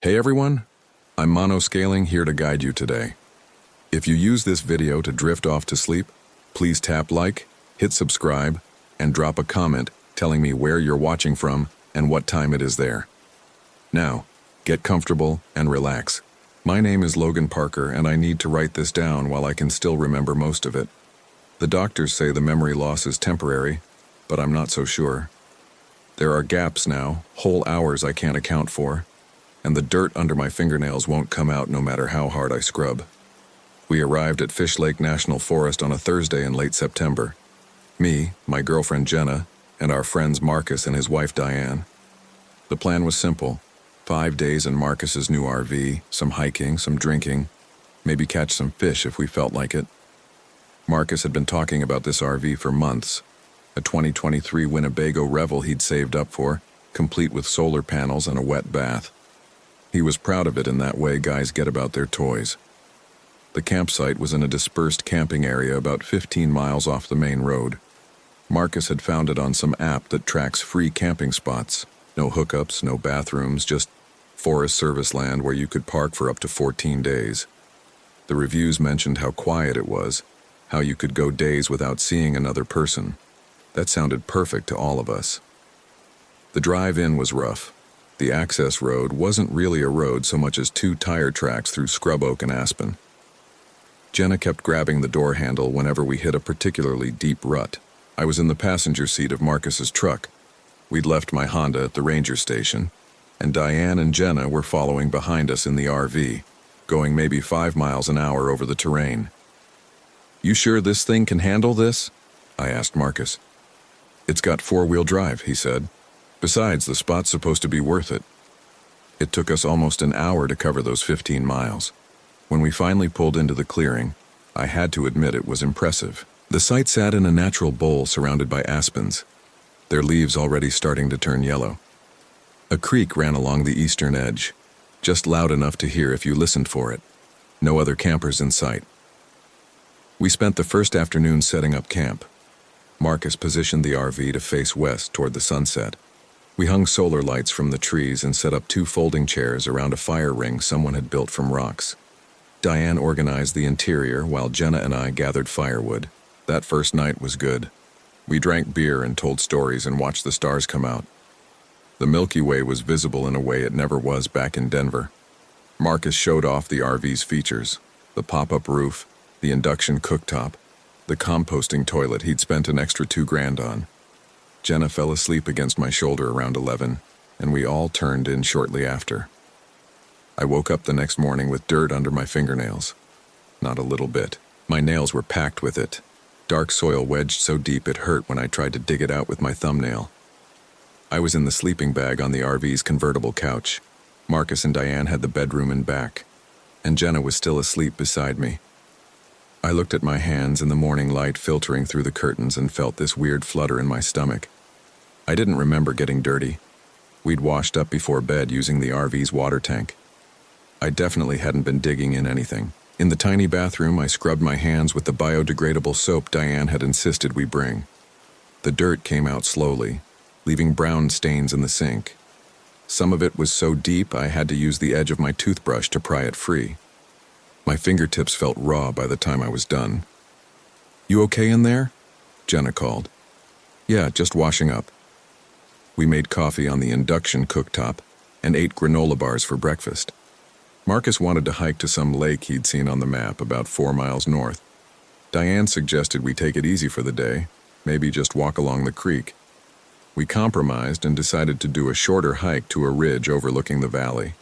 Hey everyone, I'm Mono Scaling here to guide you today. If you use this video to drift off to sleep, please tap like, hit subscribe, and drop a comment telling me where you're watching from and what time it is there. Now, get comfortable and relax. My name is Logan Parker and I need to write this down while I can still remember most of it. The doctors say the memory loss is temporary, but I'm not so sure. There are gaps now, whole hours I can't account for, and the dirt under my fingernails won't come out no matter how hard I scrub. We arrived at Fish Lake National Forest on a Thursday in late September. Me, my girlfriend Jenna, and our friends Marcus and his wife Diane. The plan was simple. 5 days in Marcus's new RV, some hiking, some drinking, maybe catch some fish if we felt like it. Marcus had been talking about this RV for months, a 2023 Winnebago Revel he'd saved up for, complete with solar panels and a wet bath. He was proud of it in that way guys get about their toys. The campsite was in a dispersed camping area about 15 miles off the main road. Marcus had found it on some app that tracks free camping spots. No hookups, no bathrooms, just Forest Service land where you could park for up to 14 days. The reviews mentioned how quiet it was, how you could go days without seeing another person. That sounded perfect to all of us. The drive in was rough. The access road wasn't really a road so much as 2 tire tracks through scrub oak and aspen. Jenna kept grabbing the door handle whenever we hit a particularly deep rut. I was in the passenger seat of Marcus's truck. We'd left my Honda at the ranger station, and Diane and Jenna were following behind us in the RV, going maybe 5 miles an hour over the terrain. "You sure this thing can handle this?" I asked Marcus. "It's got 4-wheel drive," he said. "Besides, the spot's supposed to be worth it." It took us almost an hour to cover those 15 miles. When we finally pulled into the clearing, I had to admit it was impressive. The site sat in a natural bowl surrounded by aspens, their leaves already starting to turn yellow. A creek ran along the eastern edge, just loud enough to hear if you listened for it. No other campers in sight. We spent the first afternoon setting up camp. Marcus positioned the RV to face west toward the sunset. We hung solar lights from the trees and set up 2 folding chairs around a fire ring someone had built from rocks. Diane organized the interior while Jenna and I gathered firewood. That first night was good. We drank beer and told stories and watched the stars come out. The Milky Way was visible in a way it never was back in Denver. Marcus showed off the RV's features, the pop-up roof, the induction cooktop, the composting toilet he'd spent an extra $2,000 on. Jenna fell asleep against my shoulder around 11, and we all turned in shortly after. I woke up the next morning with dirt under my fingernails. Not a little bit. My nails were packed with it. Dark soil wedged so deep it hurt when I tried to dig it out with my thumbnail. I was in the sleeping bag on the RV's convertible couch. Marcus and Diane had the bedroom in back, and Jenna was still asleep beside me. I looked at my hands in the morning light filtering through the curtains and felt this weird flutter in my stomach. I didn't remember getting dirty. We'd washed up before bed using the RV's water tank. I definitely hadn't been digging in anything. In the tiny bathroom, I scrubbed my hands with the biodegradable soap Diane had insisted we bring. The dirt came out slowly, leaving brown stains in the sink. Some of it was so deep I had to use the edge of my toothbrush to pry it free. My fingertips felt raw by the time I was done. "You okay in there?" Jenna called. "Yeah, just washing up." We made coffee on the induction cooktop and ate granola bars for breakfast. Marcus wanted to hike to some lake he'd seen on the map about 4 miles north. Diane suggested we take it easy for the day, maybe just walk along the creek. We compromised and decided to do a shorter hike to a ridge overlooking the valley.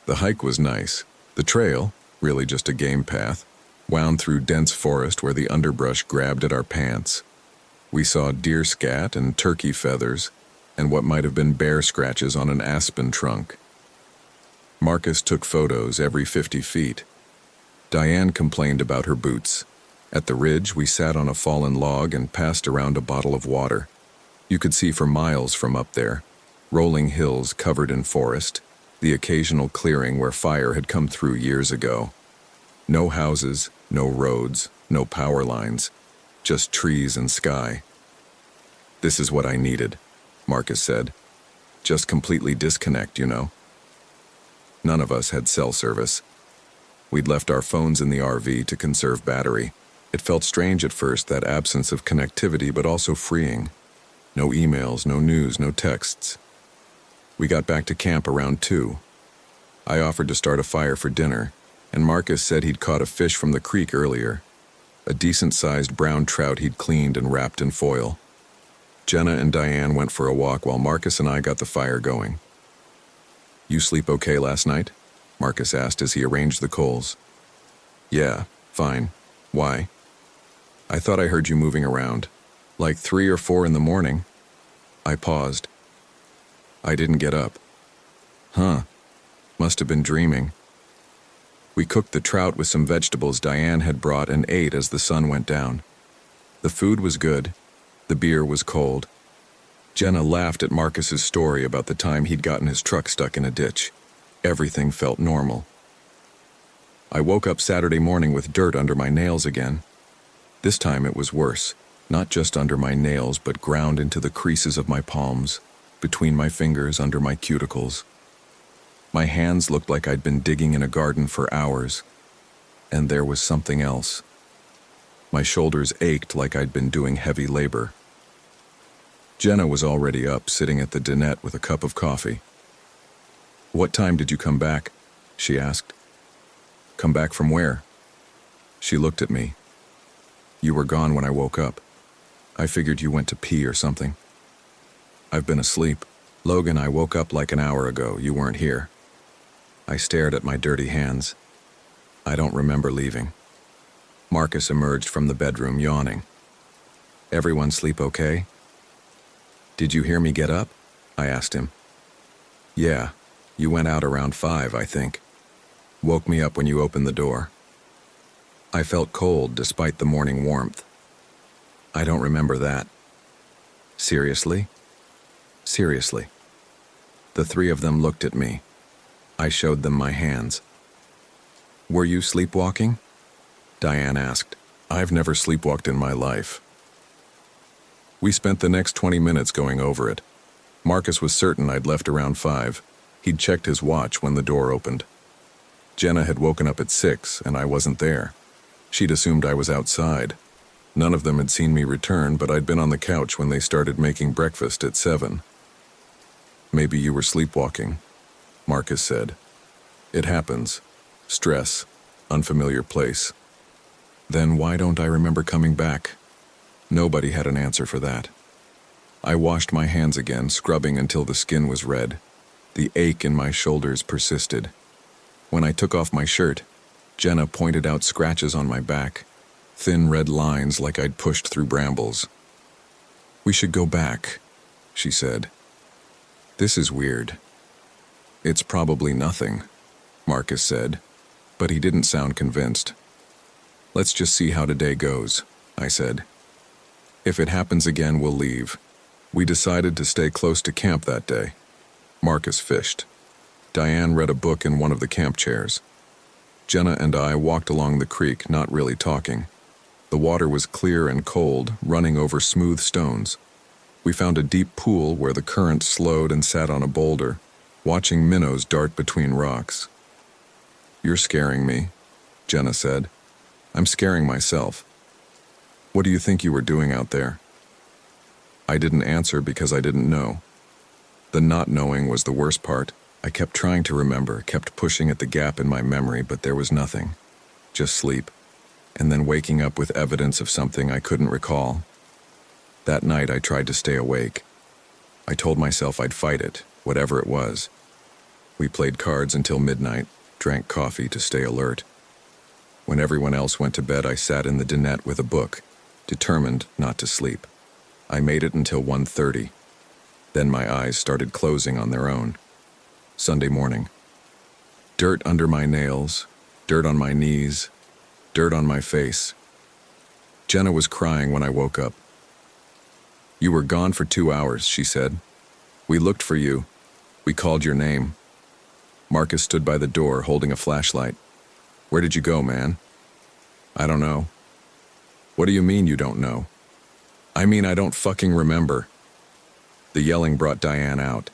The hike was nice. The trail, really just a game path, wound through dense forest where the underbrush grabbed at our pants. We saw deer scat and turkey feathers, and what might have been bear scratches on an aspen trunk. Marcus took photos every 50 feet. Diane complained about her boots. At the ridge, we sat on a fallen log and passed around a bottle of water. You could see for miles from up there, rolling hills covered in forest, the occasional clearing where fire had come through years ago. No houses, no roads, no power lines, just trees and sky. "This is what I needed," Marcus said. "Just completely disconnect, you know." None of us had cell service. We'd left our phones in the RV to conserve battery. It felt strange at first, that absence of connectivity, but also freeing. No emails, no news, no texts. We got back to camp around 2. I offered to start a fire for dinner, and Marcus said he'd caught a fish from the creek earlier. A decent-sized brown trout he'd cleaned and wrapped in foil. Jenna and Diane went for a walk while Marcus and I got the fire going. "You sleep okay last night?" Marcus asked as he arranged the coals. "Yeah, fine. Why?" "I thought I heard you moving around. Like 3 or 4 in the morning." I paused. "I didn't get up." "Huh. Must have been dreaming." We cooked the trout with some vegetables Diane had brought and ate as the sun went down. The food was good. The beer was cold. Jenna laughed at Marcus's story about the time he'd gotten his truck stuck in a ditch. Everything felt normal. I woke up Saturday morning with dirt under my nails again. This time it was worse, not just under my nails, but ground into the creases of my palms, between my fingers, under my cuticles. My hands looked like I'd been digging in a garden for hours. And there was something else. My shoulders ached like I'd been doing heavy labor. Jenna was already up, sitting at the dinette with a cup of coffee. "What time did you come back?" she asked. "Come back from where?" She looked at me. "You were gone when I woke up. I figured you went to pee or something." "I've been asleep. Logan, I woke up like an hour ago. You weren't here." I stared at my dirty hands. "I don't remember leaving." Marcus emerged from the bedroom, yawning. "Everyone sleep okay?" "Did you hear me get up?" I asked him. "Yeah, you went out around 5, I think. Woke me up when you opened the door." I felt cold despite the morning warmth. "I don't remember that." "Seriously?" "Seriously." The 3 of them looked at me. I showed them my hands. "Were you sleepwalking?" Diane asked. "I've never sleepwalked in my life." We spent the next 20 minutes going over it. Marcus was certain I'd left around 5. He'd checked his watch when the door opened. Jenna had woken up at 6, and I wasn't there. She'd assumed I was outside. None of them had seen me return, but I'd been on the couch when they started making breakfast at 7. "Maybe you were sleepwalking," Marcus said. "It happens. Stress. Unfamiliar place." Then why don't I remember coming back? Nobody had an answer for that. I washed my hands again, scrubbing until the skin was red. The ache in my shoulders persisted. When I took off my shirt, Jenna pointed out scratches on my back, thin red lines like I'd pushed through brambles. "We should go back," she said. "This is weird." "It's probably nothing," Marcus said, but he didn't sound convinced. "Let's just see how today goes," I said. "If it happens again, we'll leave." We decided to stay close to camp that day. Marcus fished. Diane read a book in one of the camp chairs. Jenna and I walked along the creek, not really talking. The water was clear and cold, running over smooth stones. We found a deep pool where the current slowed and sat on a boulder, watching minnows dart between rocks. "You're scaring me," Jenna said. "I'm scaring myself." "What do you think you were doing out there?" I didn't answer because I didn't know. The not knowing was the worst part. I kept trying to remember, kept pushing at the gap in my memory, but there was nothing. Just sleep, and then waking up with evidence of something I couldn't recall. That night I tried to stay awake. I told myself I'd fight it, whatever it was. We played cards until midnight, drank coffee to stay alert. When everyone else went to bed, I sat in the dinette with a book, determined not to sleep. I made it until 1:30. Then my eyes started closing on their own. Sunday morning. Dirt under my nails, dirt on my knees, dirt on my face. Jenna was crying when I woke up. "You were gone for 2 hours," she said. "We looked for you. We called your name." Marcus stood by the door holding a flashlight. "Where did you go, man?" "I don't know." "What do you mean you don't know?" "I mean I don't fucking remember." The yelling brought Diane out.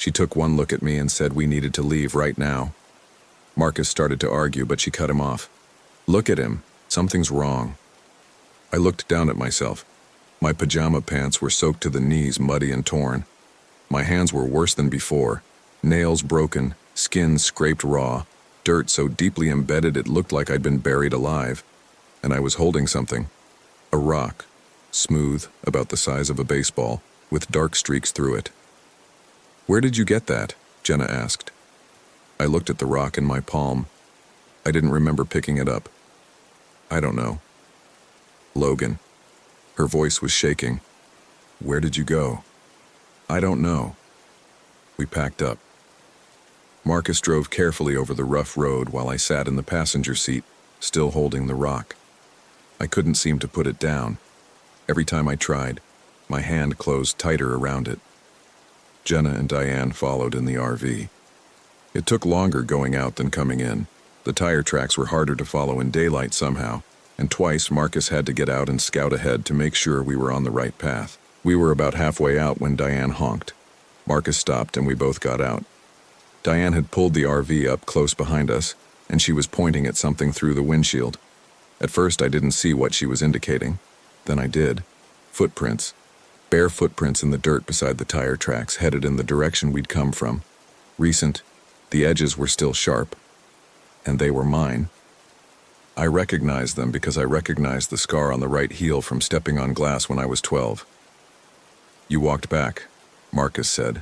She took one look at me and said we needed to leave right now. Marcus started to argue, but she cut him off. Look at him. Something's wrong. I looked down at myself. My pajama pants were soaked to the knees, muddy and torn. My hands were worse than before, nails broken, skin scraped raw, dirt so deeply embedded it looked like I'd been buried alive. And I was holding something. A rock, smooth, about the size of a baseball, with dark streaks through it. Where did you get that? Jenna asked. I looked at the rock in my palm. I didn't remember picking it up. I don't know. Logan. Her voice was shaking. Where did you go? I don't know. We packed up. Marcus drove carefully over the rough road while I sat in the passenger seat, still holding the rock. I couldn't seem to put it down. Every time I tried, my hand closed tighter around it. Jenna and Diane followed in the RV. It took longer going out than coming in. The tire tracks were harder to follow in daylight somehow, and twice Marcus had to get out and scout ahead to make sure we were on the right path. We were about halfway out when Diane honked. Marcus stopped and we both got out. Diane had pulled the RV up close behind us, and she was pointing at something through the windshield. At first I didn't see what she was indicating. Then I did. Footprints. Bare footprints in the dirt beside the tire tracks, headed in the direction we'd come from. Recent. The edges were still sharp. And they were mine. I recognized them because I recognized the scar on the right heel from stepping on glass when I was 12. You walked back, Marcus said.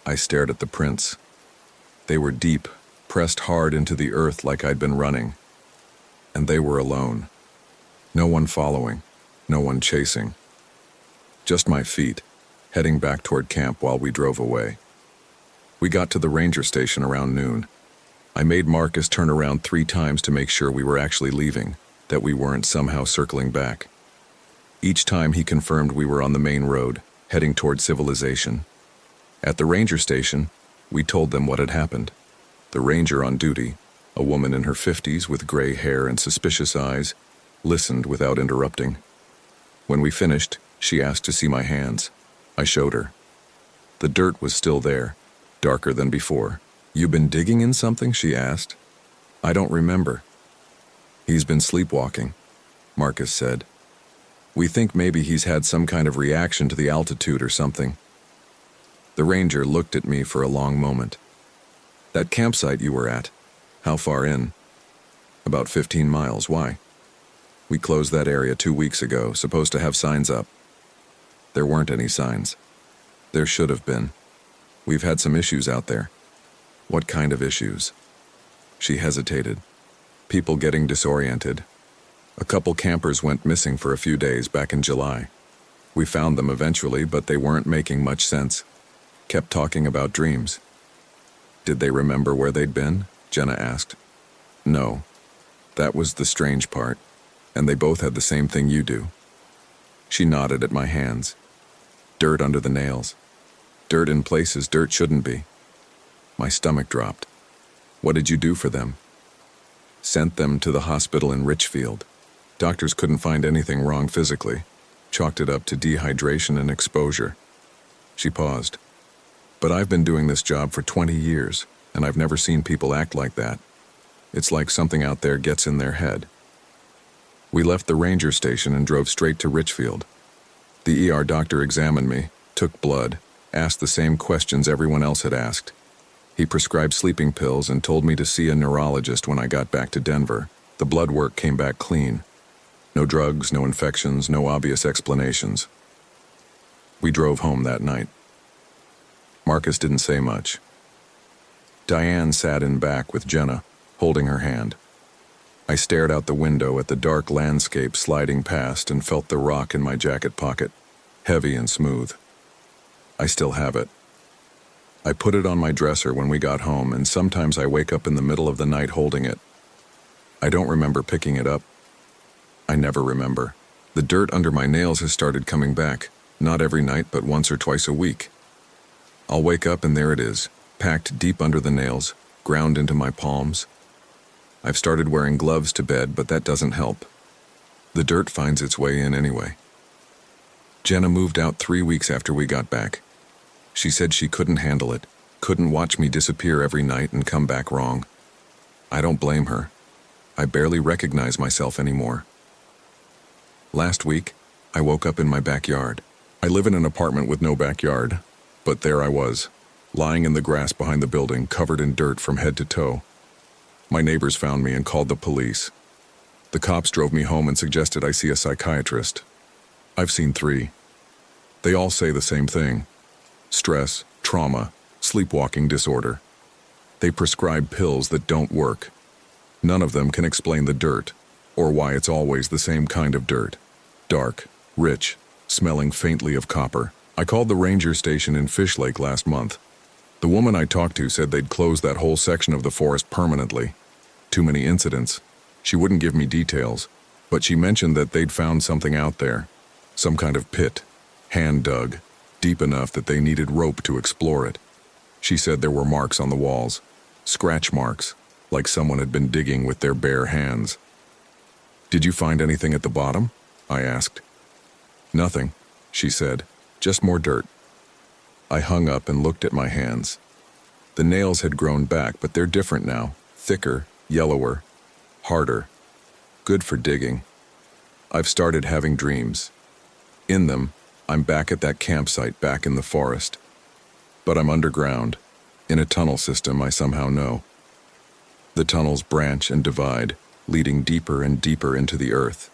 I stared at the prints. They were deep, pressed hard into the earth like I'd been running. And they were alone. No one following, no one chasing. Just my feet, heading back toward camp while we drove away. We got to the ranger station around noon. I made Marcus turn around 3 times to make sure we were actually leaving, that we weren't somehow circling back. Each time he confirmed we were on the main road, heading toward civilization. At the ranger station, we told them what had happened. The ranger on duty, a woman in her 50s with gray hair and suspicious eyes, listened without interrupting. When we finished, she asked to see my hands. I showed her. The dirt was still there, darker than before. You been digging in something? She asked. I don't remember. He's been sleepwalking, Marcus said. We think maybe he's had some kind of reaction to the altitude or something. The ranger looked at me for a long moment. That campsite you were at, how far in? About 15 miles, why? We closed that area 2 weeks ago, supposed to have signs up. There weren't any signs. There should have been. We've had some issues out there. What kind of issues? She hesitated. People getting disoriented. A couple campers went missing for a few days back in July. We found them eventually, but they weren't making much sense. Kept talking about dreams. Did they remember where they'd been? Jenna asked. No. That was the strange part. And they both had the same thing you do. She nodded at my hands. Dirt under the nails. Dirt in places dirt shouldn't be. My stomach dropped. What did you do for them? Sent them to the hospital in Richfield. Doctors couldn't find anything wrong physically. Chalked it up to dehydration and exposure. She paused. But I've been doing this job for 20 years, and I've never seen people act like that. It's like something out there gets in their head. We left the ranger station and drove straight to Richfield. The ER doctor examined me, took blood, asked the same questions everyone else had asked. He prescribed sleeping pills and told me to see a neurologist when I got back to Denver. The blood work came back clean. No drugs, no infections, no obvious explanations. We drove home that night. Marcus didn't say much. Diane sat in back with Jenna, holding her hand. I stared out the window at the dark landscape sliding past and felt the rock in my jacket pocket, heavy and smooth. I still have it. I put it on my dresser when we got home, and sometimes I wake up in the middle of the night holding it. I don't remember picking it up. I never remember. The dirt under my nails has started coming back, not every night, but once or twice a week. I'll wake up and there it is, packed deep under the nails, ground into my palms. I've started wearing gloves to bed, but that doesn't help. The dirt finds its way in anyway. Jenna moved out 3 weeks after we got back. She said she couldn't handle it, couldn't watch me disappear every night and come back wrong. I don't blame her. I barely recognize myself anymore. Last week, I woke up in my backyard. I live in an apartment with no backyard, but there I was, lying in the grass behind the building, covered in dirt from head to toe. My neighbors found me and called the police. The cops drove me home and suggested I see a psychiatrist. I've seen 3. They all say the same thing: stress, trauma, sleepwalking disorder. They prescribe pills that don't work. None of them can explain the dirt, or why it's always the same kind of dirt. Dark, rich, smelling faintly of copper. I called the ranger station in Fish Lake last month. The woman I talked to said they'd close that whole section of the forest permanently. Too many incidents. She wouldn't give me details, but she mentioned that they'd found something out there. Some kind of pit, hand-dug, deep enough that they needed rope to explore it. She said there were marks on the walls, scratch marks, like someone had been digging with their bare hands. "Did you find anything at the bottom?" I asked. "Nothing," she said, "just more dirt." I hung up and looked at my hands. The nails had grown back, but they're different now, thicker, yellower, harder. Good for digging. I've started having dreams. In them, I'm back at that campsite back in the forest. But I'm underground, in a tunnel system I somehow know. The tunnels branch and divide, leading deeper and deeper into the earth.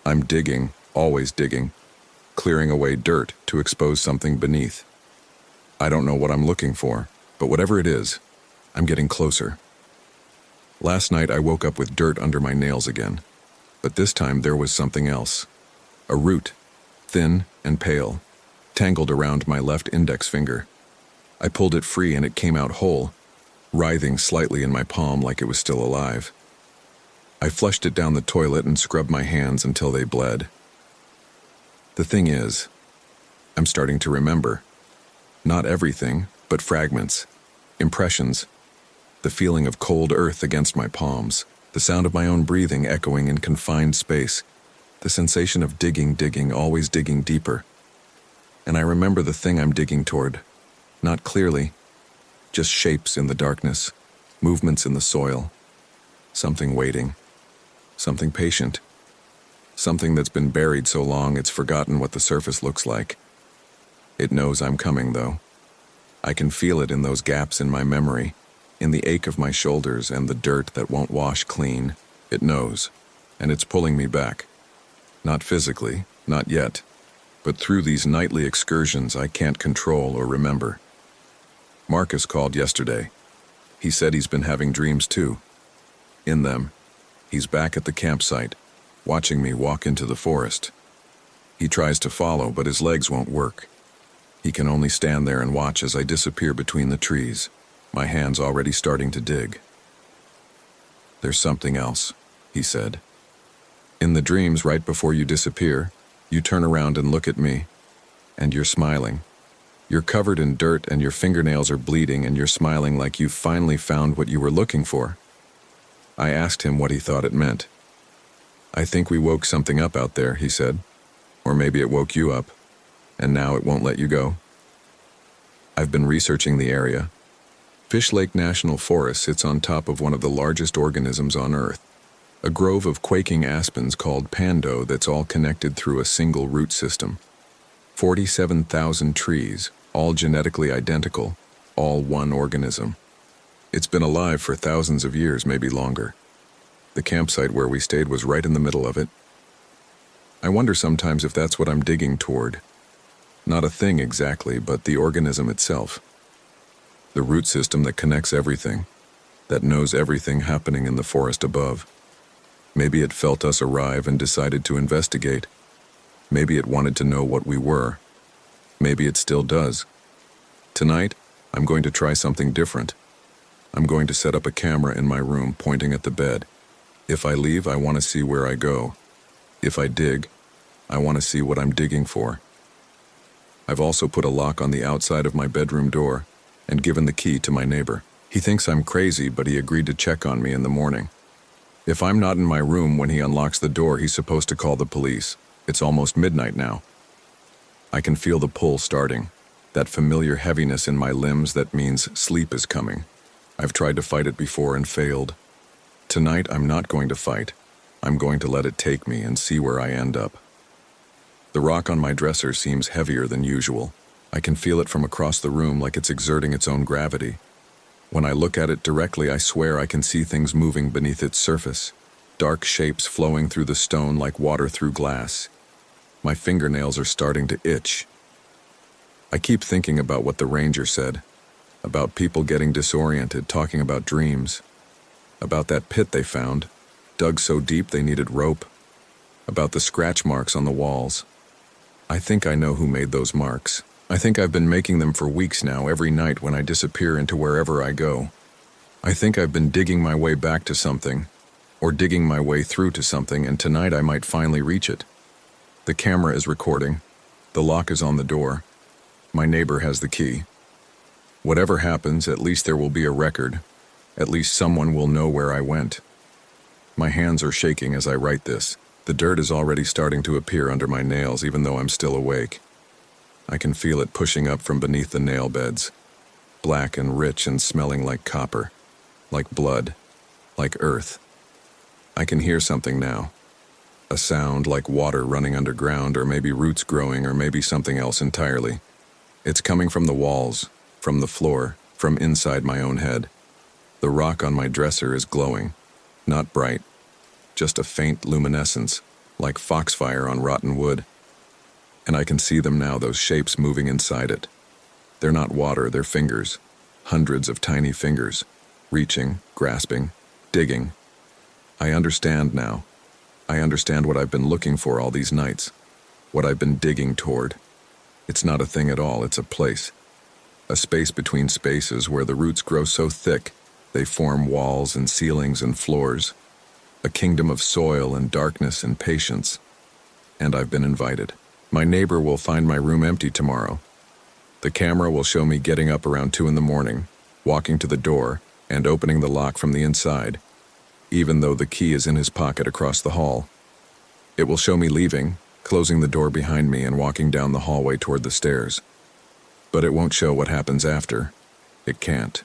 I'm digging, always digging, clearing away dirt to expose something beneath. I don't know what I'm looking for, but whatever it is, I'm getting closer. Last night I woke up with dirt under my nails again, but this time there was something else. A root, thin and pale, tangled around my left index finger. I pulled it free and it came out whole, writhing slightly in my palm like it was still alive. I flushed it down the toilet and scrubbed my hands until they bled. The thing is, I'm starting to remember. Not everything, but fragments, impressions, the feeling of cold earth against my palms, the sound of my own breathing echoing in confined space, the sensation of digging, always digging deeper. And I remember the thing I'm digging toward, not clearly, just shapes in the darkness, movements in the soil, something waiting, something patient, something that's been buried so long it's forgotten what the surface looks like. It knows I'm coming, though. I can feel it in those gaps in my memory, in the ache of my shoulders and the dirt that won't wash clean. It knows, and it's pulling me back. Not physically, not yet, but through these nightly excursions I can't control or remember. Marcus called yesterday. He said he's been having dreams too. In them, he's back at the campsite, watching me walk into the forest. He tries to follow, but his legs won't work. He can only stand there and watch as I disappear between the trees, my hands already starting to dig. "There's something else," he said. "In the dreams right before you disappear, you turn around and look at me, and you're smiling. You're covered in dirt and your fingernails are bleeding and you're smiling like you've finally found what you were looking for." I asked him what he thought it meant. "I think we woke something up out there," he said. "Or maybe it woke you up, and now it won't let you go." I've been researching the area. Fish Lake National Forest sits on top of one of the largest organisms on Earth, a grove of quaking aspens called pando that's all connected through a single root system. 47,000 trees, all genetically identical, all one organism. It's been alive for thousands of years, maybe longer. The campsite where we stayed was right in the middle of it. I wonder sometimes if that's what I'm digging toward. Not a thing exactly, but the organism itself. The root system that connects everything, that knows everything happening in the forest above. Maybe it felt us arrive and decided to investigate. Maybe it wanted to know what we were. Maybe it still does. Tonight, I'm going to try something different. I'm going to set up a camera in my room pointing at the bed. If I leave, I want to see where I go. If I dig, I want to see what I'm digging for. I've also put a lock on the outside of my bedroom door and given the key to my neighbor. He thinks I'm crazy, but he agreed to check on me in the morning. If I'm not in my room when he unlocks the door, he's supposed to call the police. It's almost midnight now. I can feel the pull starting. That familiar heaviness in my limbs that means sleep is coming. I've tried to fight it before and failed. Tonight, I'm not going to fight. I'm going to let it take me and see where I end up. The rock on my dresser seems heavier than usual. I can feel it from across the room like it's exerting its own gravity. When I look at it directly, I swear I can see things moving beneath its surface, dark shapes flowing through the stone like water through glass. My fingernails are starting to itch. I keep thinking about what the ranger said, about people getting disoriented, talking about dreams, about that pit they found, dug so deep they needed rope, about the scratch marks on the walls. I think I know who made those marks. I think I've been making them for weeks now, every night when I disappear into wherever I go. I think I've been digging my way back to something, or digging my way through to something, and tonight I might finally reach it. The camera is recording. The lock is on the door. My neighbor has the key. Whatever happens, at least there will be a record. At least someone will know where I went. My hands are shaking as I write this. The dirt is already starting to appear under my nails, even though I'm still awake. I can feel it pushing up from beneath the nail beds, black and rich and smelling like copper, like blood, like earth. I can hear something now. A sound like water running underground, or maybe roots growing, or maybe something else entirely. It's coming from the walls, from the floor, from inside my own head. The rock on my dresser is glowing, not bright, just a faint luminescence, like foxfire on rotten wood. And I can see them now, those shapes moving inside it. They're not water, they're fingers, hundreds of tiny fingers, reaching, grasping, digging. I understand now. I understand what I've been looking for all these nights, what I've been digging toward. It's not a thing at all, it's a place. A space between spaces where the roots grow so thick, they form walls and ceilings and floors. A kingdom of soil and darkness and patience. And I've been invited. My neighbor will find my room empty tomorrow. The camera will show me getting up around 2 a.m, walking to the door, and opening the lock from the inside, even though the key is in his pocket across the hall. It will show me leaving, closing the door behind me and walking down the hallway toward the stairs. But it won't show what happens after. It can't.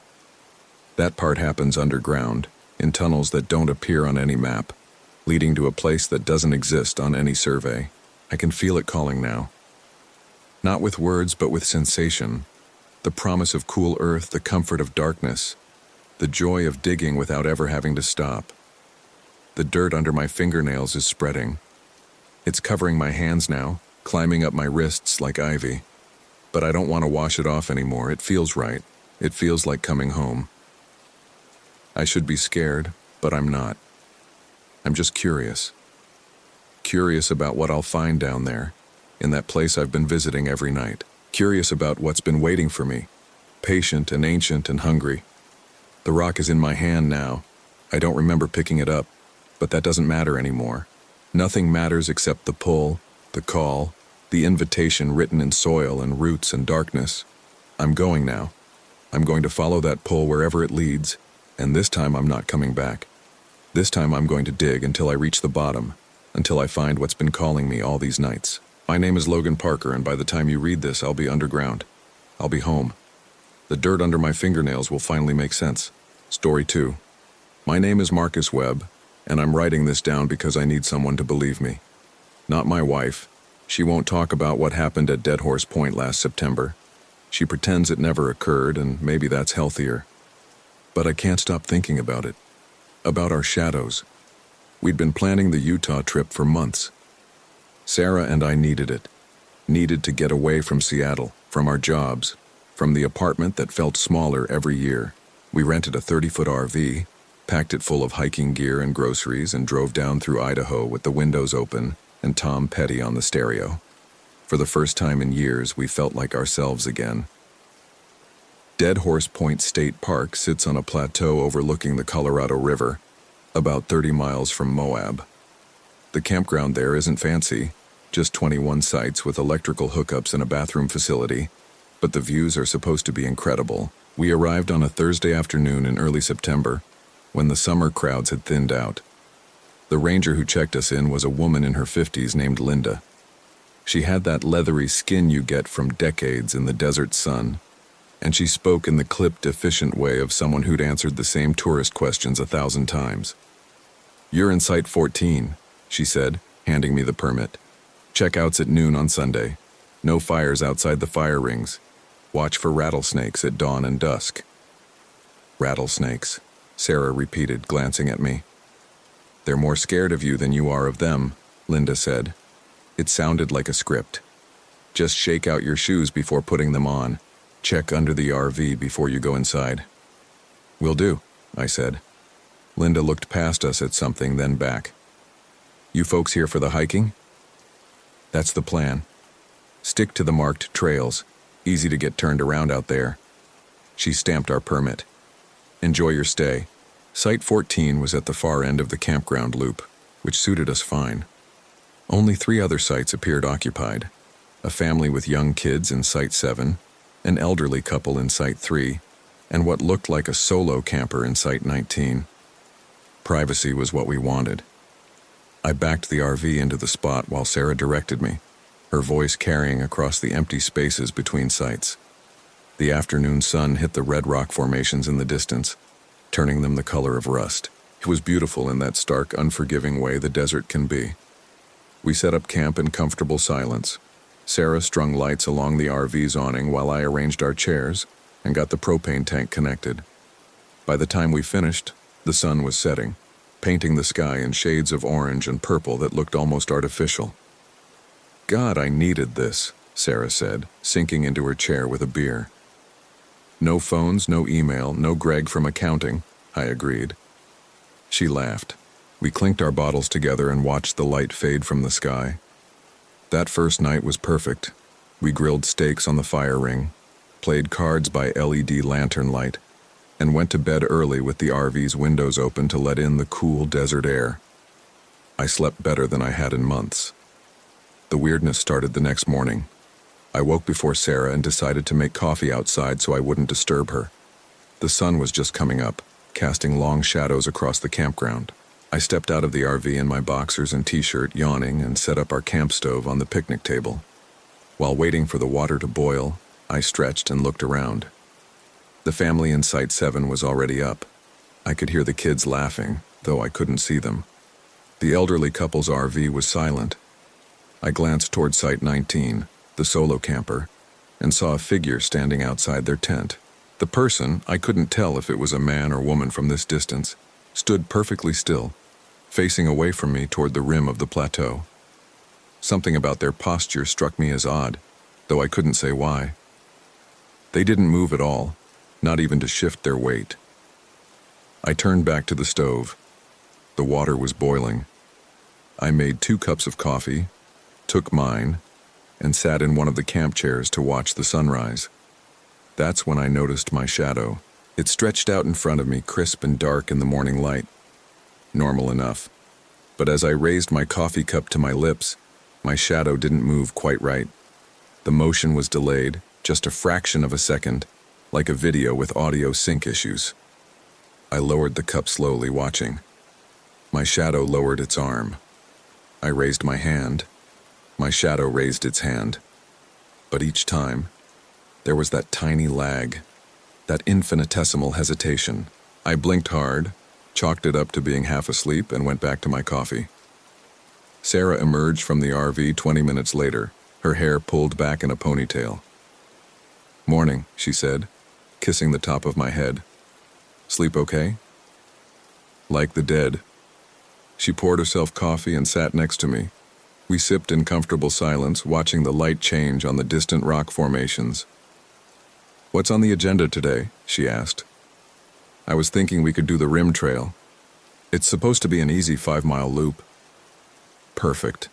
That part happens underground, in tunnels that don't appear on any map, leading to a place that doesn't exist on any survey. I can feel it calling now. Not with words, but with sensation. The promise of cool earth, the comfort of darkness, the joy of digging without ever having to stop. The dirt under my fingernails is spreading. It's covering my hands now, climbing up my wrists like ivy. But I don't want to wash it off anymore. It feels right. It feels like coming home. I should be scared, but I'm not. I'm just curious. Curious about what I'll find down there, in that place I've been visiting every night. Curious about what's been waiting for me, patient and ancient and hungry. The rock is in my hand now. I don't remember picking it up, but that doesn't matter anymore. Nothing matters except the pull, the call, the invitation written in soil and roots and darkness. I'm going now. I'm going to follow that pull wherever it leads, and this time I'm not coming back. This time I'm going to dig until I reach the bottom, until I find what's been calling me all these nights. My name is Logan Parker, and by the time you read this, I'll be underground. I'll be home. The dirt under my fingernails will finally make sense. Story 2. My name is Marcus Webb, and I'm writing this down because I need someone to believe me. Not my wife. She won't talk about what happened at Dead Horse Point last September. She pretends it never occurred, and maybe that's healthier. But I can't stop thinking about it. About our shadows. We'd been planning the Utah trip for months. Sarah and I needed it. Needed to get away from Seattle, from our jobs, from the apartment that felt smaller every year. We rented a 30-foot RV, packed it full of hiking gear and groceries, and drove down through Idaho with the windows open and Tom Petty on the stereo. For the first time in years, we felt like ourselves again. Dead Horse Point State Park sits on a plateau overlooking the Colorado River, about 30 miles from Moab. The campground there isn't fancy, just 21 sites with electrical hookups and a bathroom facility, but the views are supposed to be incredible. We arrived on a Thursday afternoon in early September, when the summer crowds had thinned out. The ranger who checked us in was a woman in her 50s named Linda. She had that leathery skin you get from decades in the desert sun, and she spoke in the clipped, efficient way of someone who'd answered the same tourist questions 1,000 times. "You're in Site 14, she said, handing me the permit. "Checkouts at noon on Sunday. No fires outside the fire rings. Watch for rattlesnakes at dawn and dusk." "Rattlesnakes," Sarah repeated, glancing at me. "They're more scared of you than you are of them," Linda said. It sounded like a script. "Just shake out your shoes before putting them on. Check under the RV before you go inside." "Will do," I said. Linda looked past us at something, then back. "You folks here for the hiking?" "That's the plan. Stick to the marked trails. Easy to get turned around out there." She stamped our permit. "Enjoy your stay." Site 14 was at the far end of the campground loop, which suited us fine. Only 3 other sites appeared occupied. A family with young kids in Site 7, an elderly couple in Site 3, and what looked like a solo camper in Site 19. Privacy was what we wanted. I backed the RV into the spot while Sarah directed me, her voice carrying across the empty spaces between sites. The afternoon sun hit the red rock formations in the distance, turning them the color of rust. It was beautiful in that stark, unforgiving way the desert can be. We set up camp in comfortable silence. Sarah strung lights along the RV's awning while I arranged our chairs and got the propane tank connected. By the time we finished, the sun was setting, painting the sky in shades of orange and purple that looked almost artificial. "God, I needed this," Sarah said, sinking into her chair with a beer. "No phones, no email, no Greg from accounting," I agreed. She laughed. We clinked our bottles together and watched the light fade from the sky. That first night was perfect. We grilled steaks on the fire ring, played cards by LED lantern light, and went to bed early with the RV's windows open to let in the cool desert air. I slept better than I had in months. The weirdness started the next morning. I woke before Sarah and decided to make coffee outside so I wouldn't disturb her. The sun was just coming up, casting long shadows across the campground. I stepped out of the RV in my boxers and t-shirt, yawning, and set up our camp stove on the picnic table. While waiting for the water to boil, I stretched and looked around. The family in Site 7 was already up. I could hear the kids laughing, though I couldn't see them. The elderly couple's RV was silent. I glanced toward Site 19, the solo camper, and saw a figure standing outside their tent. The person, I couldn't tell if it was a man or woman from this distance, stood perfectly still, facing away from me toward the rim of the plateau. Something about their posture struck me as odd, though I couldn't say why. They didn't move at all, not even to shift their weight. I turned back to the stove. The water was boiling. I made 2 cups of coffee, took mine, and sat in one of the camp chairs to watch the sunrise. That's when I noticed my shadow. It stretched out in front of me, crisp and dark in the morning light. Normal enough. But as I raised my coffee cup to my lips, my shadow didn't move quite right. The motion was delayed, just a fraction of a second, like a video with audio sync issues. I lowered the cup slowly, watching. My shadow lowered its arm. I raised my hand. My shadow raised its hand. But each time, there was that tiny lag, that infinitesimal hesitation. I blinked hard, chalked it up to being half asleep, and went back to my coffee. Sarah emerged from the RV 20 minutes later, her hair pulled back in a ponytail. "Morning," she said, kissing the top of my head. "Sleep okay?" "Like the dead." She poured herself coffee and sat next to me. We sipped in comfortable silence, watching the light change on the distant rock formations. "What's on the agenda today?" she asked. "I was thinking we could do the rim trail. It's supposed to be an easy 5-mile loop." "Perfect."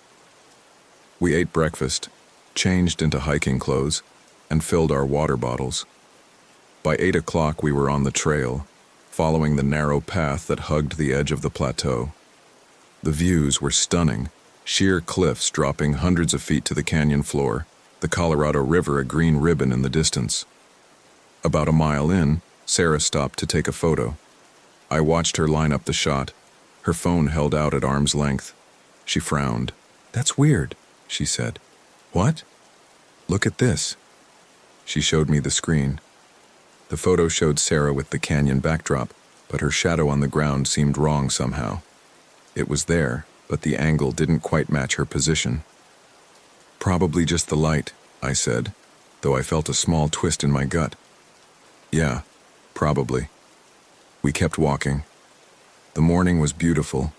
We ate breakfast, changed into hiking clothes, and filled our water bottles. By 8 o'clock we were on the trail, following the narrow path that hugged the edge of the plateau. The views were stunning, sheer cliffs dropping hundreds of feet to the canyon floor, the Colorado River a green ribbon in the distance. About a mile in, Sarah stopped to take a photo. I watched her line up the shot, her phone held out at arm's length. She frowned. "That's weird," she said. What? Look at this. She showed me the screen. The photo showed Sarah with the canyon backdrop, but her shadow on the ground seemed wrong somehow. It was there, but the angle didn't quite match her position. Probably just the light, I said, though I felt a small twist in my gut. Yeah, probably. We kept walking. The morning was beautiful,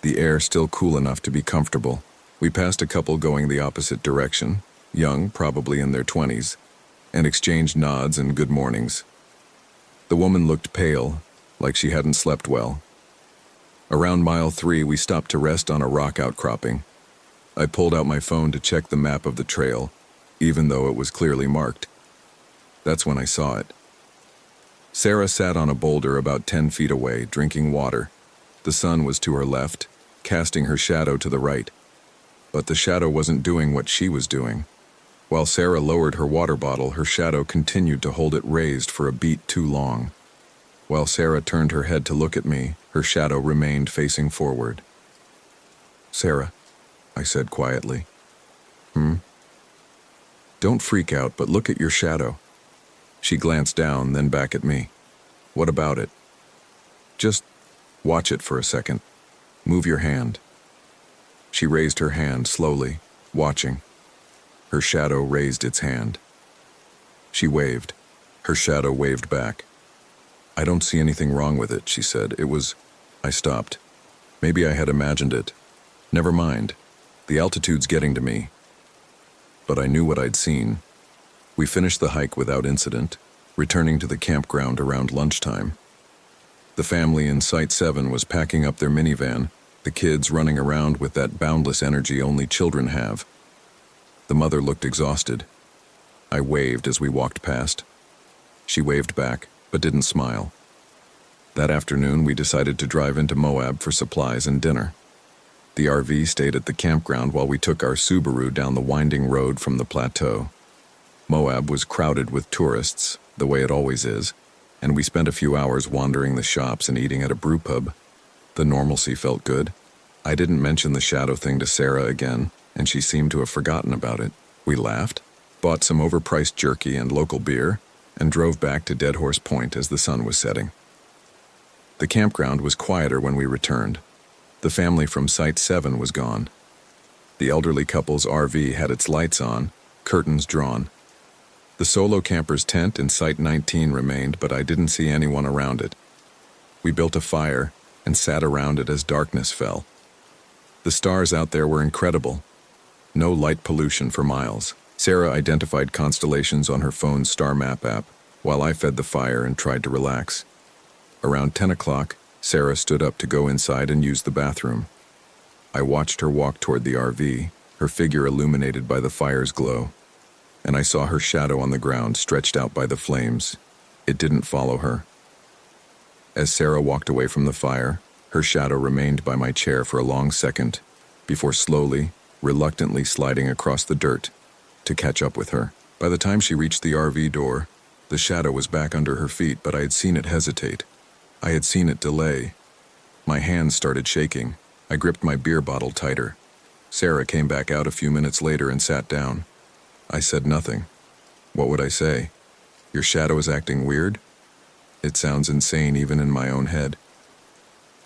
the air still cool enough to be comfortable. We passed a couple going the opposite direction, young, probably in their 20s, and exchanged nods and good mornings. The woman looked pale, like she hadn't slept well. Around mile 3, we stopped to rest on a rock outcropping. I pulled out my phone to check the map of the trail, even though it was clearly marked. That's when I saw it. Sarah sat on a boulder about 10 feet away, drinking water. The sun was to her left, casting her shadow to the right. But the shadow wasn't doing what she was doing. While Sarah lowered her water bottle, her shadow continued to hold it raised for a beat too long. While Sarah turned her head to look at me, her shadow remained facing forward. "Sarah," I said quietly. "Don't freak out, but look at your shadow." She glanced down, then back at me. "What about it?" "Just watch it for a second. Move your hand." She raised her hand slowly, watching. Her shadow raised its hand. She waved. Her shadow waved back. "I don't see anything wrong with it," she said. I stopped. Maybe I had imagined it. Never mind. The altitude's getting to me. But I knew what I'd seen. We finished the hike without incident, returning to the campground around lunchtime. The family in Site 7 was packing up their minivan, the kids running around with that boundless energy only children have. The mother looked exhausted. I waved as we walked past. She waved back, but didn't smile. That afternoon, we decided to drive into Moab for supplies and dinner. The RV stayed at the campground while we took our Subaru down the winding road from the plateau. Moab was crowded with tourists, the way it always is, and we spent a few hours wandering the shops and eating at a brew pub. The normalcy felt good. I didn't mention the shadow thing to Sarah again, and she seemed to have forgotten about it. We laughed, bought some overpriced jerky and local beer, and drove back to Dead Horse Point as the sun was setting. The campground was quieter when we returned. The family from Site 7 was gone. The elderly couple's RV had its lights on, curtains drawn. The solo camper's tent in Site 19 remained, but I didn't see anyone around it. We built a fire and sat around it as darkness fell. The stars out there were incredible. No light pollution for miles. Sarah identified constellations on her phone's star map app, while I fed the fire and tried to relax. Around 10 o'clock, Sarah stood up to go inside and use the bathroom. I watched her walk toward the RV, her figure illuminated by the fire's glow, and I saw her shadow on the ground stretched out by the flames. It didn't follow her. As Sarah walked away from the fire, her shadow remained by my chair for a long second, before slowly, reluctantly sliding across the dirt to catch up with her. By the time she reached the RV door, the shadow was back under her feet, but I had seen it hesitate. I had seen it delay. My hands started shaking. I gripped my beer bottle tighter. Sarah came back out a few minutes later and sat down. I said nothing. What would I say? Your shadow is acting weird? It sounds insane even in my own head.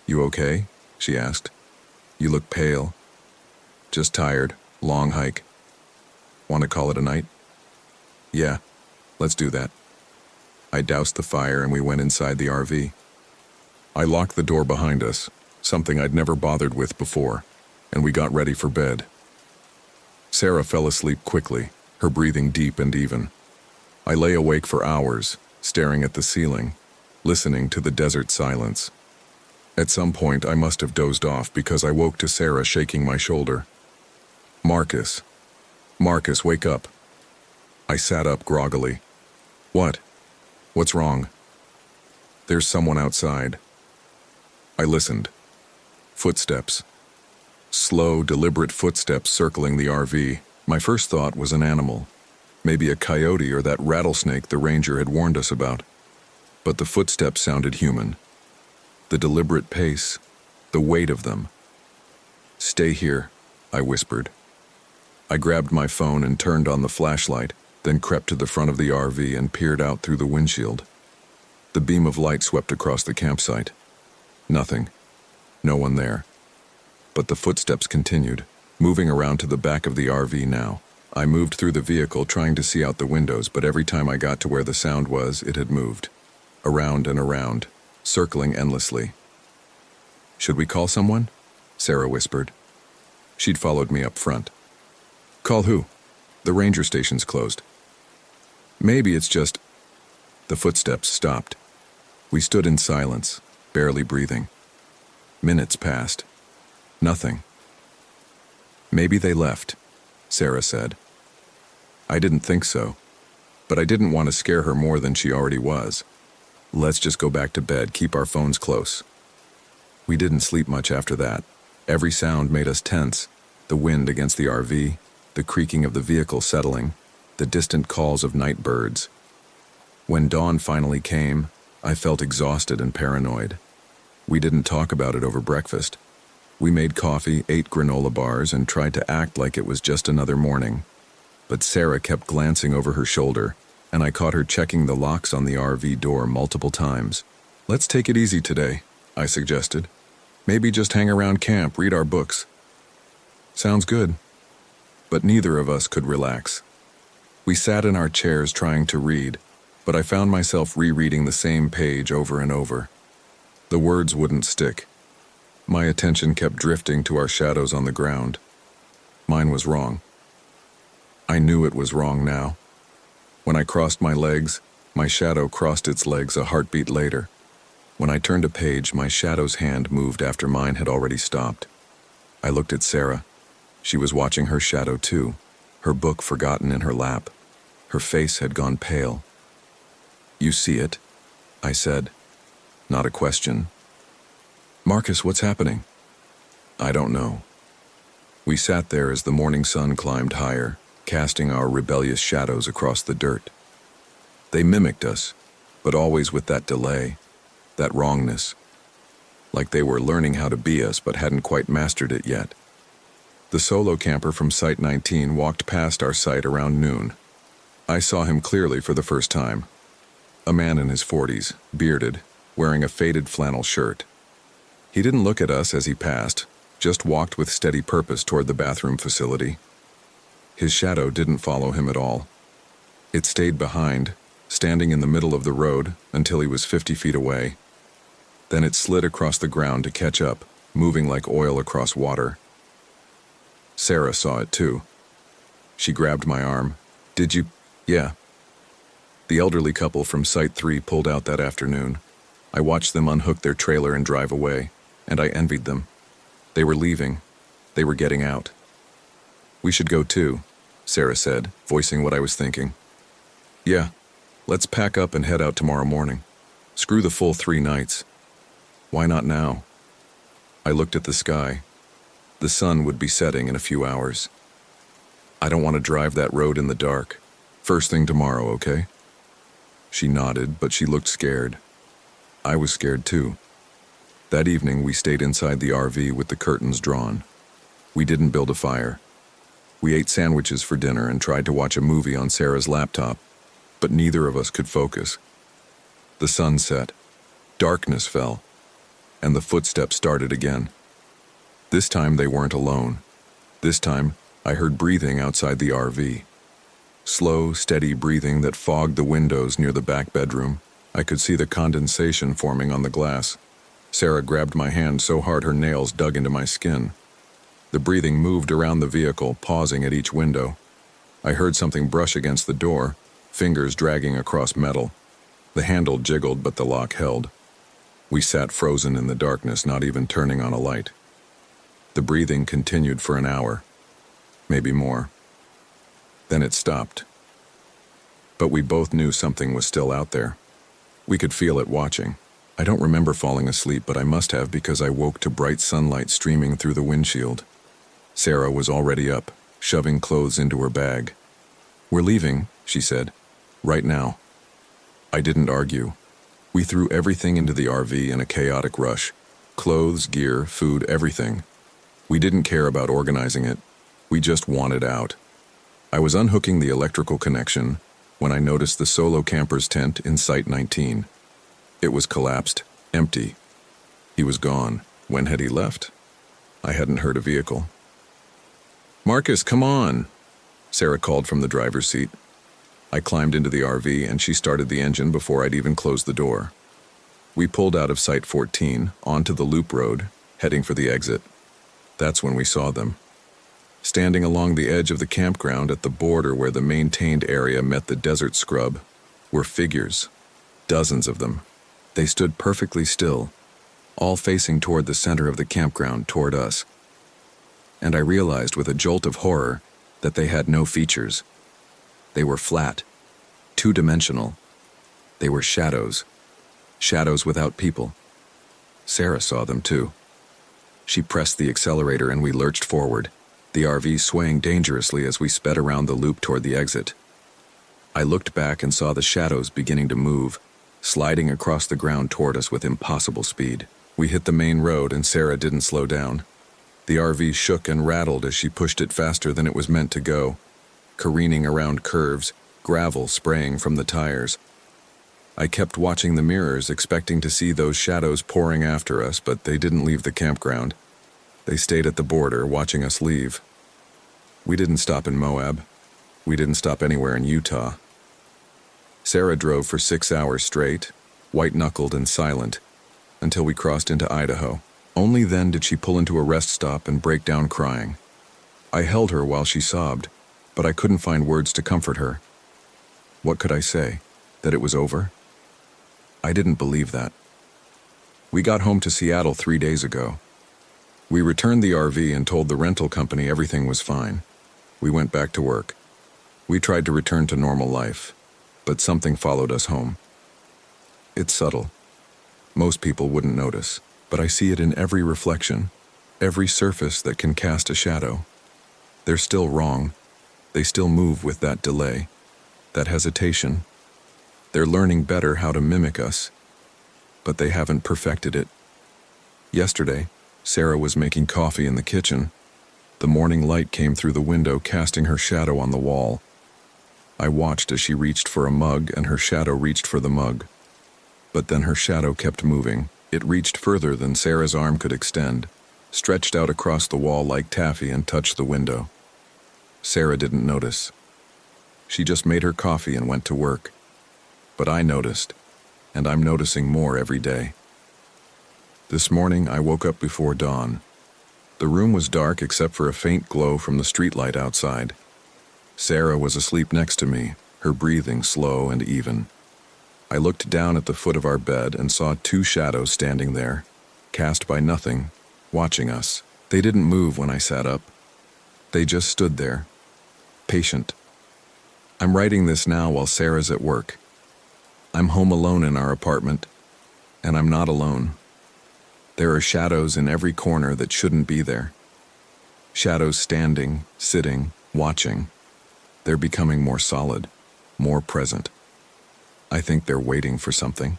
You okay? She asked. You look pale. Just tired. Long hike. Want to call it a night? Yeah, let's do that. I doused the fire and we went inside the RV. I locked the door behind us, something I'd never bothered with before, and we got ready for bed. Sarah fell asleep quickly, her breathing deep and even. I lay awake for hours, staring at the ceiling, listening to the desert silence. At some point, I must have dozed off because I woke to Sarah shaking my shoulder. Marcus, wake up. I sat up groggily. What? What's wrong? There's someone outside. I listened. Footsteps. Slow, deliberate footsteps circling the RV. My first thought was an animal. Maybe a coyote or that rattlesnake the ranger had warned us about. But the footsteps sounded human. The deliberate pace, the weight of them. Stay here, I whispered. I grabbed my phone and turned on the flashlight, then crept to the front of the RV and peered out through the windshield. The beam of light swept across the campsite. Nothing. No one there. But the footsteps continued, moving around to the back of the RV now. I moved through the vehicle trying to see out the windows, but every time I got to where the sound was, it had moved. Around and around, circling endlessly. "Should we call someone?" Sarah whispered. She'd followed me up front. "Call who? The ranger station's closed." "Maybe it's just—" The footsteps stopped. We stood in silence, barely breathing. Minutes passed. Nothing. "Maybe they left," Sarah said. I didn't think so, but I didn't want to scare her more than she already was. "Let's just go back to bed, keep our phones close." We didn't sleep much after that. Every sound made us tense. The wind against the RV, the creaking of the vehicle settling, the distant calls of night birds. When dawn finally came, I felt exhausted and paranoid. We didn't talk about it over breakfast. We made coffee, ate granola bars, and tried to act like it was just another morning. But Sarah kept glancing over her shoulder, and I caught her checking the locks on the RV door multiple times. "Let's take it easy today," I suggested. "Maybe just hang around camp, read our books." "Sounds good." But neither of us could relax. We sat in our chairs trying to read, but I found myself rereading the same page over and over. The words wouldn't stick. My attention kept drifting to our shadows on the ground. Mine was wrong. I knew it was wrong now. When I crossed my legs, my shadow crossed its legs a heartbeat later. When I turned a page, my shadow's hand moved after mine had already stopped. I looked at Sarah. She was watching her shadow too, her book forgotten in her lap. Her face had gone pale. "You see it?" I said. Not a question. "Marcus, what's happening?" "I don't know." We sat there as the morning sun climbed higher, casting our rebellious shadows across the dirt. They mimicked us, but always with that delay, that wrongness. Like they were learning how to be us but hadn't quite mastered it yet. The solo camper from Site 19 walked past our site around noon. I saw him clearly for the first time. A man in his 40s, bearded, wearing a faded flannel shirt. He didn't look at us as he passed, just walked with steady purpose toward the bathroom facility. His shadow didn't follow him at all. It stayed behind, standing in the middle of the road until he was 50 feet away. Then it slid across the ground to catch up, moving like oil across water. Sarah saw it too. She grabbed my arm. "Did you—" "Yeah." The elderly couple from Site 3 pulled out that afternoon. I watched them unhook their trailer and drive away, and I envied them. They were leaving. They were getting out. "We should go too," Sarah said, voicing what I was thinking. "Yeah, let's pack up and head out tomorrow morning. Screw the full 3 nights. Why not now?" I looked at the sky. The sun would be setting in a few hours. "I don't want to drive that road in the dark. First thing tomorrow, okay?" She nodded, but she looked scared. I was scared too. That evening we stayed inside the RV with the curtains drawn. We didn't build a fire. We ate sandwiches for dinner and tried to watch a movie on Sarah's laptop, but neither of us could focus. The sun set. Darkness fell, and the footsteps started again. This time they weren't alone. This time I heard breathing outside the RV. Slow, steady breathing that fogged the windows near the back bedroom. I could see the condensation forming on the glass. Sarah grabbed my hand so hard her nails dug into my skin. The breathing moved around the vehicle, pausing at each window. I heard something brush against the door, fingers dragging across metal. The handle jiggled, but the lock held. We sat frozen in the darkness, not even turning on a light. The breathing continued for an hour, maybe more. Then it stopped. But we both knew something was still out there. We could feel it watching. I don't remember falling asleep, but I must have because I woke to bright sunlight streaming through the windshield. Sarah was already up, shoving clothes into her bag. "We're leaving," she said. "Right now." I didn't argue. We threw everything into the RV in a chaotic rush. Clothes, gear, food, everything. We didn't care about organizing it. We just wanted out. I was unhooking the electrical connection when I noticed the solo camper's tent in Site 19. It was collapsed, empty. He was gone. When had he left? I hadn't heard a vehicle. "Marcus, come on," Sarah called from the driver's seat. I climbed into the RV and she started the engine before I'd even closed the door. We pulled out of Site 14 onto the loop road, heading for the exit. That's when we saw them. Standing along the edge of the campground at the border where the maintained area met the desert scrub were figures, dozens of them. They stood perfectly still, all facing toward the center of the campground, toward us. And I realized with a jolt of horror that they had no features. They were flat, two-dimensional. They were shadows. Shadows without people. Sarah saw them too. She pressed the accelerator and we lurched forward, the RV swaying dangerously as we sped around the loop toward the exit. I looked back and saw the shadows beginning to move, sliding across the ground toward us with impossible speed. We hit the main road and Sarah didn't slow down. The RV shook and rattled as she pushed it faster than it was meant to go, careening around curves, gravel spraying from the tires. I kept watching the mirrors, expecting to see those shadows pouring after us, but they didn't leave the campground. They stayed at the border, watching us leave. We didn't stop in Moab. We didn't stop anywhere in Utah. Sarah drove for 6 hours straight, white-knuckled and silent, until we crossed into Idaho. Only then did she pull into a rest stop and break down crying. I held her while she sobbed, but I couldn't find words to comfort her. What could I say? That it was over? I didn't believe that. We got home to Seattle 3 days ago. We returned the RV and told the rental company everything was fine. We went back to work. We tried to return to normal life, but something followed us home. It's subtle. Most people wouldn't notice, but I see it in every reflection, every surface that can cast a shadow. They're still wrong. They still move with that delay, that hesitation. They're learning better how to mimic us, but they haven't perfected it. Yesterday, Sarah was making coffee in the kitchen. The morning light came through the window, casting her shadow on the wall. I watched as she reached for a mug and her shadow reached for the mug. But then her shadow kept moving. It reached further than Sarah's arm could extend, stretched out across the wall like taffy and touched the window. Sarah didn't notice. She just made her coffee and went to work. But I noticed, and I'm noticing more every day. This morning, I woke up before dawn. The room was dark except for a faint glow from the streetlight outside. Sarah was asleep next to me, her breathing slow and even. I looked down at the foot of our bed and saw 2 shadows standing there, cast by nothing, watching us. They didn't move when I sat up. They just stood there, patient. I'm writing this now while Sarah's at work. I'm home alone in our apartment, and I'm not alone. There are shadows in every corner that shouldn't be there. Shadows standing, sitting, watching. They're becoming more solid, more present. I think they're waiting for something.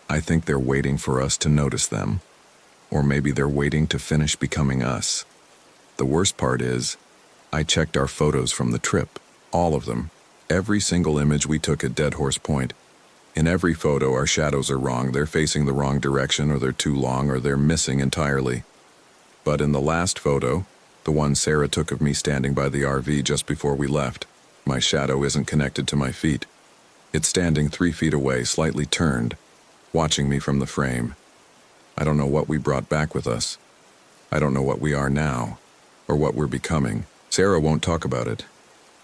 I think they're waiting for us to notice them. Or maybe they're waiting to finish becoming us. The worst part is, I checked our photos from the trip, all of them, every single image we took at Dead Horse Point. In every photo, our shadows are wrong. They're facing the wrong direction, or they're too long, or they're missing entirely. But in the last photo, the one Sarah took of me standing by the RV just before we left, my shadow isn't connected to my feet. It's standing 3 feet away, slightly turned, watching me from the frame. I don't know what we brought back with us. I don't know what we are now, or what we're becoming. Sarah won't talk about it.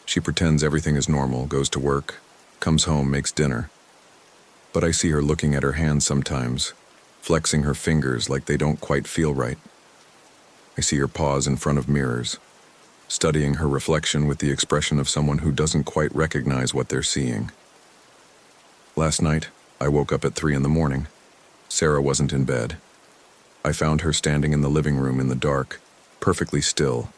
She pretends everything is normal, goes to work, comes home, makes dinner. But I see her looking at her hands sometimes, flexing her fingers like they don't quite feel right. I see her pause in front of mirrors, studying her reflection with the expression of someone who doesn't quite recognize what they're seeing. Last night, I woke up at 3 a.m. Sarah wasn't in bed. I found her standing in the living room in the dark, perfectly still,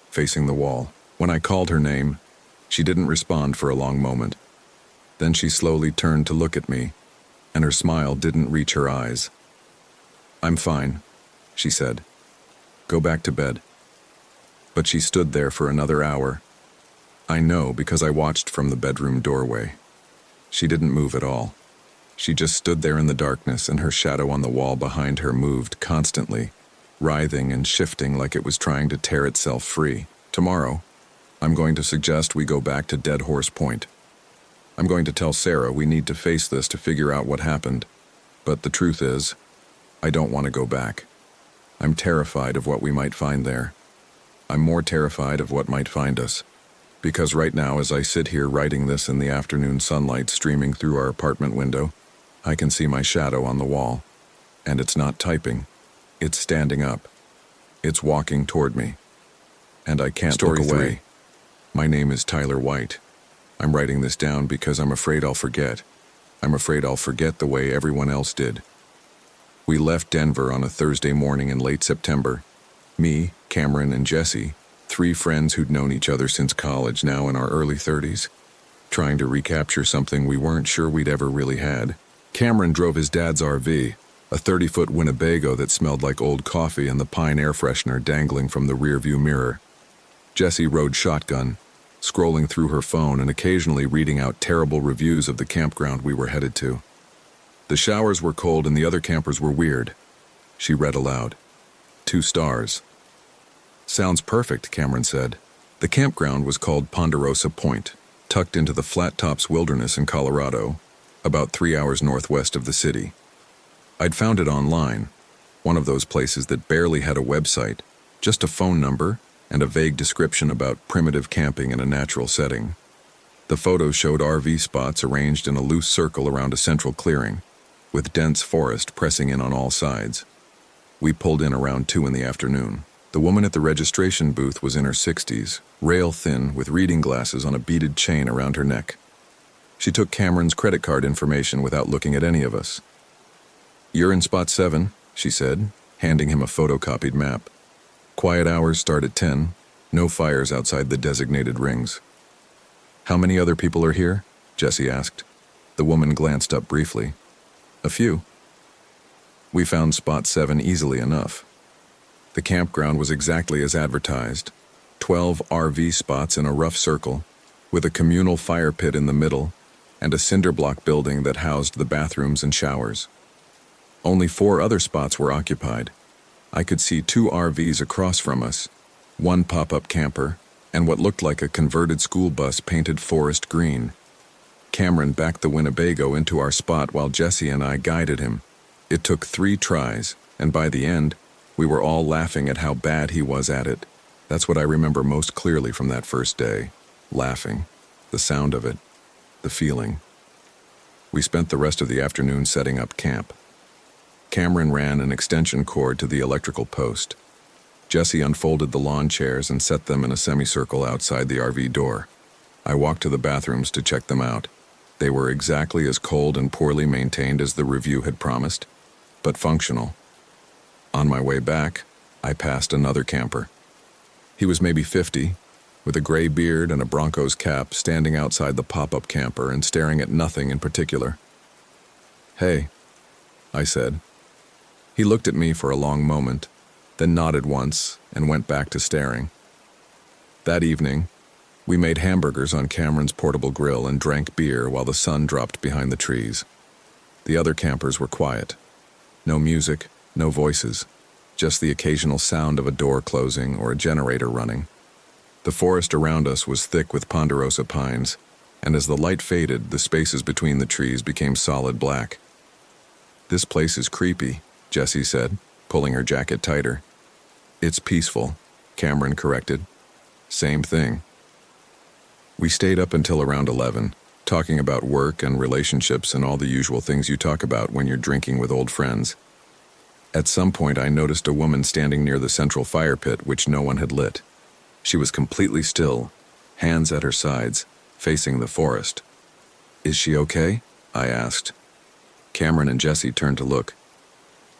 facing the wall. When I called her name, she didn't respond for a long moment. Then she slowly turned to look at me, and her smile didn't reach her eyes. "I'm fine," she said. "Go back to bed." But she stood there for another hour, I know because I watched from the bedroom doorway. She didn't move at all. She just stood there in the darkness, and her shadow on the wall behind her moved constantly, writhing and shifting like it was trying to tear itself free. Tomorrow, I'm going to suggest we go back to Dead Horse Point. I'm going to tell Sarah we need to face this to figure out what happened. But the truth is, I don't want to go back. I'm terrified of what we might find there. I'm more terrified of what might find us. Because right now, as I sit here writing this in the afternoon sunlight streaming through our apartment window, I can see my shadow on the wall. And it's not typing. It's standing up. It's walking toward me. And I can't look away. Story 3. My name is Tyler White. I'm writing this down because I'm afraid I'll forget. I'm afraid I'll forget the way everyone else did. We left Denver on a Thursday morning in late September. Me, Cameron, and Jesse, 3 friends who'd known each other since college, now in our early 30s, trying to recapture something we weren't sure we'd ever really had. Cameron drove his dad's RV, a 30-foot Winnebago that smelled like old coffee and the pine air freshener dangling from the rearview mirror. Jessie rode shotgun, scrolling through her phone and occasionally reading out terrible reviews of the campground we were headed to. The showers were cold and the other campers were weird. She read aloud. 2 stars. Sounds perfect, Cameron said. The campground was called Ponderosa Point, tucked into the Flat Tops Wilderness in Colorado, about 3 hours northwest of the city. I'd found it online, one of those places that barely had a website, just a phone number and a vague description about primitive camping in a natural setting. The photos showed RV spots arranged in a loose circle around a central clearing, with dense forest pressing in on all sides. We pulled in around 2 in the afternoon. The woman at the registration booth was in her 60s, rail-thin, with reading glasses on a beaded chain around her neck. She took Cameron's credit card information without looking at any of us. "You're in spot 7, she said, handing him a photocopied map. Quiet hours start at 10, no fires outside the designated rings. "How many other people are here?" Jesse asked. The woman glanced up briefly. "A few." We found spot 7 easily enough. The campground was exactly as advertised, 12 RV spots in a rough circle, with a communal fire pit in the middle and a cinder block building that housed the bathrooms and showers. Only 4 other spots were occupied. I could see 2 RVs across from us, 1 pop-up camper, and what looked like a converted school bus painted forest green. Cameron backed the Winnebago into our spot while Jesse and I guided him. It took 3 tries, and by the end, we were all laughing at how bad he was at it. That's what I remember most clearly from that first day. Laughing. The sound of it. The feeling. We spent the rest of the afternoon setting up camp. Cameron ran an extension cord to the electrical post. Jesse unfolded the lawn chairs and set them in a semicircle outside the RV door. I walked to the bathrooms to check them out. They were exactly as cold and poorly maintained as the review had promised, but functional. On my way back, I passed another camper. He was maybe 50, with a gray beard and a Broncos cap, standing outside the pop-up camper and staring at nothing in particular. "Hey," I said. He looked at me for a long moment, then nodded once and went back to staring. That evening, we made hamburgers on Cameron's portable grill and drank beer while the sun dropped behind the trees. The other campers were quiet. No music, no voices, just the occasional sound of a door closing or a generator running. The forest around us was thick with ponderosa pines, and as the light faded, the spaces between the trees became solid black. "This place is creepy," Jessie said, pulling her jacket tighter. "It's peaceful," Cameron corrected. "Same thing." We stayed up until around 11, talking about work and relationships and all the usual things you talk about when you're drinking with old friends. At some point, I noticed a woman standing near the central fire pit, which no one had lit. She was completely still, hands at her sides, facing the forest. "Is she okay?" I asked. Cameron and Jesse turned to look.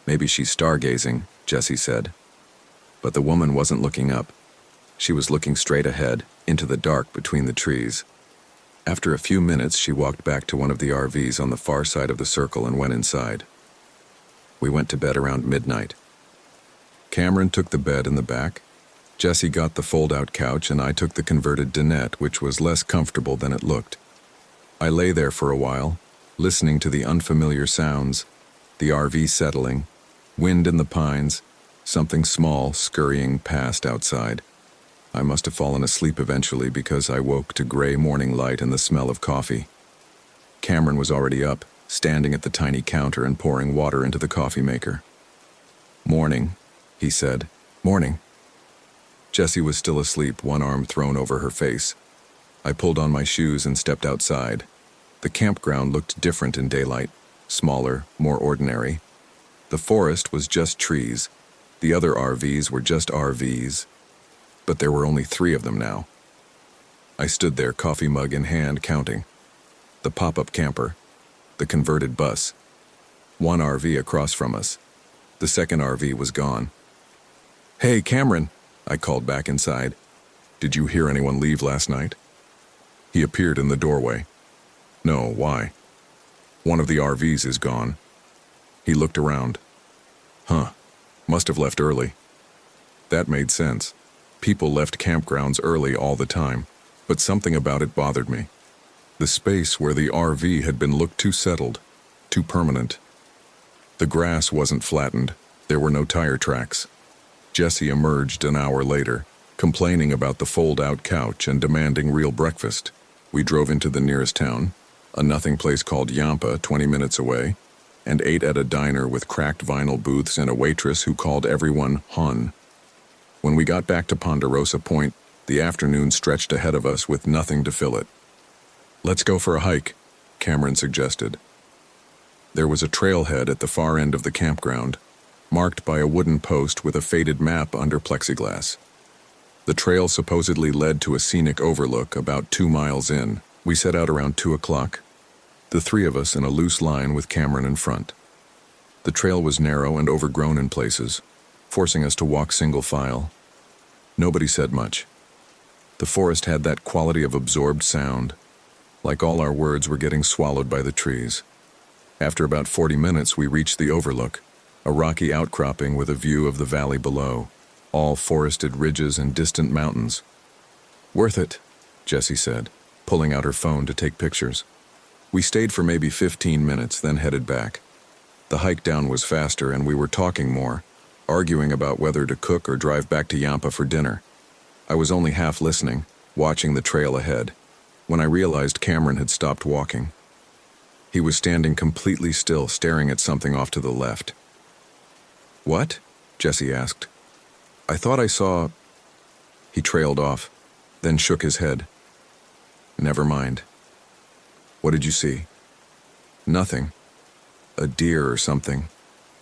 "Maybe she's stargazing," Jesse said. But the woman wasn't looking up. She was looking straight ahead, into the dark between the trees. After a few minutes, she walked back to one of the RVs on the far side of the circle and went inside. We went to bed around midnight. Cameron took the bed in the back. Jesse got the fold-out couch and I took the converted dinette, which was less comfortable than it looked. I lay there for a while, listening to the unfamiliar sounds, the RV settling, wind in the pines, something small scurrying past outside. I must have fallen asleep eventually because I woke to gray morning light and the smell of coffee. Cameron was already up, standing at the tiny counter and pouring water into the coffee maker. "Morning," he said. "Morning." Jessie was still asleep, one arm thrown over her face. I pulled on my shoes and stepped outside. The campground looked different in daylight, smaller, more ordinary. The forest was just trees. The other RVs were just RVs. But there were only 3 of them now. I stood there, coffee mug in hand, counting. The pop-up camper, the converted bus, 1 RV across from us. The second RV was gone. "Hey, Cameron," I called back inside. "Did you hear anyone leave last night?" He appeared in the doorway. "No, why?" "One of the RVs is gone." He looked around. "Huh, must have left early." That made sense. People left campgrounds early all the time, but something about it bothered me. The space where the RV had been looked too settled, too permanent. The grass wasn't flattened. There were no tire tracks. Jesse emerged an hour later, complaining about the fold-out couch and demanding real breakfast. We drove into the nearest town, a nothing place called Yampa, 20 minutes away, and ate at a diner with cracked vinyl booths and a waitress who called everyone Hun. When we got back to Ponderosa Point, the afternoon stretched ahead of us with nothing to fill it. "Let's go for a hike," Cameron suggested. There was a trailhead at the far end of the campground, marked by a wooden post with a faded map under plexiglass. The trail supposedly led to a scenic overlook about 2 miles in. We set out around 2 o'clock, the 3 of us in a loose line with Cameron in front. The trail was narrow and overgrown in places, forcing us to walk single file. Nobody said much. The forest had that quality of absorbed sound, like all our words were getting swallowed by the trees. After about 40 minutes, we reached the overlook, a rocky outcropping with a view of the valley below, all forested ridges and distant mountains. "Worth it," Jessie said, pulling out her phone to take pictures. We stayed for maybe 15 minutes, then headed back. The hike down was faster and we were talking more, arguing about whether to cook or drive back to Yampa for dinner. I was only half listening, watching the trail ahead, when I realized Cameron had stopped walking. He was standing completely still, staring at something off to the left. "What?" Jessie asked. "I thought I saw—" He trailed off, then shook his head. "Never mind." "What did you see?" "Nothing. A deer or something,"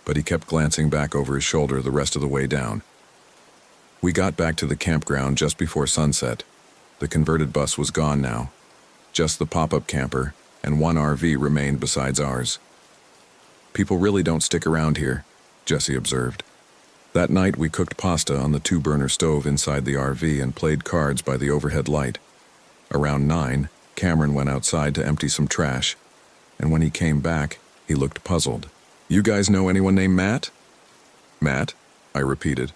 but he kept glancing back over his shoulder the rest of the way down. We got back to the campground just before sunset. The converted bus was gone now. Just the pop-up camper and 1 RV remained besides ours. "People really don't stick around here," Jessie observed. That night we cooked pasta on the 2-burner stove inside the RV and played cards by the overhead light. Around 9, Cameron went outside to empty some trash, and when he came back, he looked puzzled. "You guys know anyone named Matt?" "Matt?" I repeated.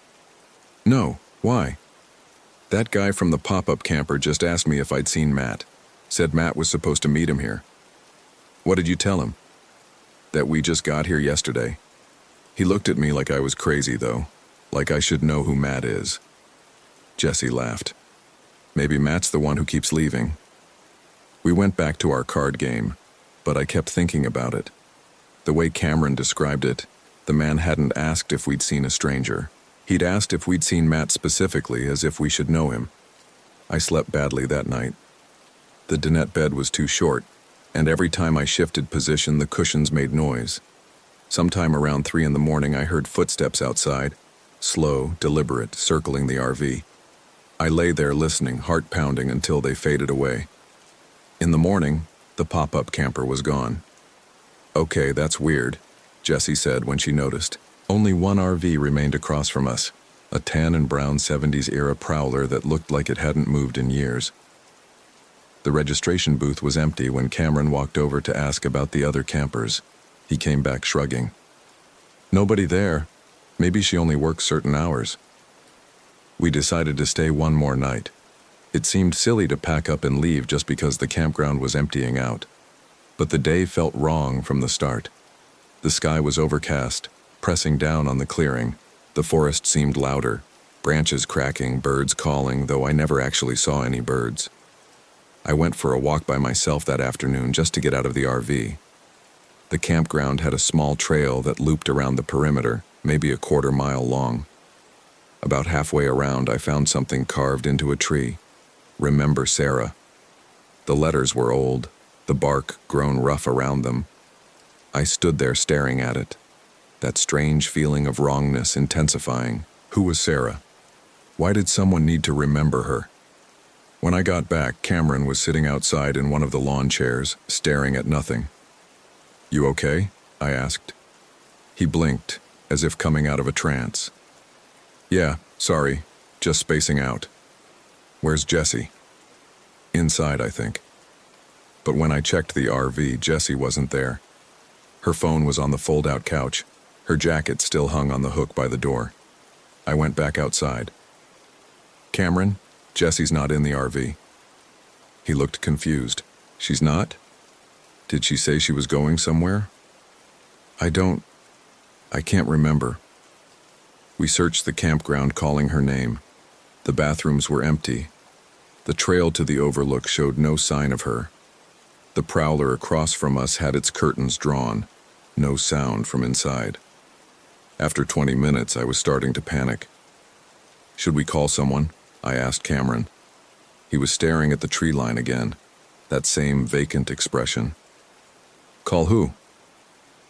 "No, why?" "That guy from the pop-up camper just asked me if I'd seen Matt. Said Matt was supposed to meet him here." "What did you tell him?" "That we just got here yesterday." He looked at me like I was crazy, though, like I should know who Matt is. Jessie laughed. "Maybe Matt's the one who keeps leaving." We went back to our card game, but I kept thinking about it. The way Cameron described it, the man hadn't asked if we'd seen a stranger. He'd asked if we'd seen Matt specifically, as if we should know him. I slept badly that night. The dinette bed was too short, and every time I shifted position, the cushions made noise. Sometime around 3 in the morning, I heard footsteps outside, slow, deliberate, circling the RV. I lay there listening, heart pounding, until they faded away. In the morning, the pop-up camper was gone. "Okay, that's weird," Jessie said when she noticed. Only 1 RV remained across from us, a tan and brown 70s-era Prowler that looked like it hadn't moved in years. The registration booth was empty when Cameron walked over to ask about the other campers. He came back shrugging. "Nobody there. Maybe she only works certain hours." We decided to stay one more night. It seemed silly to pack up and leave just because the campground was emptying out. But the day felt wrong from the start. The sky was overcast, pressing down on the clearing. The forest seemed louder, branches cracking, birds calling, though I never actually saw any birds. I went for a walk by myself that afternoon just to get out of the RV. The campground had a small trail that looped around the perimeter, maybe a quarter-mile long. About halfway around, I found something carved into a tree. Remember Sarah. The letters were old, the bark grown rough around them. I stood there staring at it, that strange feeling of wrongness intensifying. Who was Sarah? Why did someone need to remember her? When I got back, Cameron was sitting outside in one of the lawn chairs, staring at nothing. "You okay?" I asked. He blinked, as if coming out of a trance. "Yeah, sorry, just spacing out." "Where's Jessie?" "Inside, I think." But when I checked the RV, Jessie wasn't there. Her phone was on the fold-out couch. Her jacket still hung on the hook by the door. I went back outside. "Cameron, Jessie's not in the RV." He looked confused. "She's not? Did she say she was going somewhere?" I can't remember." We searched the campground calling her name. The bathrooms were empty. The trail to the overlook showed no sign of her. The prowler across from us had its curtains drawn. No sound from inside. After 20 minutes, I was starting to panic. "Should we call someone?" I asked Cameron. He was staring at the tree line again, that same vacant expression. "Call who?"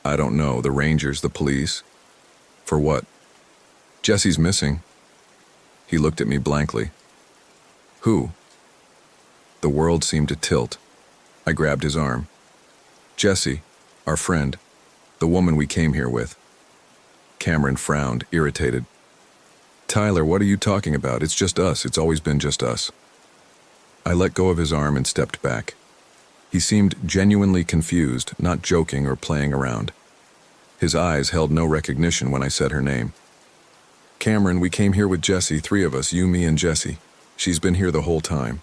"I don't know, the rangers, the police." "For what?" "Jessie's missing." He looked at me blankly. "Who?" The world seemed to tilt. I grabbed his arm. "Jessie, our friend, the woman we came here with." Cameron frowned, irritated. "Tyler, what are you talking about? It's just us. It's always been just us." I let go of his arm and stepped back. He seemed genuinely confused, not joking or playing around. His eyes held no recognition when I said her name. "Cameron, we came here with Jessie, 3 of us, you, me, and Jessie. She's been here the whole time."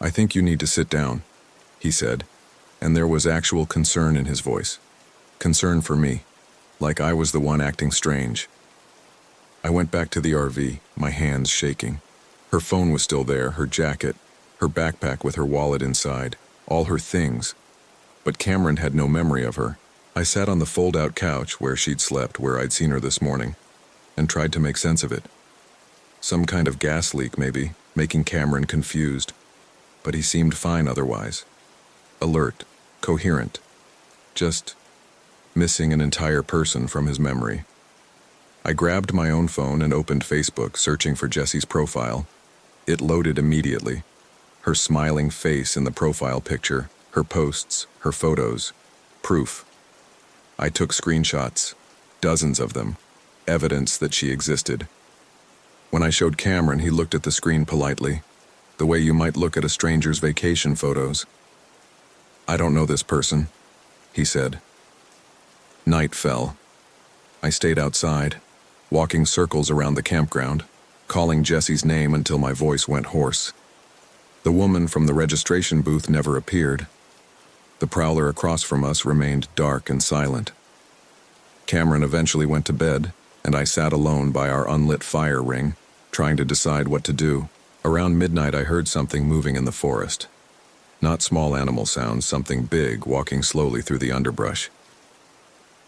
"I think you need to sit down," he said, and there was actual concern in his voice. Concern for me, like I was the one acting strange. I went back to the RV, my hands shaking. Her phone was still there, her jacket, her backpack with her wallet inside, all her things. But Cameron had no memory of her. I sat on the fold-out couch where she'd slept, where I'd seen her this morning, and tried to make sense of it. Some kind of gas leak, maybe, making Cameron confused. But he seemed fine otherwise. Alert, coherent, just missing an entire person from his memory. I grabbed my own phone and opened Facebook, searching for Jessie's profile. It loaded immediately. Her smiling face in the profile picture, her posts, her photos. Proof. I took screenshots, dozens of them, evidence that she existed. When I showed Cameron, he looked at the screen politely, the way you might look at a stranger's vacation photos. "I don't know this person," he said. Night fell. I stayed outside, walking circles around the campground, calling Jessie's name until my voice went hoarse. The woman from the registration booth never appeared. The prowler across from us remained dark and silent. Cameron eventually went to bed, and I sat alone by our unlit fire ring, trying to decide what to do. Around midnight, I heard something moving in the forest. Not small animal sounds, something big walking slowly through the underbrush.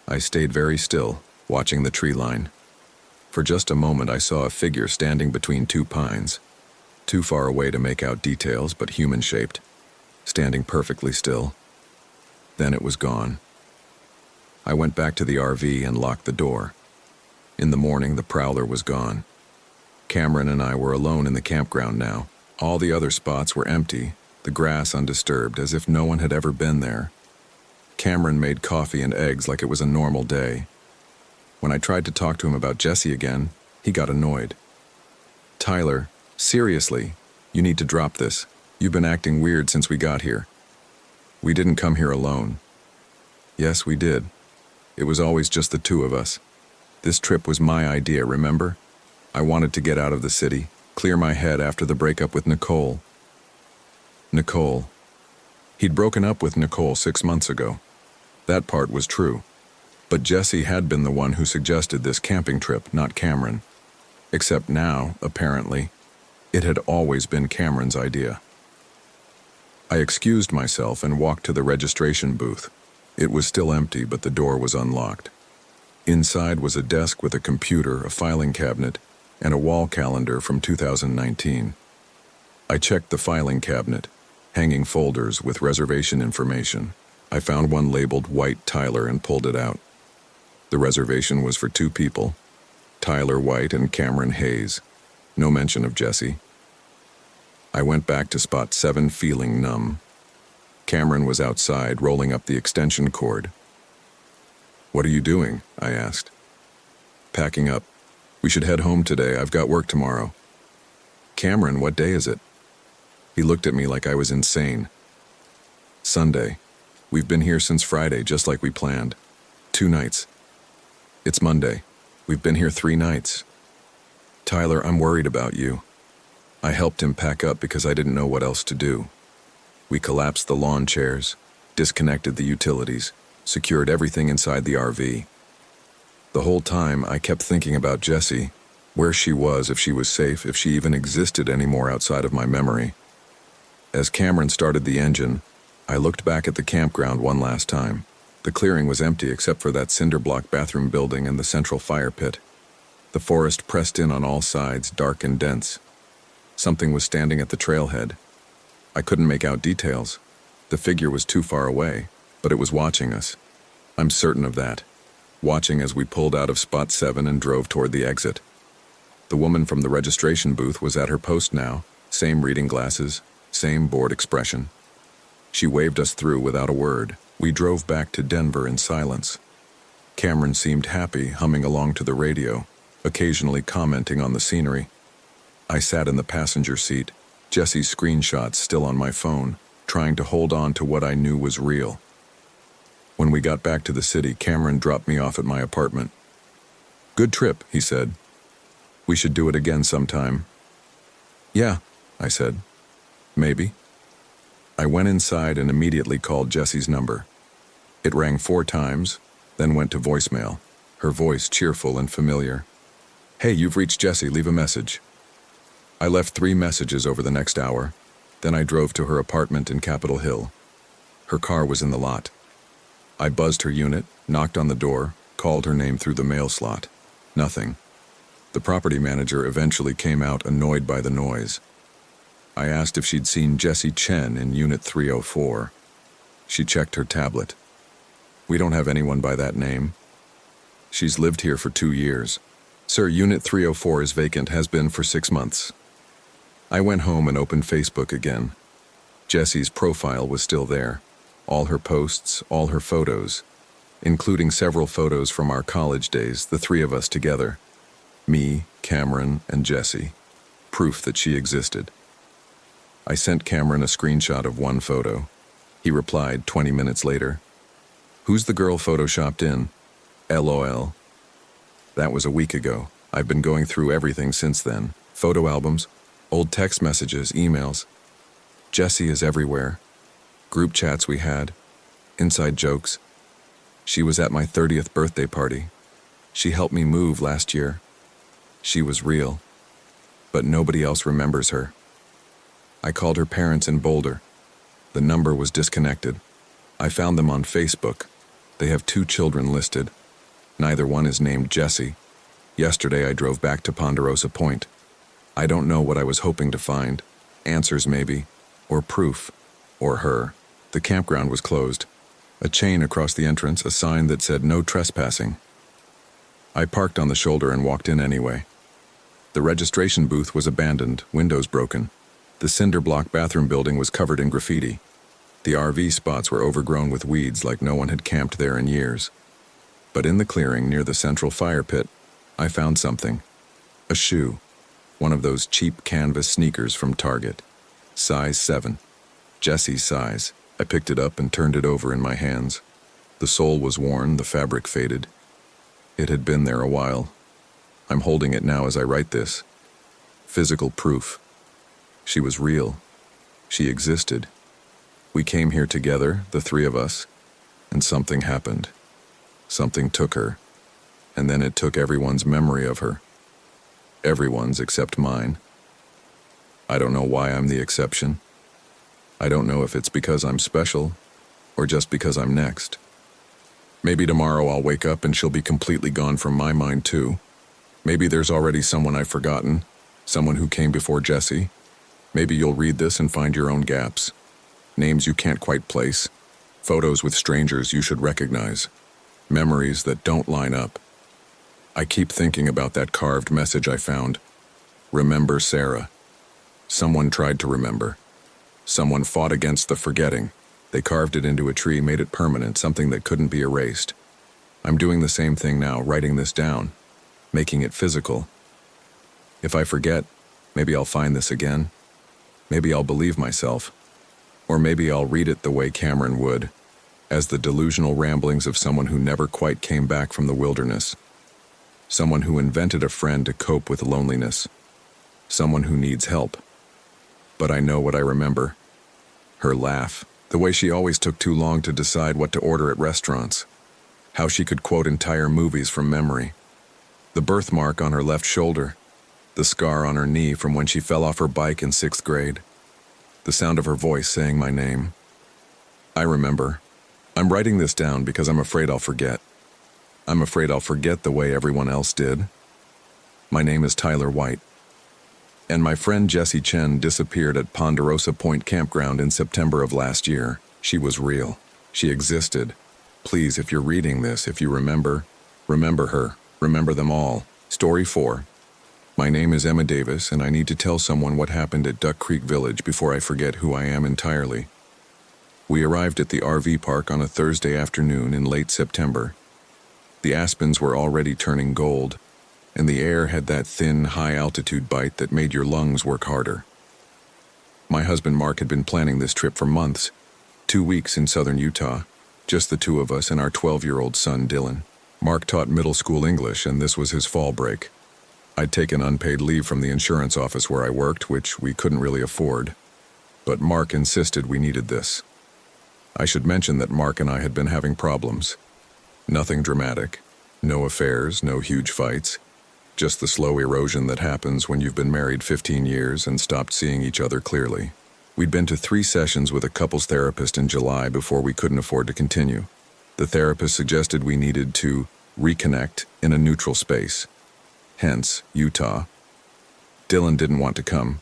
I stayed very still, watching the tree line. For just a moment, I saw a figure standing between 2 pines, too far away to make out details, but human-shaped, standing perfectly still. Then it was gone. I went back to the RV and locked the door. In the morning, the prowler was gone. Cameron and I were alone in the campground now. All the other spots were empty, the grass undisturbed, as if no one had ever been there. Cameron made coffee and eggs like it was a normal day. When I tried to talk to him about Jessie again, he got annoyed. "Tyler, seriously, you need to drop this. You've been acting weird since we got here." "We didn't come here alone." "Yes, we did. It was always just the 2 of us. This trip was my idea, remember? I wanted to get out of the city, clear my head after the breakup with Nicole. Nicole. He'd broken up with Nicole 6 months ago. That part was true. But Jesse had been the one who suggested this camping trip, not Cameron. Except now, apparently, it had always been Cameron's idea. I excused myself and walked to the registration booth. It was still empty, but the door was unlocked. Inside was a desk with a computer, a filing cabinet, and a wall calendar from 2019. I checked the filing cabinet, hanging folders with reservation information. I found one labeled White Tyler and pulled it out. The reservation was for 2 people, Tyler White and Cameron Hayes. No mention of Jesse. I went back to spot 7 feeling numb. Cameron was outside, rolling up the extension cord. "What are you doing?" I asked. "Packing up. We should head home today. I've got work tomorrow." "Cameron, what day is it?" He looked at me like I was insane. "Sunday. We've been here since Friday, just like we planned. 2 nights. It's Monday. We've been here 3 nights. Tyler, I'm worried about you." I helped him pack up because I didn't know what else to do. We collapsed the lawn chairs, disconnected the utilities, secured everything inside the RV. The whole time, I kept thinking about Jessie, where she was, if she was safe, if she even existed anymore outside of my memory. As Cameron started the engine, I looked back at the campground one last time. The clearing was empty except for that cinder block bathroom building and the central fire pit. The forest pressed in on all sides, dark and dense. Something was standing at the trailhead. I couldn't make out details. The figure was too far away, but it was watching us. I'm certain of that. Watching as we pulled out of Spot 7 and drove toward the exit. The woman from the registration booth was at her post now, same reading glasses, same bored expression. She waved us through without a word. We drove back to Denver in silence. Cameron seemed happy, humming along to the radio, occasionally commenting on the scenery. I sat in the passenger seat, Jesse's screenshots still on my phone, trying to hold on to what I knew was real. When we got back to the city, Cameron dropped me off at my apartment. "Good trip," he said. "We should do it again sometime." "Yeah," I said. "Maybe." I went inside and immediately called Jesse's number. It rang 4 times, then went to voicemail, her voice cheerful and familiar. "Hey, you've reached Jessie, leave a message." I left 3 messages over the next hour, then I drove to her apartment in Capitol Hill. Her car was in the lot. I buzzed her unit, knocked on the door, called her name through the mail slot. Nothing. The property manager eventually came out, annoyed by the noise. I asked if she'd seen Jessie Chen in Unit 304. She checked her tablet. "We don't have anyone by that name. She's lived here for 2 years. Sir, Unit 304 is vacant, has been for 6 months." I went home and opened Facebook again. Jessie's profile was still there. All her posts, all her photos, including several photos from our college days, the 3 of us together. Me, Cameron, and Jessie. Proof that she existed. I sent Cameron a screenshot of one photo. He replied 20 minutes later. "Who's the girl photoshopped in? LOL. That was a week ago. I've been going through everything since then. Photo albums, old text messages, emails. Jessie is everywhere. Group chats we had. Inside jokes. She was at my 30th birthday party. She helped me move last year. She was real. But nobody else remembers her. I called her parents in Boulder. The number was disconnected. I found them on Facebook. They have 2 children listed. Neither one is named Jessie. Yesterday I drove back to Ponderosa Point. I don't know what I was hoping to find. Answers maybe. Or proof. Or her. The campground was closed. A chain across the entrance, a sign that said no trespassing. I parked on the shoulder and walked in anyway. The registration booth was abandoned, windows broken. The cinder block bathroom building was covered in graffiti. The RV spots were overgrown with weeds like no one had camped there in years. But in the clearing near the central fire pit, I found something. A shoe. One of those cheap canvas sneakers from Target. Size 7. Jessie's size. I picked it up and turned it over in my hands. The sole was worn, the fabric faded. It had been there a while. I'm holding it now as I write this. Physical proof. She was real. She existed. We came here together, the three of us, and something happened. Something took her, and then it took everyone's memory of her. Everyone's except mine. I don't know why I'm the exception. I don't know if it's because I'm special, or just because I'm next. Maybe tomorrow I'll wake up and she'll be completely gone from my mind too. Maybe there's already someone I've forgotten, someone who came before Jesse. Maybe you'll read this and find your own gaps. Names you can't quite place. Photos with strangers you should recognize. Memories that don't line up. I keep thinking about that carved message I found. Remember Sarah. Someone tried to remember. Someone fought against the forgetting. They carved it into a tree, made it permanent, something that couldn't be erased. I'm doing the same thing now, writing this down, making it physical. If I forget, maybe I'll find this again. Maybe I'll believe myself. Or maybe I'll read it the way Cameron would, as the delusional ramblings of someone who never quite came back from the wilderness. Someone who invented a friend to cope with loneliness. Someone who needs help. But I know what I remember. Her laugh, the way she always took too long to decide what to order at restaurants. How she could quote entire movies from memory. The birthmark on her left shoulder. The scar on her knee from when she fell off her bike in 6th grade. The sound of her voice saying my name. I remember. I'm writing this down because I'm afraid I'll forget. I'm afraid I'll forget the way everyone else did. My name is Tyler White. And my friend Jessie Chen disappeared at Ponderosa Point Campground in September of last year. She was real. She existed. Please, if you're reading this, if you remember her. Remember them all. Story 4. My name is Emma Davis, and I need to tell someone what happened at Duck Creek Village before I forget who I am entirely. We arrived at the RV park on a Thursday afternoon in late September. The aspens were already turning gold, and the air had that thin, high-altitude bite that made your lungs work harder. My husband Mark had been planning this trip for months, 2 weeks in southern Utah, just the two of us and our 12-year-old son Dylan. Mark taught middle school English, and this was his fall break. I'd taken unpaid leave from the insurance office where I worked, which we couldn't really afford, but Mark insisted we needed this. I should mention that Mark and I had been having problems. Nothing dramatic, no affairs, no huge fights. Just the slow erosion that happens when you've been married 15 years and stopped seeing each other clearly. We'd been to 3 sessions with a couples therapist in July before we couldn't afford to continue. The therapist suggested we needed to reconnect in a neutral space. Hence, Utah. Dylan didn't want to come.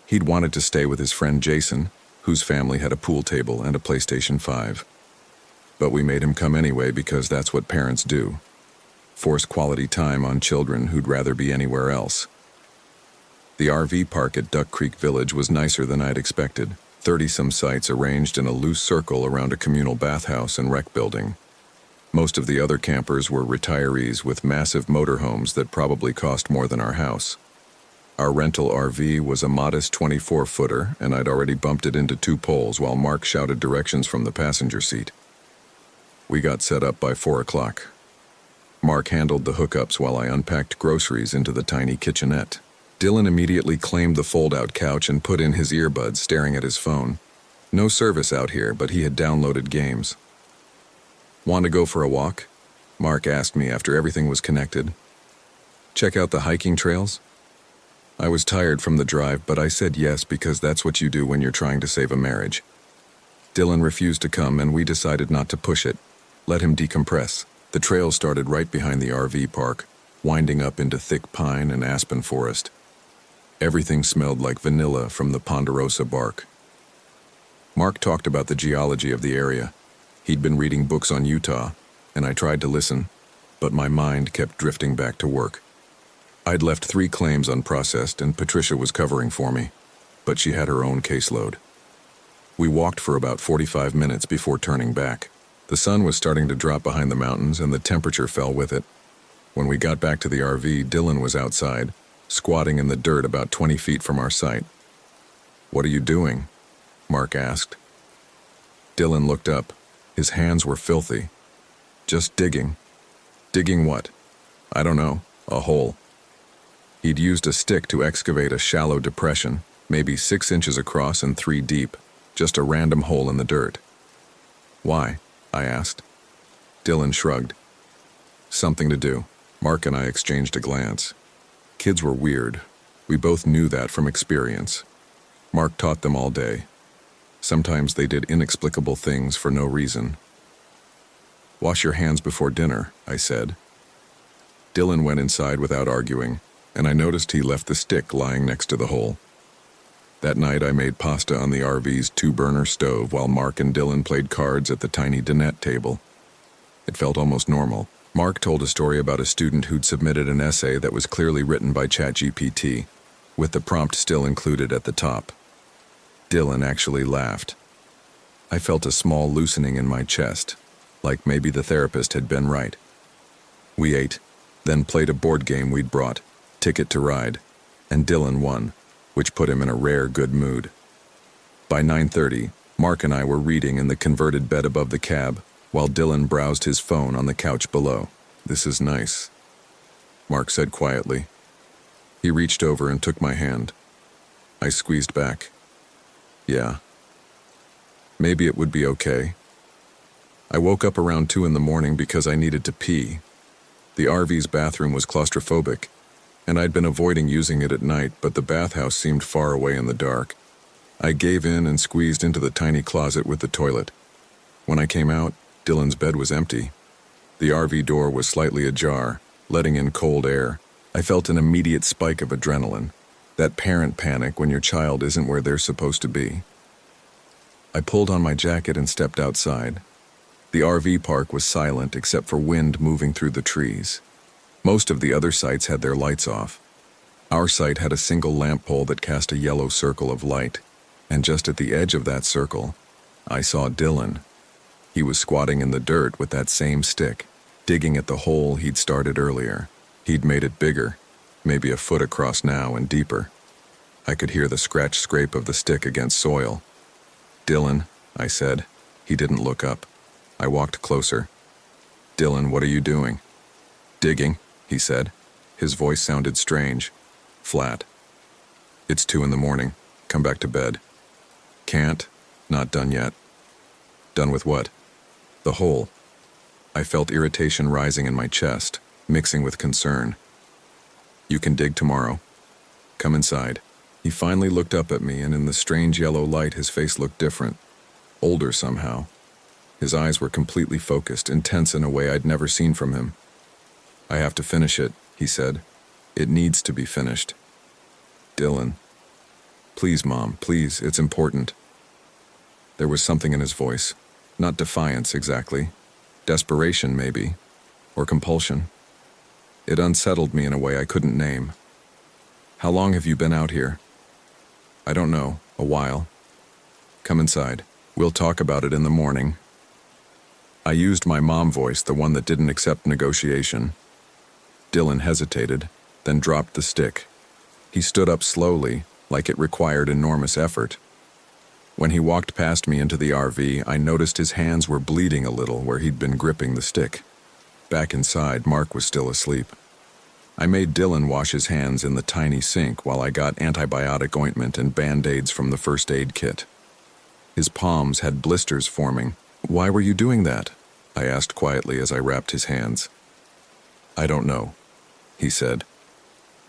He'd wanted to stay with his friend Jason, whose family had a pool table and a PlayStation 5. But we made him come anyway because that's what parents do. Force quality time on children who'd rather be anywhere else. The RV park at Duck Creek Village was nicer than I'd expected. 30-some sites arranged in a loose circle around a communal bathhouse and rec building. Most of the other campers were retirees with massive motorhomes that probably cost more than our house. Our rental RV was a modest 24-footer, and I'd already bumped it into 2 poles while Mark shouted directions from the passenger seat. We got set up by 4 o'clock. Mark handled the hookups while I unpacked groceries into the tiny kitchenette. Dylan immediately claimed the fold-out couch and put in his earbuds, staring at his phone. No service out here, but he had downloaded games. Want to go for a walk? Mark asked me after everything was connected. Check out the hiking trails? I was tired from the drive, but I said yes because that's what you do when you're trying to save a marriage. Dylan refused to come, and we decided not to push it. Let him decompress. The trail started right behind the RV park, winding up into thick pine and aspen forest. Everything smelled like vanilla from the ponderosa bark. Mark talked about the geology of the area. He'd been reading books on Utah, and I tried to listen, but my mind kept drifting back to work. I'd left 3 claims unprocessed, and Patricia was covering for me, but she had her own caseload. We walked for about 45 minutes before turning back. The sun was starting to drop behind the mountains, and the temperature fell with it. When we got back to the RV, Dylan was outside, squatting in the dirt about 20 feet from our site. "What are you doing?" Mark asked. Dylan looked up. His hands were filthy. "Just digging." "Digging what?" "I don't know. A hole." He'd used a stick to excavate a shallow depression, maybe 6 inches across and 3 deep, just a random hole in the dirt. "Why?" I asked. Dylan shrugged. "Something to do." Mark and I exchanged a glance. Kids were weird. We both knew that from experience. Mark taught them all day. Sometimes they did inexplicable things for no reason. "Wash your hands before dinner," I said. Dylan went inside without arguing, and I noticed he left the stick lying next to the hole. That night I made pasta on the RV's 2-burner stove while Mark and Dylan played cards at the tiny dinette table. It felt almost normal. Mark told a story about a student who'd submitted an essay that was clearly written by ChatGPT, with the prompt still included at the top. Dylan actually laughed. I felt a small loosening in my chest, like maybe the therapist had been right. We ate, then played a board game we'd brought, Ticket to Ride, and Dylan won, which put him in a rare good mood. By 9:30, Mark and I were reading in the converted bed above the cab, while Dylan browsed his phone on the couch below. "This is nice," Mark said quietly. He reached over and took my hand. I squeezed back. "Yeah. Maybe it would be okay." I woke up around 2 in the morning because I needed to pee. The RV's bathroom was claustrophobic, and I'd been avoiding using it at night, but the bathhouse seemed far away in the dark. I gave in and squeezed into the tiny closet with the toilet. When I came out, Dylan's bed was empty. The RV door was slightly ajar, letting in cold air. I felt an immediate spike of adrenaline, that parent panic when your child isn't where they're supposed to be. I pulled on my jacket and stepped outside. The RV park was silent except for wind moving through the trees. Most of the other sites had their lights off. Our site had a single lamp pole that cast a yellow circle of light, and just at the edge of that circle, I saw Dylan. He was squatting in the dirt with that same stick, digging at the hole he'd started earlier. He'd made it bigger, maybe a foot across now and deeper. I could hear the scrape of the stick against soil. "Dylan," I said. He didn't look up. I walked closer. "Dylan, what are you doing?" "Digging," he said. His voice sounded strange, flat. "It's 2 in the morning. Come back to bed." "Can't. Not done yet." "Done with what?" "The hole." I felt irritation rising in my chest, mixing with concern. "You can dig tomorrow. Come inside." He finally looked up at me, and in the strange yellow light his face looked different, older somehow. His eyes were completely focused, intense in a way I'd never seen from him. "I have to finish it," he said. "It needs to be finished." "Dylan." "Please, Mom, please, it's important." There was something in his voice. Not defiance exactly. Desperation, maybe. Or compulsion. It unsettled me in a way I couldn't name. "How long have you been out here?" "I don't know. A while." "Come inside. We'll talk about it in the morning." I used my mom voice, the one that didn't accept negotiation. Dylan hesitated, then dropped the stick. He stood up slowly, like it required enormous effort. When he walked past me into the RV, I noticed his hands were bleeding a little where he'd been gripping the stick. Back inside, Mark was still asleep. I made Dylan wash his hands in the tiny sink while I got antibiotic ointment and Band-Aids from the first aid kit. His palms had blisters forming. "Why were you doing that?" I asked quietly as I wrapped his hands. "I don't know," he said.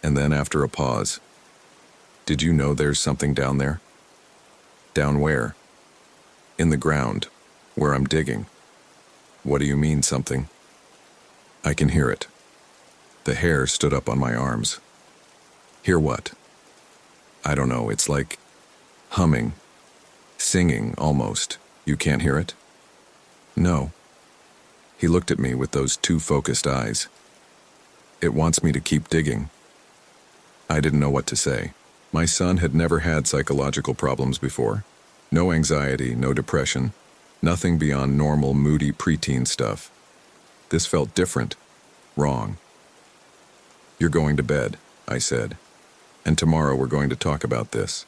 And then after a pause, "Did you know there's something down there?" "Down where?" "In the ground, where I'm digging." "What do you mean, something?" "I can hear it." The hair stood up on my arms. "Hear what?" "I don't know, it's like humming, singing almost. You can't hear it?" "No." He looked at me with those 2 focused eyes. "It wants me to keep digging." I didn't know what to say. My son had never had psychological problems before. No anxiety, no depression, nothing beyond normal moody preteen stuff. This felt different, wrong. "You're going to bed," I said, "and tomorrow we're going to talk about this."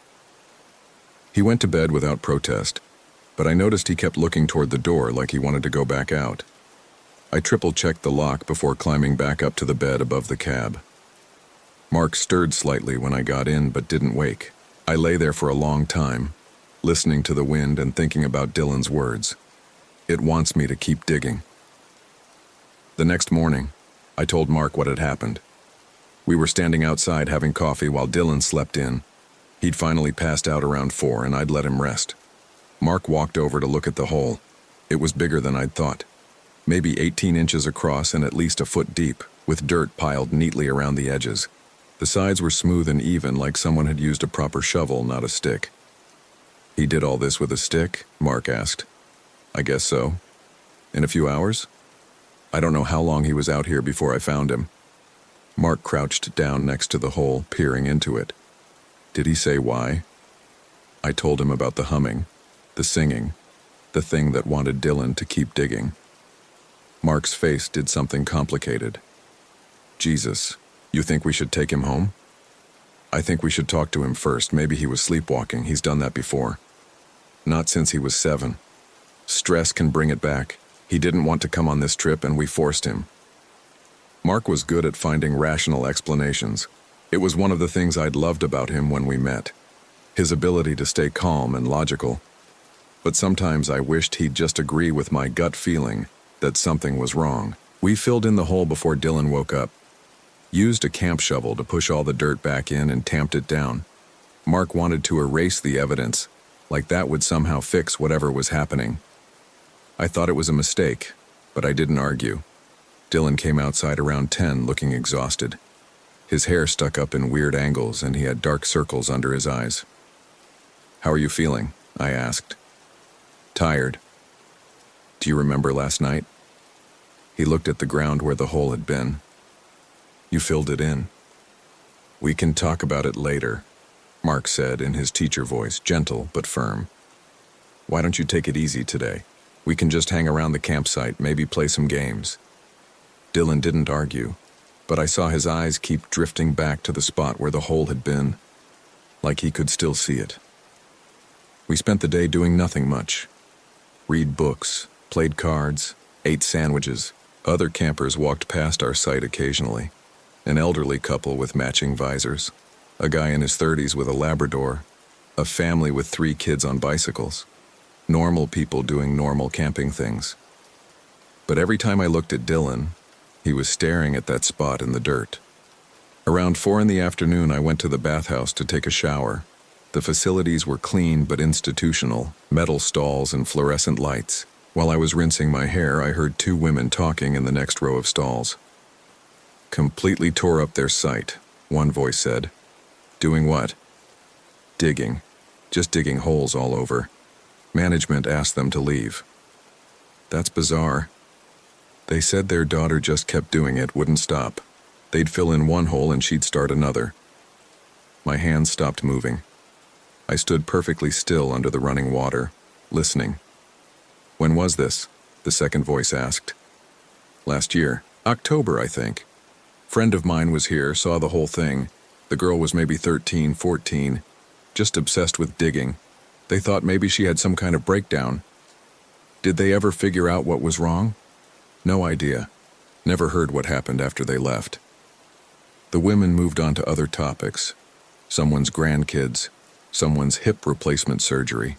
He went to bed without protest, but I noticed he kept looking toward the door like he wanted to go back out. I triple-checked the lock before climbing back up to the bed above the cab. Mark stirred slightly when I got in but didn't wake. I lay there for a long time, listening to the wind and thinking about Dylan's words. It wants me to keep digging. The next morning, I told Mark what had happened. We were standing outside having coffee while Dylan slept in. He'd finally passed out around 4 and I'd let him rest. Mark walked over to look at the hole. It was bigger than I'd thought. Maybe 18 inches across and at least a foot deep, with dirt piled neatly around the edges. The sides were smooth and even, like someone had used a proper shovel, not a stick. "He did all this with a stick?" Mark asked. "I guess so. In a few hours? I don't know how long he was out here before I found him." Mark crouched down next to the hole, peering into it. "Did he say why?" I told him about the humming, the singing, the thing that wanted Dylan to keep digging. Mark's face did something complicated. "Jesus, you think we should take him home?" "I think we should talk to him first. Maybe he was sleepwalking. He's done that before." "Not since he was 7. Stress can bring it back. He didn't want to come on this trip and we forced him." Mark was good at finding rational explanations. It was one of the things I'd loved about him when we met. His ability to stay calm and logical. But sometimes I wished he'd just agree with my gut feeling that something was wrong. We filled in the hole before Dylan woke up. Used a camp shovel to push all the dirt back in and tamped it down. Mark wanted to erase the evidence, like that would somehow fix whatever was happening. I thought it was a mistake, but I didn't argue. Dylan came outside around 10 looking exhausted. His hair stuck up in weird angles and he had dark circles under his eyes. "How are you feeling?" I asked. "Tired." "Do you remember last night?" He looked at the ground where the hole had been. "You filled it in." "We can talk about it later," Mark said in his teacher voice, gentle but firm. "Why don't you take it easy today? We can just hang around the campsite, maybe play some games." Dylan didn't argue, but I saw his eyes keep drifting back to the spot where the hole had been, like he could still see it. We spent the day doing nothing much. Read books, played cards, ate sandwiches. Other campers walked past our site occasionally. An elderly couple with matching visors, a guy in his 30s with a Labrador, a family with 3 kids on bicycles. Normal people doing normal camping things. But every time I looked at Dylan, he was staring at that spot in the dirt. Around 4 in the afternoon, I went to the bathhouse to take a shower. The facilities were clean but institutional, metal stalls and fluorescent lights. While I was rinsing my hair, I heard 2 women talking in the next row of stalls. "Completely tore up their site," one voice said. "Doing what?" "Digging. Just digging holes all over. Management asked them to leave." "That's bizarre." "They said their daughter just kept doing it, wouldn't stop. They'd fill in one hole and she'd start another." My hands stopped moving. I stood perfectly still under the running water, listening. "When was this?" the second voice asked. "Last year. October, I think. Friend of mine was here, saw the whole thing. The girl was maybe 13, 14, just obsessed with digging. They thought maybe she had some kind of breakdown." "Did they ever figure out what was wrong?" "No idea. Never heard what happened after they left." The women moved on to other topics. Someone's grandkids, someone's hip replacement surgery.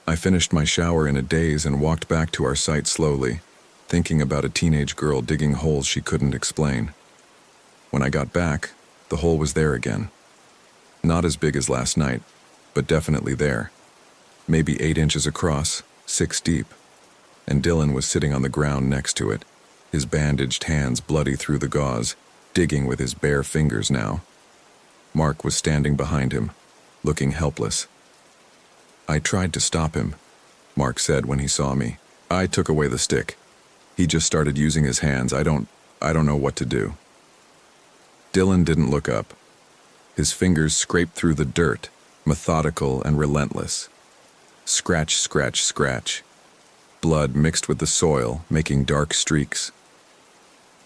I finished my shower in a daze and walked back to our site slowly, thinking about a teenage girl digging holes she couldn't explain. When I got back, the hole was there again. Not as big as last night, but definitely there. Maybe 8 inches across, 6 deep. And Dylan was sitting on the ground next to it, his bandaged hands bloody through the gauze, digging with his bare fingers now. Mark was standing behind him, looking helpless. "I tried to stop him," Mark said when he saw me. "I took away the stick. He just started using his hands. I don't know what to do." Dylan didn't look up. His fingers scraped through the dirt, methodical and relentless. Scratch, scratch, scratch. Blood mixed with the soil, making dark streaks.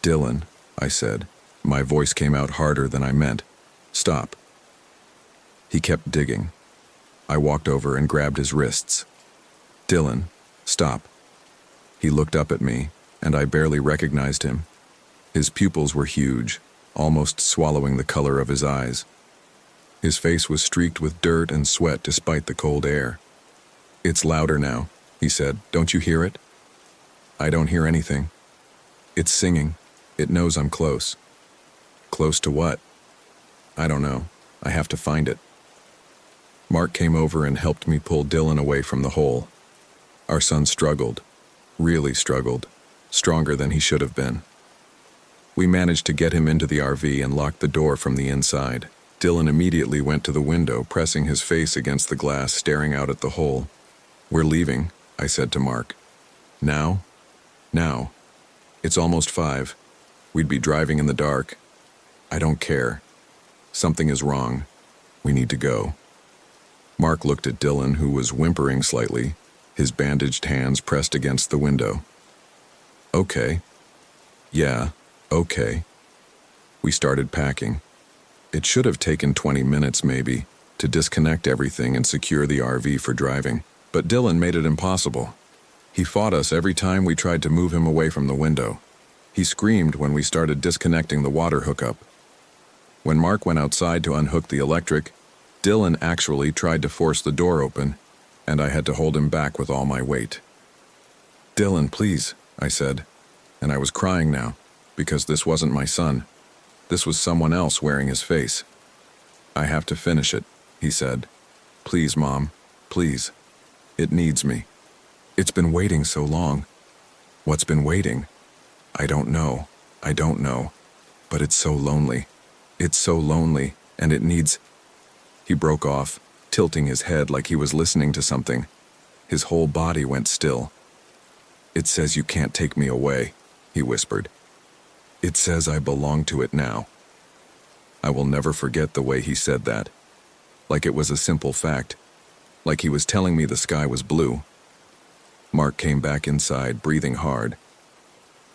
"Dylan," I said. My voice came out harder than I meant. "Stop." He kept digging. I walked over and grabbed his wrists. "Dylan, stop." He looked up at me, and I barely recognized him. His pupils were huge, almost swallowing the color of his eyes. His face was streaked with dirt and sweat despite the cold air. "It's louder now," he said. "Don't you hear it?" "I don't hear anything." "It's singing. It knows I'm close." "Close to what?" "I don't know. I have to find it." Mark came over and helped me pull Dylan away from the hole. Our son struggled, really struggled, stronger than he should have been. We managed to get him into the RV and locked the door from the inside. Dylan immediately went to the window, pressing his face against the glass, staring out at the hole. "We're leaving," I said to Mark. "Now?" "Now. It's almost 5. We'd be driving in the dark." "I don't care. Something is wrong. We need to go." Mark looked at Dylan, who was whimpering slightly, his bandaged hands pressed against the window. "Okay. Yeah, okay." We started packing. It should have taken 20 minutes, maybe, to disconnect everything and secure the RV for driving, but Dylan made it impossible. He fought us every time we tried to move him away from the window. He screamed when we started disconnecting the water hookup. When Mark went outside to unhook the electric, Dylan actually tried to force the door open, and I had to hold him back with all my weight. "Dylan, please," I said, and I was crying now, because this wasn't my son. This was someone else wearing his face. "I have to finish it," he said. "Please, Mom, please. It needs me. It's been waiting so long." "What's been waiting?" I don't know, but it's so lonely. It's so lonely, and it needs—" He broke off, tilting his head like he was listening to something. His whole body went still. "It says you can't take me away," he whispered. "It says I belong to it now." I will never forget the way he said that. Like it was a simple fact. Like he was telling me the sky was blue. Mark came back inside, breathing hard.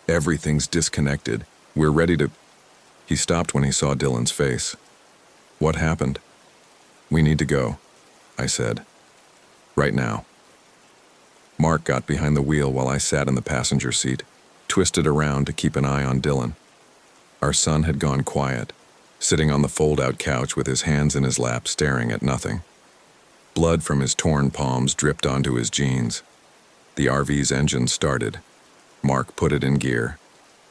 "Everything's disconnected. We're ready to—" He stopped when he saw Dylan's face. "What happened?" "We need to go," I said. "Right now." Mark got behind the wheel while I sat in the passenger seat, twisted around to keep an eye on Dylan. Our son had gone quiet, sitting on the fold-out couch with his hands in his lap, staring at nothing. Blood from his torn palms dripped onto his jeans. The RV's engine started. Mark put it in gear,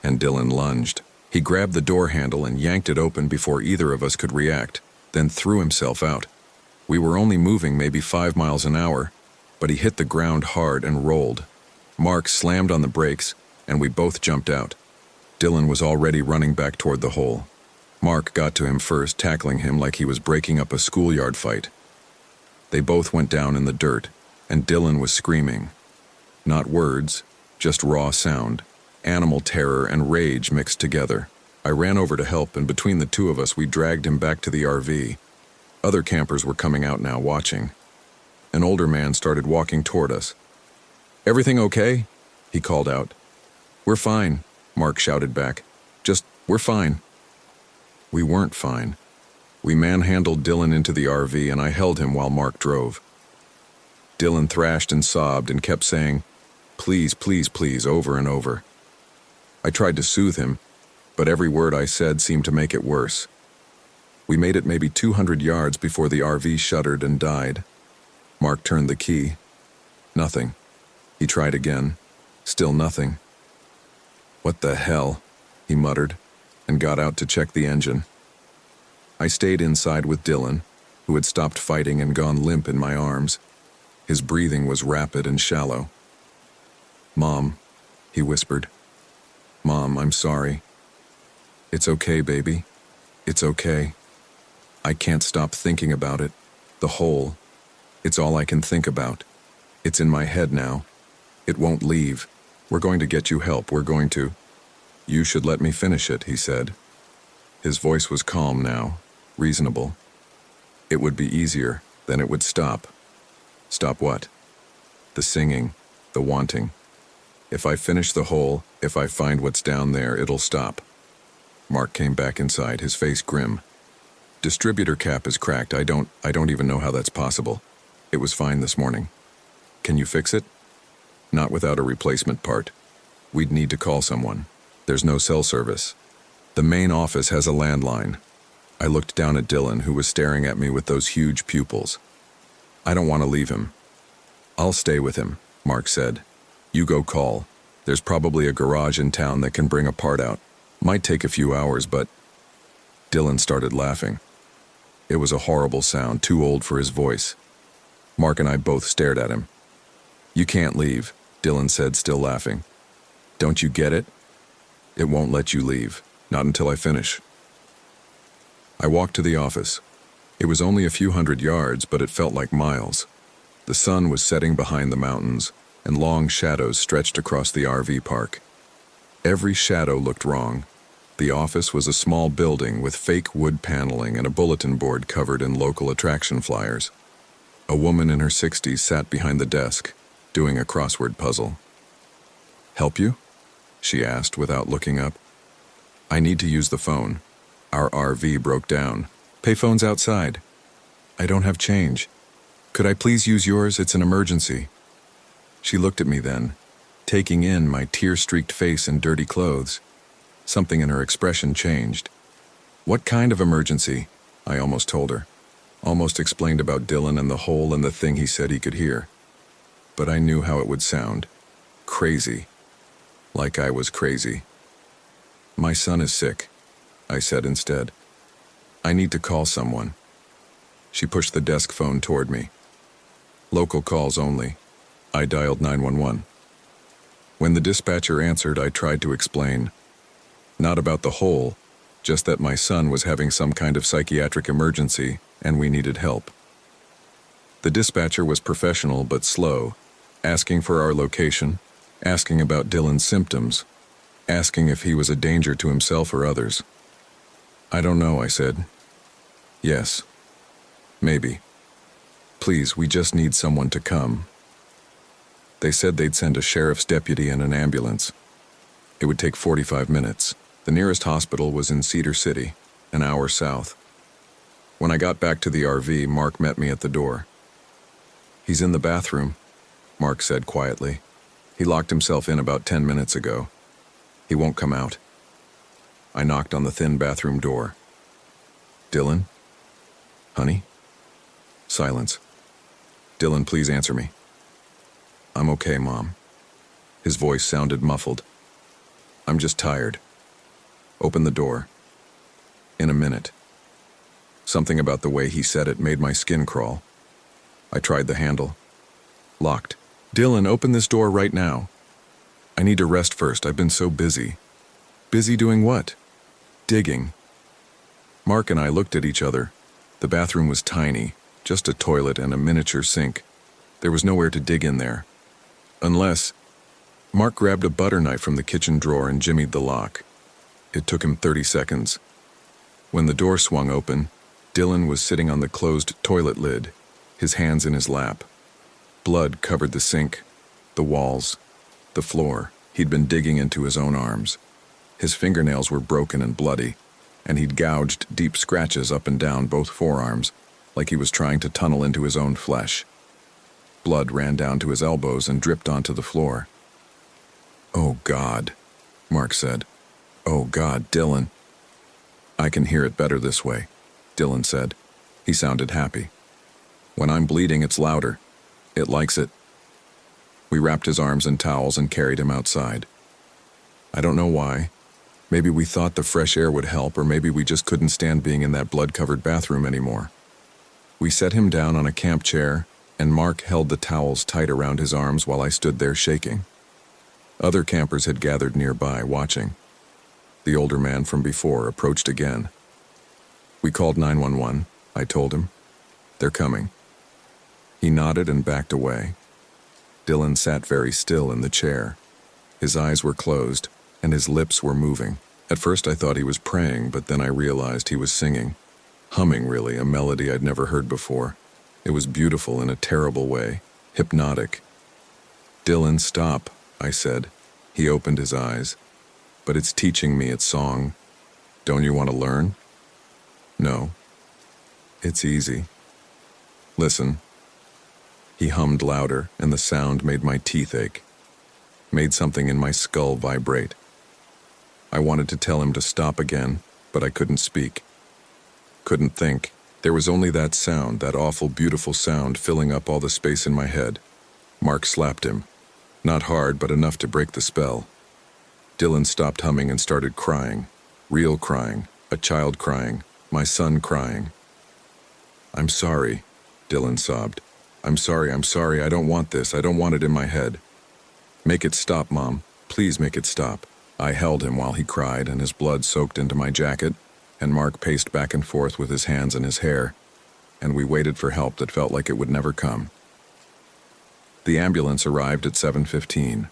and Dylan lunged. He grabbed the door handle and yanked it open before either of us could react, then threw himself out. We were only moving maybe 5 miles an hour, but he hit the ground hard and rolled. Mark slammed on the brakes, and we both jumped out. Dylan was already running back toward the hole. Mark got to him first, tackling him like he was breaking up a schoolyard fight. They both went down in the dirt, and Dylan was screaming. Not words, just raw sound, animal terror and rage mixed together. I ran over to help, and between the two of us, we dragged him back to the RV. Other campers were coming out now, watching. An older man started walking toward us. "Everything okay?" he called out. "We're fine," Mark shouted back. We're fine." We weren't fine. We manhandled Dylan into the RV, and I held him while Mark drove. Dylan thrashed and sobbed and kept saying, "Please, please, please," over and over. I tried to soothe him, but every word I said seemed to make it worse. We made it maybe 200 yards before the RV shuddered and died. Mark turned the key. Nothing. He tried again. Still nothing. "What the hell?" he muttered, and got out to check the engine. I stayed inside with Dylan, who had stopped fighting and gone limp in my arms. His breathing was rapid and shallow. "Mom," he whispered. "Mom, I'm sorry." "It's okay, baby. It's okay. I can't stop thinking about it. The hole. It's all I can think about. It's in my head now. It won't leave. We're going to get you help. We're going to—" "You should let me finish it," he said. His voice was calm now, reasonable. "It would be easier, then it would stop." "Stop what?" "The singing, the wanting. If I finish the hole, if I find what's down there, it'll stop." Mark came back inside, his face grim. "Distributor cap is cracked. I don't even know how that's possible. It was fine this morning." "Can you fix it?" "Not without a replacement part. We'd need to call someone. There's no cell service." The main office has a landline. I looked down at Dylan, who was staring at me with those huge pupils. I don't want to leave him. I'll stay with him, Mark said. You go call. There's probably a garage in town that can bring a part out. Might take a few hours, but... Dylan started laughing. It was a horrible sound, too old for his voice. Mark and I both stared at him. You can't leave, Dylan said, still laughing. Don't you get it? It won't let you leave, not until I finish. I walked to the office. It was only a few hundred yards, but it felt like miles. The sun was setting behind the mountains, and long shadows stretched across the RV park. Every shadow looked wrong. The office was a small building with fake wood paneling and a bulletin board covered in local attraction flyers. A woman in her 60s sat behind the desk, doing a crossword puzzle. Help you? She asked without looking up. I need to use the phone. Our RV broke down. Payphone's outside. I don't have change. Could I please use yours? It's an emergency. She looked at me then, taking in my tear-streaked face and dirty clothes. Something in her expression changed. What kind of emergency? I almost told her. Almost explained about Dylan and the hole in the thing he said he could hear. But I knew how it would sound. Crazy. Like I was crazy. My son is sick, I said instead. I need to call someone. She pushed the desk phone toward me. Local calls only. I dialed 911. When the dispatcher answered, I tried to explain. Not about the hole, just that my son was having some kind of psychiatric emergency and we needed help. The dispatcher was professional but slow, asking for our location, asking about Dylan's symptoms, asking if he was a danger to himself or others. I don't know, I said. Yes. Maybe. Please, we just need someone to come. They said they'd send a sheriff's deputy and an ambulance. It would take 45 minutes. The nearest hospital was in Cedar City, an hour south. When I got back to the RV, Mark met me at the door. He's in the bathroom, Mark said quietly. He locked himself in about 10 minutes ago. He won't come out. I knocked on the thin bathroom door. Dylan? Honey? Silence. Dylan, please answer me. I'm okay, Mom. His voice sounded muffled. I'm just tired. Open the door. In a minute. Something about the way he said it made my skin crawl. I tried the handle. Locked. Dylan, open this door right now. I need to rest first. I've been so busy. Busy doing what? Digging. Mark and I looked at each other. The bathroom was tiny, just a toilet and a miniature sink. There was nowhere to dig in there. Unless... Mark grabbed a butter knife from the kitchen drawer and jimmied the lock. It took him 30 seconds. When the door swung open, Dylan was sitting on the closed toilet lid, his hands in his lap. Blood covered the sink, the walls, the floor. He'd been digging into his own arms. His fingernails were broken and bloody, and he'd gouged deep scratches up and down both forearms, like he was trying to tunnel into his own flesh. Blood ran down to his elbows and dripped onto the floor. Oh, God, Mark said. Oh, God, Dylan. I can hear it better this way, Dylan said. He sounded happy. When I'm bleeding, it's louder. It likes it. We wrapped his arms in towels and carried him outside. I don't know why. Maybe we thought the fresh air would help, or maybe we just couldn't stand being in that blood-covered bathroom anymore. We set him down on a camp chair, and Mark held the towels tight around his arms while I stood there shaking. Other campers had gathered nearby, watching. The older man from before approached again. We called 911, I told him. They're coming. He nodded and backed away. Dylan sat very still in the chair. His eyes were closed, and his lips were moving. At first I thought he was praying, but then I realized he was singing. Humming, really, a melody I'd never heard before. It was beautiful in a terrible way, hypnotic. Dylan, stop, I said. He opened his eyes. But it's teaching me its song. Don't you want to learn? No. It's easy. Listen. He hummed louder, and the sound made my teeth ache. Made something in my skull vibrate. I wanted to tell him to stop again, but I couldn't speak. Couldn't think. There was only that sound, that awful, beautiful sound filling up all the space in my head. Mark slapped him. Not hard, but enough to break the spell. Dylan stopped humming and started crying. Real crying. A child crying. My son crying. "I'm sorry," Dylan sobbed. I'm sorry, I don't want this, I don't want it in my head." "Make it stop, Mom. Please make it stop." I held him while he cried, and his blood soaked into my jacket, and Mark paced back and forth with his hands in his hair, and we waited for help that felt like it would never come. The ambulance arrived at 7:15.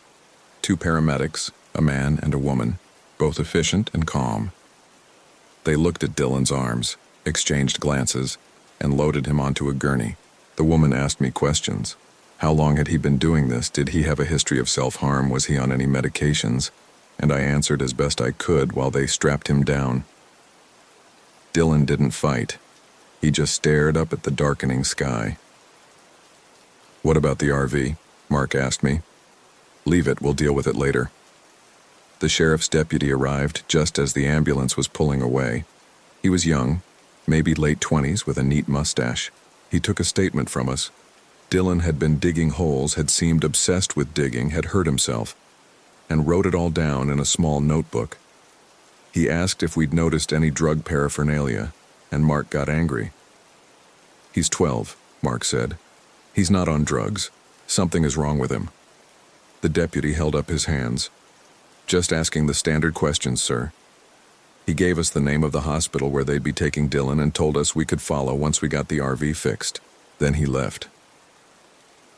2 paramedics, a man and a woman, both efficient and calm. They looked at Dylan's arms, exchanged glances, and loaded him onto a gurney. The woman asked me questions. How long had he been doing this? Did he have a history of self-harm? Was he on any medications? And I answered as best I could while they strapped him down. Dylan didn't fight. He just stared up at the darkening sky. "What about the RV?" Mark asked me. "Leave it, we'll deal with it later." The sheriff's deputy arrived just as the ambulance was pulling away. He was young, maybe late 20s, with a neat mustache. He took a statement from us. Dylan had been digging holes, had seemed obsessed with digging, had hurt himself, and wrote it all down in a small notebook. He asked if we'd noticed any drug paraphernalia, and Mark got angry. "He's 12, Mark said. "He's not on drugs. Something is wrong with him." The deputy held up his hands. "Just asking the standard questions, sir." He gave us the name of the hospital where they'd be taking Dylan and told us we could follow once we got the RV fixed. Then he left.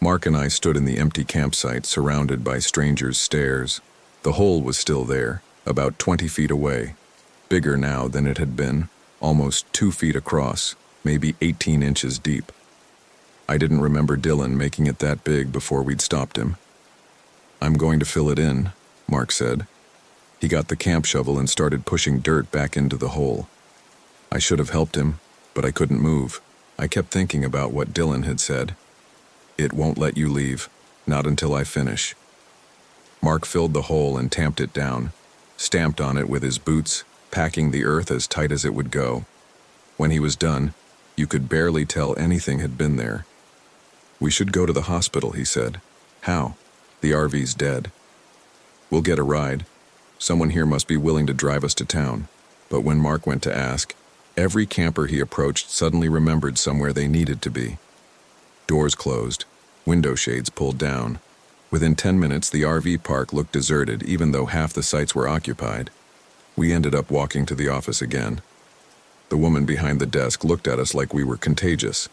Mark and I stood in the empty campsite, surrounded by strangers' stares. The hole was still there, about 20 feet away. Bigger now than it had been, almost 2 feet across, maybe 18 inches deep. I didn't remember Dylan making it that big before we'd stopped him. "I'm going to fill it in," Mark said. He got the camp shovel and started pushing dirt back into the hole. I should have helped him, but I couldn't move. I kept thinking about what Dylan had said. "It won't let you leave, not until I finish." Mark filled the hole and tamped it down, stamped on it with his boots, packing the earth as tight as it would go. When he was done, you could barely tell anything had been there. "We should go to the hospital," he said. "How? The RV's dead." "We'll get a ride. Someone here must be willing to drive us to town." But when Mark went to ask, every camper he approached suddenly remembered somewhere they needed to be. Doors closed, window shades pulled down. Within 10 minutes, the RV park looked deserted, even though half the sites were occupied. We ended up walking to the office again. The woman behind the desk looked at us like we were contagious.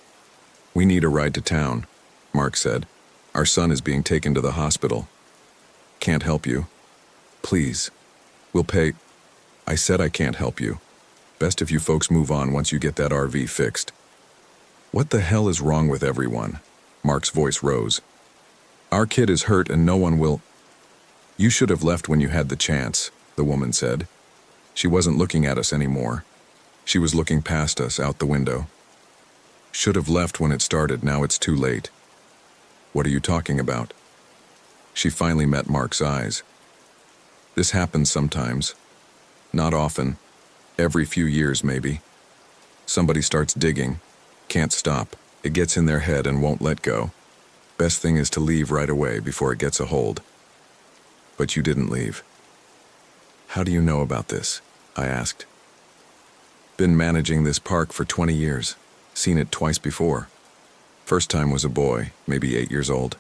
"We need a ride to town," Mark said. "Our son is being taken to the hospital." "Can't help you." "Please. We'll pay." I said I can't help you. Best if you folks move on once you get that RV fixed. "What the hell is wrong with everyone?" Mark's voice rose. "Our kid is hurt and no one will—" "You should have left when you had the chance," the woman said. She wasn't looking at us anymore. She was looking past us, out the window. "Should have left when it started, now it's too late." "What are you talking about?" She finally met Mark's eyes. "This happens sometimes. Not often. Every few years, maybe. Somebody starts digging. Can't stop. It gets in their head and won't let go. Best thing is to leave right away before it gets a hold." "But you didn't leave." "How do you know about this?" I asked. "Been managing this park for 20 years. Seen it twice before. First time was a boy, maybe 8 years old.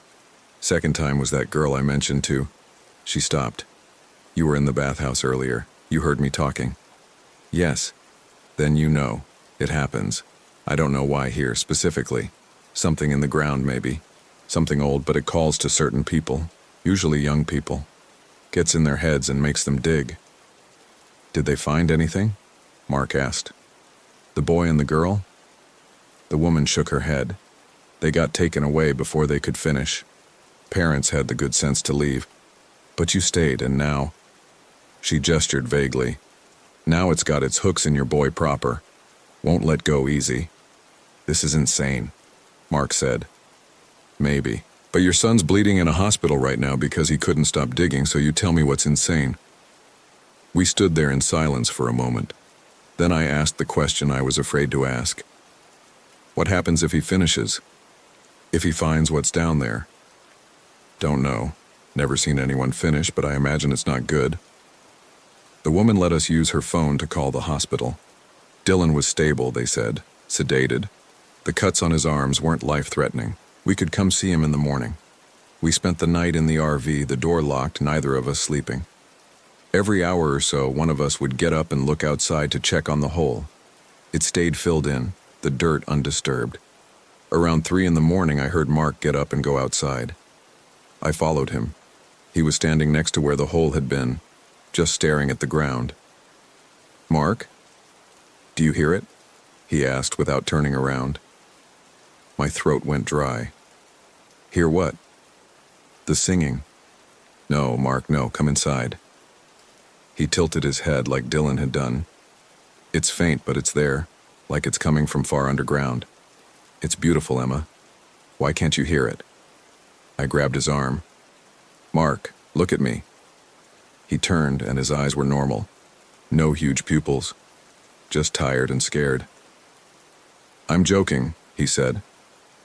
Second time was that girl I mentioned to." She stopped. "You were in the bathhouse earlier. You heard me talking." "Yes." "Then you know. It happens. I don't know why here specifically. Something in the ground maybe. Something old, but it calls to certain people, usually young people. Gets in their heads and makes them dig." "Did they find anything?" Mark asked. "The boy and the girl?" The woman shook her head. "They got taken away before they could finish. Parents had the good sense to leave. But you stayed, and now—" She gestured vaguely. "Now it's got its hooks in your boy proper. Won't let go easy." "This is insane," Mark said. "Maybe. But your son's bleeding in a hospital right now because he couldn't stop digging, so you tell me what's insane." We stood there in silence for a moment. Then I asked the question I was afraid to ask. What happens if he finishes? If he finds what's down there? Don't know. Never seen anyone finish, but I imagine it's not good. The woman let us use her phone to call the hospital. Dylan was stable, they said, sedated. The cuts on his arms weren't life-threatening. We could come see him in the morning. We spent the night in the RV, the door locked, neither of us sleeping. Every hour or so, one of us would get up and look outside to check on the hole. It stayed filled in, the dirt undisturbed. Around 3 a.m, I heard Mark get up and go outside. I followed him. He was standing next to where the hole had been, just staring at the ground. "Mark? Do you hear it?" he asked without turning around. My throat went dry. "Hear what?" "The singing." "No, Mark, no, come inside." He tilted his head like Dylan had done. "It's faint, but it's there, like it's coming from far underground. It's beautiful, Emma. Why can't you hear it?" I grabbed his arm. "Mark, look at me." He turned and his eyes were normal. No huge pupils. Just tired and scared. "I'm joking," he said.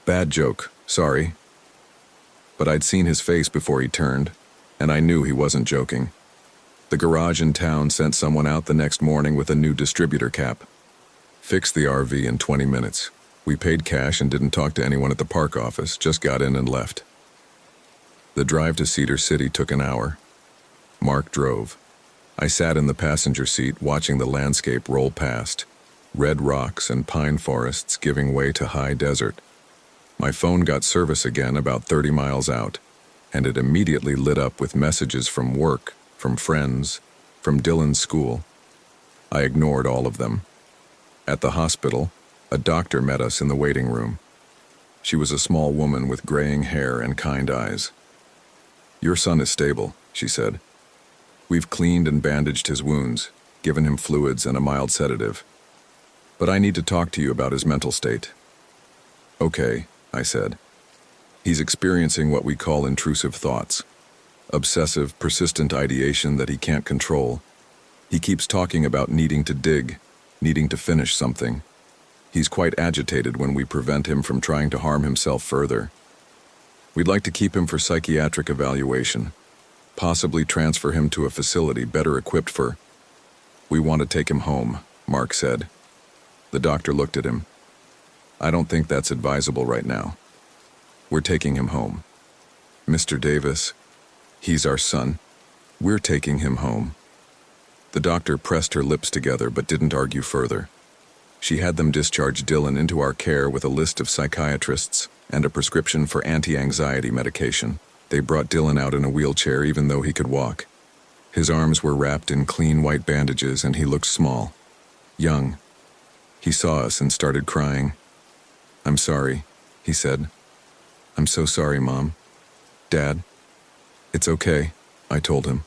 "Bad joke, sorry." But I'd seen his face before he turned, and I knew he wasn't joking. The garage in town sent someone out the next morning with a new distributor cap. Fixed the RV in 20 minutes. We paid cash and didn't talk to anyone at the park office, just got in and left. The drive to Cedar City took an hour. Mark drove. I sat in the passenger seat watching the landscape roll past, red rocks and pine forests giving way to high desert. My phone got service again about 30 miles out, and it immediately lit up with messages from work, from friends, from Dylan's school. I ignored all of them. At the hospital, a doctor met us in the waiting room. She was a small woman with graying hair and kind eyes. "Your son is stable," she said. "We've cleaned and bandaged his wounds, given him fluids and a mild sedative. But I need to talk to you about his mental state." "Okay," I said. "He's experiencing what we call intrusive thoughts. Obsessive, persistent ideation that he can't control. He keeps talking about needing to dig, needing to finish something. He's quite agitated when we prevent him from trying to harm himself further. We'd like to keep him for psychiatric evaluation, possibly transfer him to a facility better equipped for—" "We want to take him home," Mark said. The doctor looked at him. "I don't think that's advisable right now. We're taking him home. Mr. Davis, he's our son. We're taking him home." The doctor pressed her lips together but didn't argue further. She had them discharge Dylan into our care with a list of psychiatrists and a prescription for anti-anxiety medication. They brought Dylan out in a wheelchair even though he could walk. His arms were wrapped in clean white bandages and he looked small, young. He saw us and started crying. "I'm sorry," he said. "I'm so sorry, Mom. Dad." "It's okay," I told him.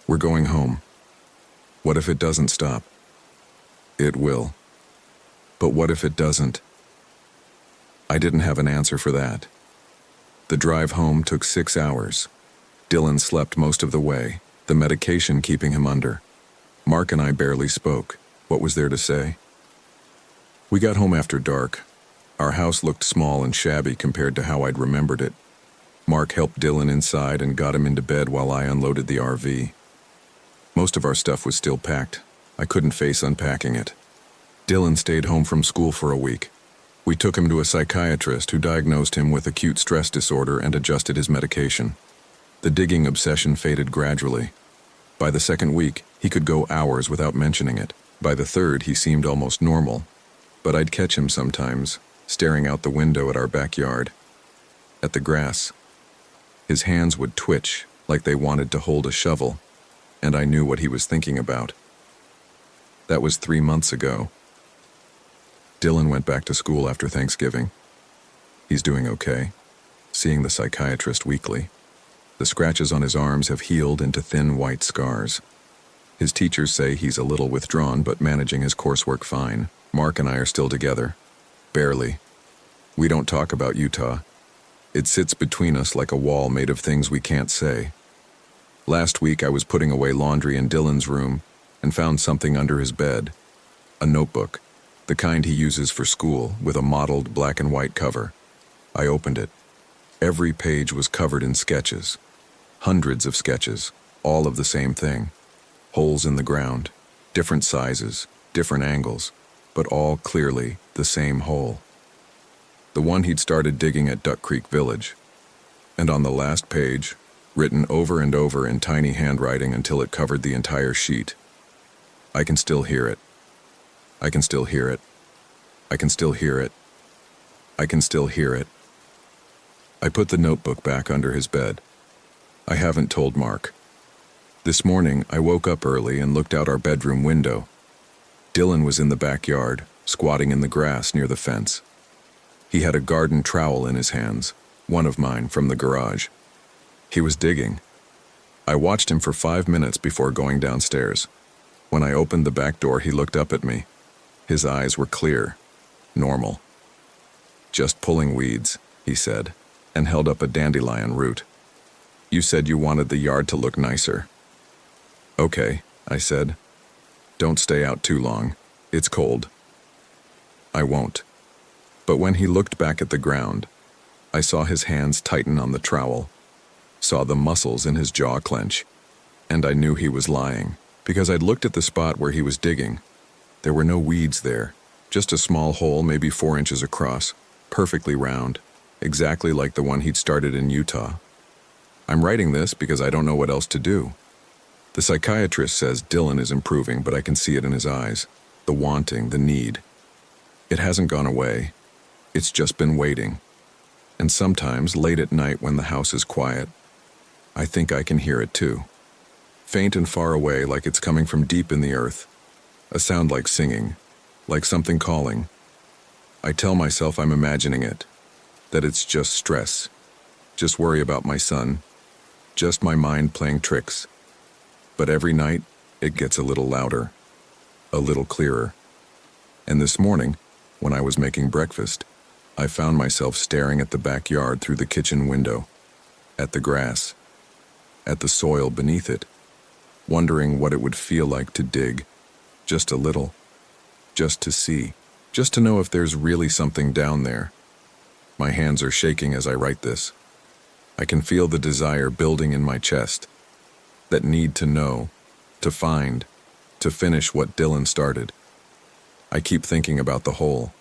"We're going home. What if it doesn't stop?" "It will. But what if it doesn't?" I didn't have an answer for that. The drive home took 6 hours. Dylan slept most of the way, the medication keeping him under. Mark and I barely spoke. What was there to say? We got home after dark. Our house looked small and shabby compared to how I'd remembered it. Mark helped Dylan inside and got him into bed while I unloaded the RV. Most of our stuff was still packed. I couldn't face unpacking it. Dylan stayed home from school for a week. We took him to a psychiatrist who diagnosed him with acute stress disorder and adjusted his medication. The digging obsession faded gradually. By the second week, he could go hours without mentioning it. By the third, he seemed almost normal. But I'd catch him sometimes, staring out the window at our backyard, at the grass. His hands would twitch like they wanted to hold a shovel, and I knew what he was thinking about. That was 3 months ago. Dylan went back to school after Thanksgiving. He's doing okay, seeing the psychiatrist weekly. The scratches on his arms have healed into thin white scars. His teachers say he's a little withdrawn but managing his coursework fine. Mark and I are still together. Barely. We don't talk about Utah. It sits between us like a wall made of things we can't say. Last week I was putting away laundry in Dylan's room and found something under his bed. A notebook, the kind he uses for school, with a mottled black and white cover. I opened it. Every page was covered in sketches. Hundreds of sketches, all of the same thing. Holes in the ground, different sizes, different angles, but all clearly the same hole. The one he'd started digging at Duck Creek Village. And on the last page, written over and over in tiny handwriting until it covered the entire sheet. I can still hear it. I can still hear it. I can still hear it. I can still hear it. I put the notebook back under his bed. I haven't told Mark. This morning, I woke up early and looked out our bedroom window. Dylan was in the backyard, squatting in the grass near the fence. He had a garden trowel in his hands, one of mine from the garage. He was digging. I watched him for 5 minutes before going downstairs. When I opened the back door, he looked up at me. His eyes were clear, normal. "Just pulling weeds," he said, and held up a dandelion root. "You said you wanted the yard to look nicer." "Okay," I said. "Don't stay out too long. It's cold." "I won't." But when he looked back at the ground, I saw his hands tighten on the trowel, saw the muscles in his jaw clench, and I knew he was lying, because I'd looked at the spot where he was digging. There were no weeds there, just a small hole maybe 4 inches across, perfectly round, exactly like the one he'd started in Utah. I'm writing this because I don't know what else to do. The psychiatrist says Dylan is improving, but I can see it in his eyes, the wanting, the need. It hasn't gone away. It's just been waiting. And sometimes, late at night when the house is quiet, I think I can hear it too. Faint and far away, like it's coming from deep in the earth. A sound like singing, like something calling. I tell myself I'm imagining it, that it's just stress, just worry about my son, just my mind playing tricks. But every night, it gets a little louder, a little clearer. And this morning, when I was making breakfast, I found myself staring at the backyard through the kitchen window, at the grass, at the soil beneath it, wondering what it would feel like to dig, just a little, just to see, just to know if there's really something down there. My hands are shaking as I write this. I can feel the desire building in my chest, that need to know, to find, to finish what Dylan started. I keep thinking about the hole,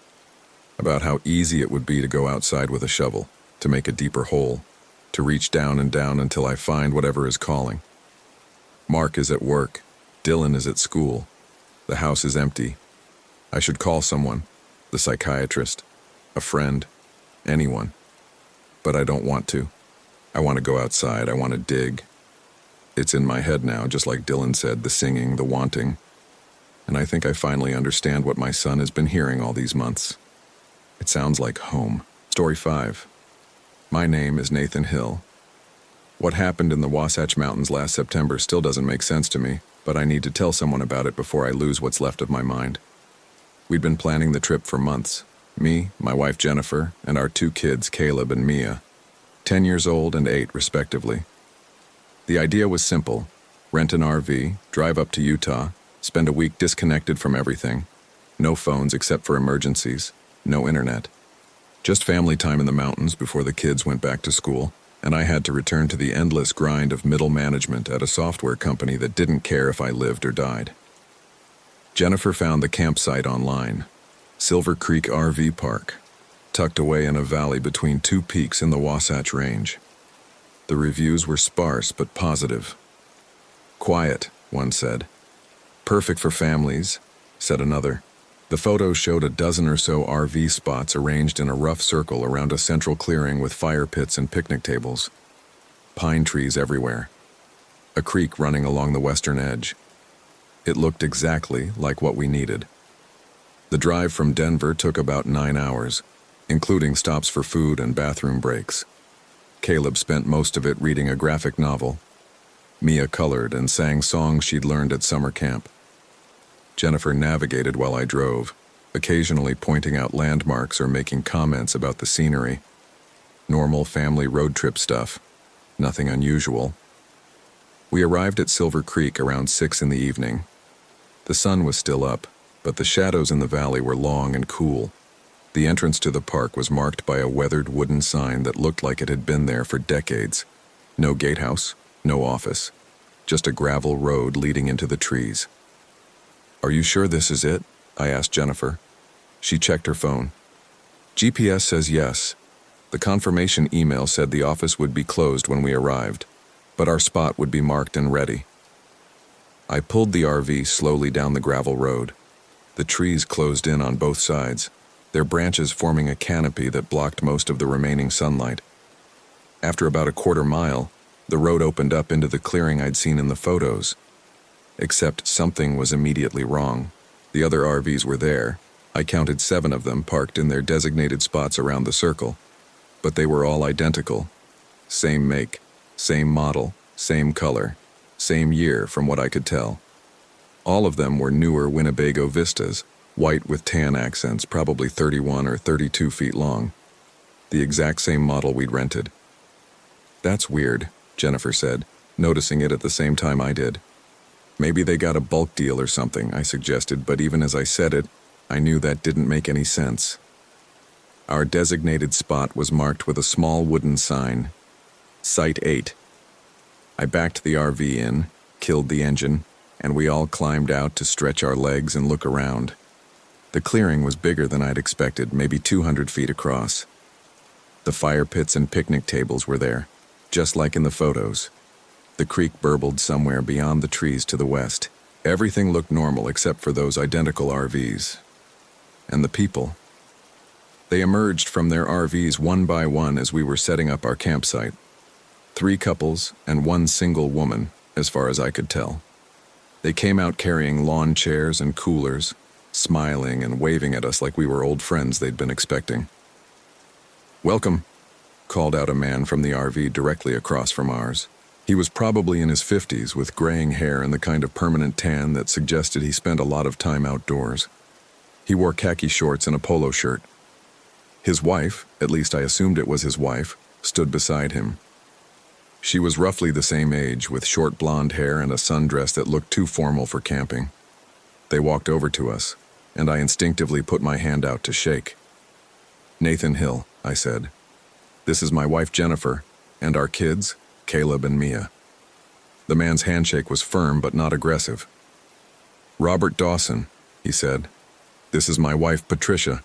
about how easy it would be to go outside with a shovel, to make a deeper hole, to reach down and down until I find whatever is calling. Mark is at work. Dylan is at school. The house is empty. I should call someone, the psychiatrist, a friend, anyone. But I don't want to. I want to go outside. I want to dig. It's in my head now, just like Dylan said, the singing, the wanting. And I think I finally understand what my son has been hearing all these months. It sounds like home. Story 5. My name is Nathan Hill. What happened in the Wasatch Mountains last September still doesn't make sense to me, but I need to tell someone about it before I lose what's left of my mind. We'd been planning the trip for months. Me, my wife Jennifer, and our 2 kids, Caleb and Mia, 10 years old and 8 respectively. The idea was simple. Rent an RV, drive up to Utah, spend a week disconnected from everything. No phones except for emergencies. No internet. Just family time in the mountains before the kids went back to school, and I had to return to the endless grind of middle management at a software company that didn't care if I lived or died. Jennifer found the campsite online. Silver Creek RV Park, tucked away in a valley between 2 peaks in the Wasatch Range. The reviews were sparse but positive. "Quiet," one said. "Perfect for families," said another. The photos showed a dozen or so RV spots arranged in a rough circle around a central clearing with fire pits and picnic tables. Pine trees everywhere. A creek running along the western edge. It looked exactly like what we needed. The drive from Denver took about 9 hours, including stops for food and bathroom breaks. Caleb spent most of it reading a graphic novel. Mia colored and sang songs she'd learned at summer camp. Jennifer navigated while I drove, occasionally pointing out landmarks or making comments about the scenery. Normal family road trip stuff, nothing unusual. We arrived at Silver Creek around 6 in the evening. The sun was still up, but the shadows in the valley were long and cool. The entrance to the park was marked by a weathered wooden sign that looked like it had been there for decades. No gatehouse, no office, just a gravel road leading into the trees. "Are you sure this is it?" I asked Jennifer. She checked her phone. "GPS says yes. The confirmation email said the office would be closed when we arrived, but our spot would be marked and ready." I pulled the RV slowly down the gravel road. The trees closed in on both sides, their branches forming a canopy that blocked most of the remaining sunlight. After about a quarter mile, the road opened up into the clearing I'd seen in the photos. Except something was immediately wrong. The other RVs were there. I counted 7 of them parked in their designated spots around the circle. But they were all identical. Same make, same model, same color, same year from what I could tell. All of them were newer Winnebago Vistas, white with tan accents, probably 31 or 32 feet long. The exact same model we'd rented. "That's weird," Jennifer said, noticing it at the same time I did. "Maybe they got a bulk deal or something," I suggested, but even as I said it, I knew that didn't make any sense. Our designated spot was marked with a small wooden sign. Site 8. I backed the RV in, killed the engine, and we all climbed out to stretch our legs and look around. The clearing was bigger than I'd expected, maybe 200 feet across. The fire pits and picnic tables were there, just like in the photos. The creek burbled somewhere beyond the trees to the west. Everything looked normal except for those identical RVs. And the people. They emerged from their RVs one by one as we were setting up our campsite. 3 couples and 1 single woman, as far as I could tell. They came out carrying lawn chairs and coolers, smiling and waving at us like we were old friends they'd been expecting. "Welcome," called out a man from the RV directly across from ours. He was probably in his 50s with graying hair and the kind of permanent tan that suggested he spent a lot of time outdoors. He wore khaki shorts and a polo shirt. His wife, at least I assumed it was his wife, stood beside him. She was roughly the same age, with short blonde hair and a sundress that looked too formal for camping. They walked over to us, and I instinctively put my hand out to shake. "Nathan Hill," I said. "This is my wife Jennifer, and our kids, Caleb and Mia." The man's handshake was firm but not aggressive. "Robert Dawson," he said. "This is my wife Patricia.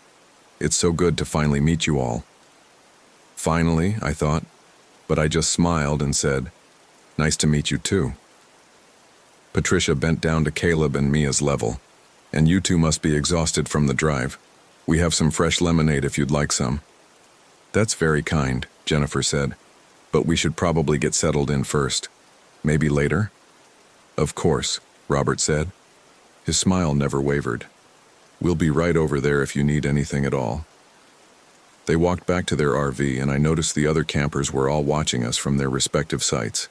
It's so good to finally meet you all." Finally, I thought, but I just smiled and said, "Nice to meet you too." Patricia bent down to Caleb and Mia's level. "And you two must be exhausted from the drive. We have some fresh lemonade if you'd like some." "That's very kind," Jennifer said, "but we should probably get settled in first. Maybe later?" "Of course," Robert said. His smile never wavered. "We'll be right over there if you need anything at all." They walked back to their RV, and I noticed the other campers were all watching us from their respective sites.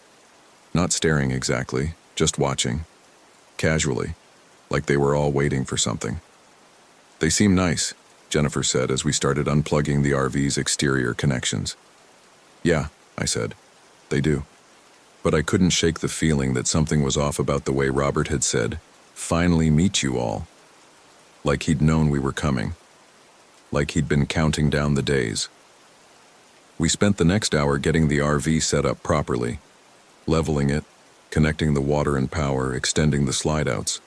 Not staring exactly, just watching. Casually, like they were all waiting for something. "They seem nice," Jennifer said as we started unplugging the RV's exterior connections. "Yeah," I said, "they do." But I couldn't shake the feeling that something was off about the way Robert had said, "Finally meet you all." Like he'd known we were coming. Like he'd been counting down the days. We spent the next hour getting the RV set up properly, leveling it, connecting the water and power, extending the slide-outs.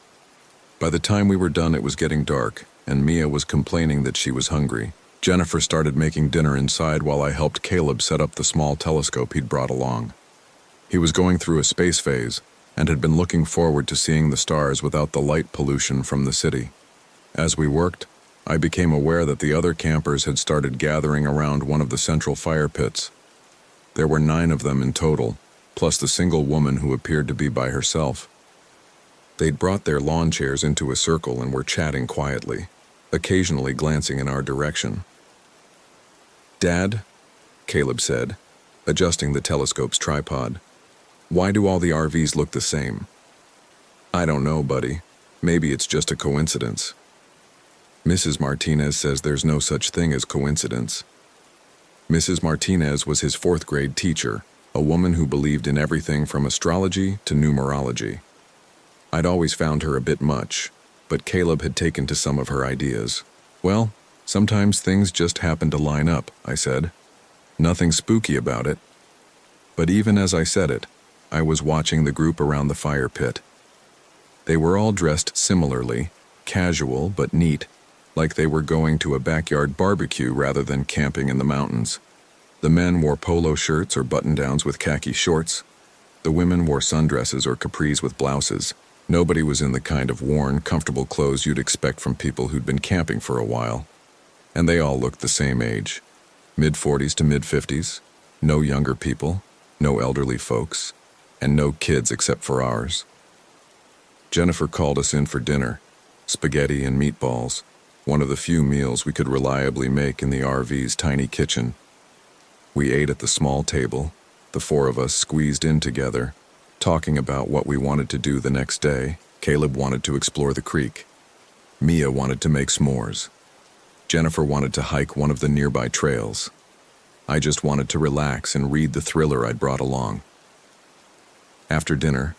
By the time we were done, it was getting dark, and Mia was complaining that she was hungry. Jennifer started making dinner inside while I helped Caleb set up the small telescope he'd brought along. He was going through a space phase and had been looking forward to seeing the stars without the light pollution from the city. As we worked, I became aware that the other campers had started gathering around one of the central fire pits. There were 9 of them in total, plus the single woman who appeared to be by herself. They'd brought their lawn chairs into a circle and were chatting quietly, occasionally glancing in our direction. "Dad," Caleb said, adjusting the telescope's tripod, "why do all the RVs look the same?" "I don't know, buddy. Maybe it's just a coincidence." Mrs. Martinez says there's no such thing as coincidence. Mrs. Martinez was his 4th grade teacher, a woman who believed in everything from astrology to numerology. I'd always found her a bit much, but Caleb had taken to some of her ideas. "Well, sometimes things just happen to line up," I said. "Nothing spooky about it." But even as I said it, I was watching the group around the fire pit. They were all dressed similarly, casual but neat, like they were going to a backyard barbecue rather than camping in the mountains. The men wore polo shirts or button-downs with khaki shorts. The women wore sundresses or capris with blouses. Nobody was in the kind of worn, comfortable clothes you'd expect from people who'd been camping for a while. And they all looked the same age, mid-40s to mid-50s, no younger people, no elderly folks, and no kids except for ours. Jennifer called us in for dinner, spaghetti and meatballs, one of the few meals we could reliably make in the RV's tiny kitchen. We ate at the small table, the four of us squeezed in together, talking about what we wanted to do the next day. Caleb wanted to explore the creek. Mia wanted to make s'mores. Jennifer wanted to hike one of the nearby trails. I just wanted to relax and read the thriller I'd brought along. After dinner,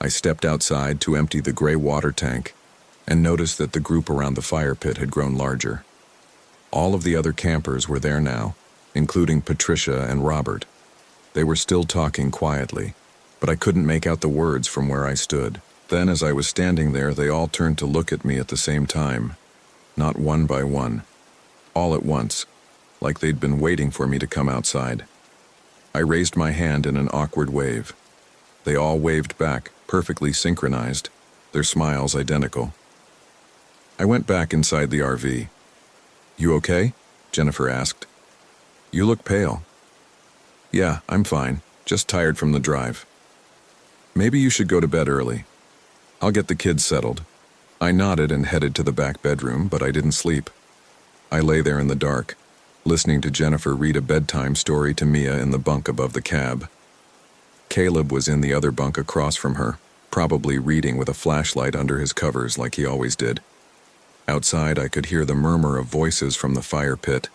I stepped outside to empty the gray water tank and noticed that the group around the fire pit had grown larger. All of the other campers were there now, including Patricia and Robert. They were still talking quietly, but I couldn't make out the words from where I stood. Then, as I was standing there, they all turned to look at me at the same time, not one by one, all at once, like they'd been waiting for me to come outside. I raised my hand in an awkward wave. They all waved back, perfectly synchronized, their smiles identical. I went back inside the RV. "You okay?" Jennifer asked. "You look pale." "Yeah, I'm fine, just tired from the drive." "Maybe you should go to bed early. I'll get the kids settled." I nodded and headed to the back bedroom, but I didn't sleep. I lay there in the dark, listening to Jennifer read a bedtime story to Mia in the bunk above the cab. Caleb was in the other bunk across from her, probably reading with a flashlight under his covers like he always did. Outside, I could hear the murmur of voices from the fire pit.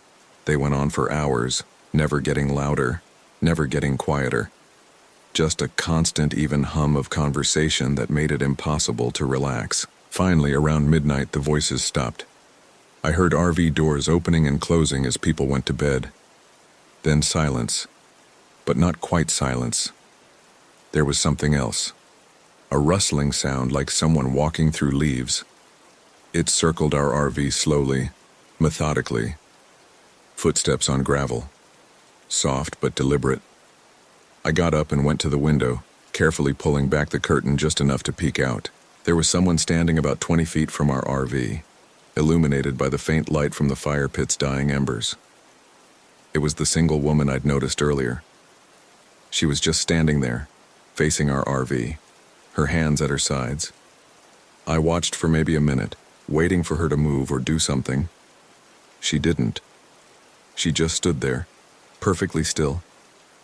They went on for hours, never getting louder, never getting quieter. Just a constant, even hum of conversation that made it impossible to relax. Finally, around midnight, the voices stopped. I heard RV doors opening and closing as people went to bed. Then silence, but not quite silence. There was something else. A rustling sound like someone walking through leaves. It circled our RV slowly, methodically. Footsteps on gravel. Soft but deliberate. I got up and went to the window, carefully pulling back the curtain just enough to peek out. There was someone standing about 20 feet from our RV, illuminated by the faint light from the fire pit's dying embers. It was the single woman I'd noticed earlier. She was just standing there, facing our RV, her hands at her sides. I watched for maybe a minute, waiting for her to move or do something. She didn't. She just stood there, perfectly still,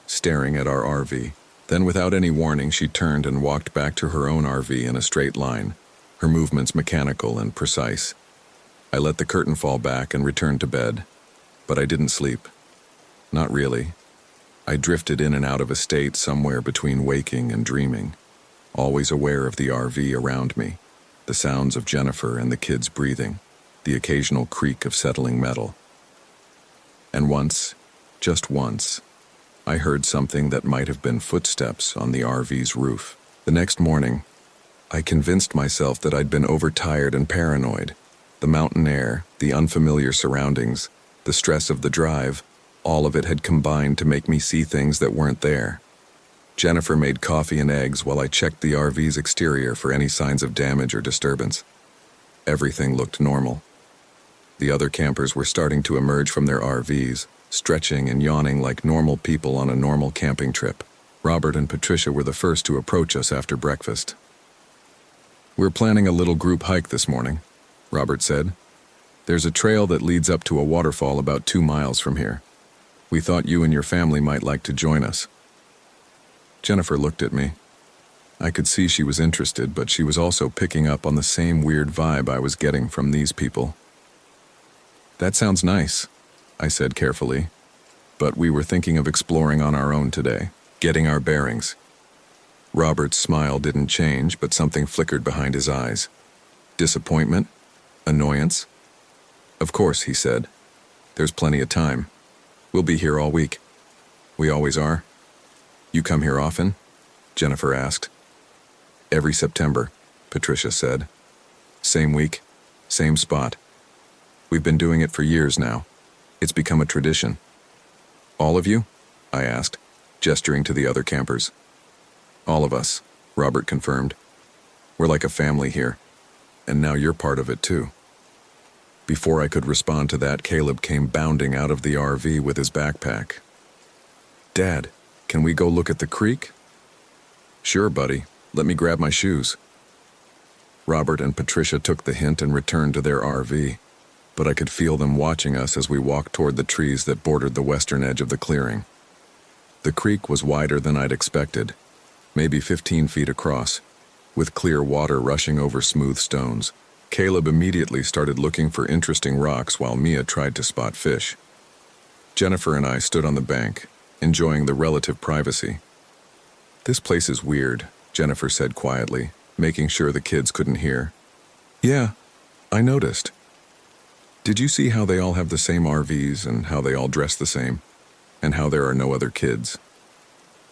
staring at our RV. Then, without any warning, she turned and walked back to her own RV in a straight line, her movements mechanical and precise. I let the curtain fall back and returned to bed, but I didn't sleep. Not really. I drifted in and out of a state somewhere between waking and dreaming, always aware of the RV around me, the sounds of Jennifer and the kids breathing, the occasional creak of settling metal. And once, just once, I heard something that might have been footsteps on the RV's roof. The next morning, I convinced myself that I'd been overtired and paranoid. The mountain air, the unfamiliar surroundings, the stress of the drive, all of it had combined to make me see things that weren't there. Jennifer made coffee and eggs while I checked the RV's exterior for any signs of damage or disturbance. Everything looked normal. The other campers were starting to emerge from their RVs, stretching and yawning like normal people on a normal camping trip. Robert and Patricia were the first to approach us after breakfast. "We're planning a little group hike this morning," Robert said. "There's a trail that leads up to a waterfall about 2 miles from here. We thought you and your family might like to join us." Jennifer looked at me. I could see she was interested, but she was also picking up on the same weird vibe I was getting from these people. "That sounds nice," I said carefully, "but we were thinking of exploring on our own today." Getting our bearings. Robert's smile didn't change, but something flickered behind his eyes. Disappointment? Annoyance? Of course, he said. There's plenty of time. We'll be here all week. We always are. You come here often? Jennifer asked. Every September, Patricia said. Same week, same spot. We've been doing it for years now. It's become a tradition. All of you? I asked, gesturing to the other campers. All of us, Robert confirmed. We're like a family here, and now you're part of it too. Before I could respond to that, Caleb came bounding out of the RV with his backpack. Dad, can we go look at the creek? Sure, buddy. Let me grab my shoes. Robert and Patricia took the hint and returned to their RV, but I could feel them watching us as we walked toward the trees that bordered the western edge of the clearing. The creek was wider than I'd expected, maybe 15 feet across, with clear water rushing over smooth stones. Caleb immediately started looking for interesting rocks while Mia tried to spot fish. Jennifer and I stood on the bank, enjoying the relative privacy. This place is weird, Jennifer said quietly, making sure the kids couldn't hear. Yeah, I noticed. Did you see how they all have the same RVs and how they all dress the same? And how there are no other kids?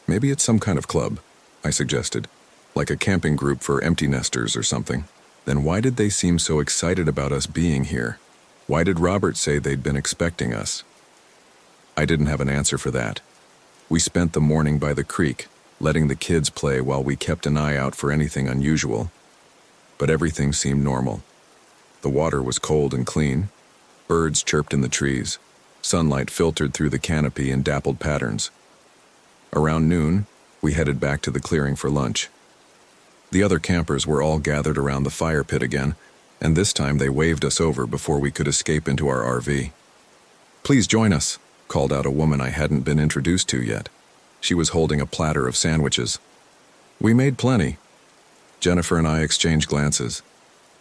Maybe it's some kind of club, I suggested, like a camping group for empty nesters or something. Then why did they seem so excited about us being here? Why did Robert say they'd been expecting us? I didn't have an answer for that. We spent the morning by the creek, letting the kids play while we kept an eye out for anything unusual. But everything seemed normal. The water was cold and clean. Birds chirped in the trees. Sunlight filtered through the canopy in dappled patterns. Around noon, we headed back to the clearing for lunch. The other campers were all gathered around the fire pit again, and this time they waved us over before we could escape into our RV. Please join us, called out a woman I hadn't been introduced to yet. She was holding a platter of sandwiches. We made plenty. Jennifer and I exchanged glances.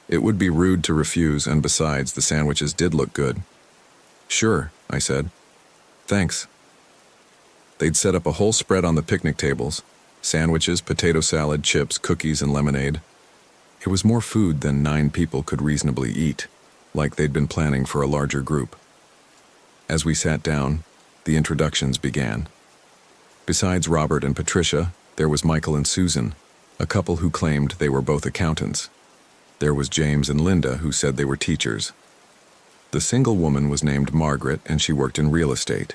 It would be rude to refuse, and besides, the sandwiches did look good. Sure, I said. Thanks. They'd set up a whole spread on the picnic tables. Sandwiches, potato salad, chips, cookies, and lemonade. It was more food than 9 people could reasonably eat, like they'd been planning for a larger group. As we sat down, the introductions began. Besides Robert and Patricia, there was Michael and Susan, a couple who claimed they were both accountants. There was James and Linda, who said they were teachers. The single woman was named Margaret, and she worked in real estate.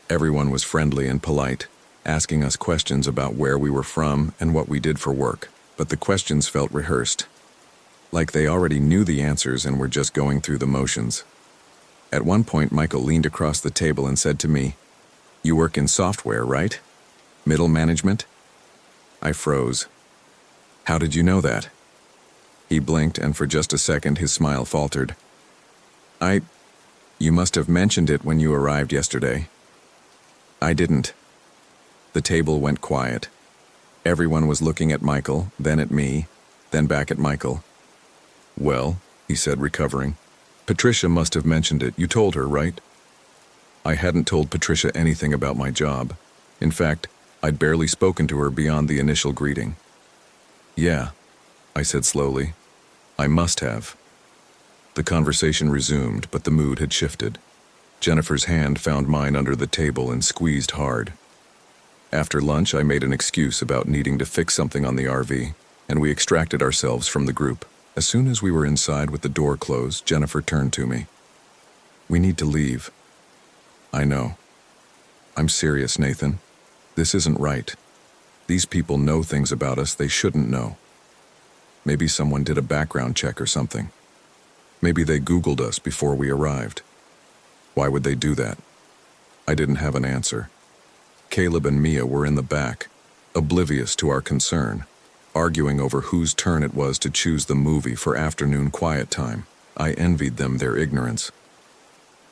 Everyone was friendly and polite, asking us questions about where we were from and what we did for work, but the questions felt rehearsed, like they already knew the answers and were just going through the motions. At one point, Michael leaned across the table and said to me, "You work in software, right? Middle management?" I froze. "How did you know that?" He blinked, and for just a second his smile faltered. You must have mentioned it when you arrived yesterday." I didn't. The table went quiet. Everyone was looking at Michael, then at me, then back at Michael. "Well," he said, recovering, "Patricia must have mentioned it. You told her, right?" I hadn't told Patricia anything about my job. In fact, I'd barely spoken to her beyond the initial greeting. "Yeah," I said slowly. "I must have." The conversation resumed, but the mood had shifted. Jennifer's hand found mine under the table and squeezed hard. After lunch, I made an excuse about needing to fix something on the RV, and we extracted ourselves from the group. As soon as we were inside with the door closed, Jennifer turned to me. "We need to leave." "I know." "I'm serious, Nathan. This isn't right. These people know things about us they shouldn't know. Maybe someone did a background check or something. Maybe they Googled us before we arrived. Why would they do that?" I didn't have an answer. Caleb and Mia were in the back, oblivious to our concern, arguing over whose turn it was to choose the movie for afternoon quiet time. I envied them their ignorance.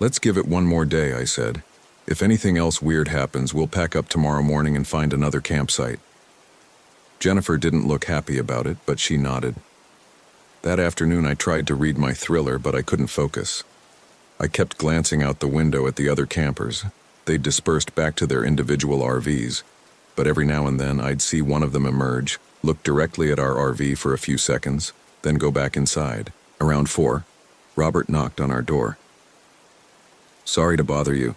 "Let's give it one more day," I said. "If anything else weird happens, we'll pack up tomorrow morning and find another campsite." Jennifer didn't look happy about it, but she nodded. That afternoon I tried to read my thriller, but I couldn't focus. I kept glancing out the window at the other campers. They'd dispersed back to their individual RVs, but every now and then I'd see one of them emerge, look directly at our RV for a few seconds, then go back inside. Around 4, Robert knocked on our door. "Sorry to bother you,"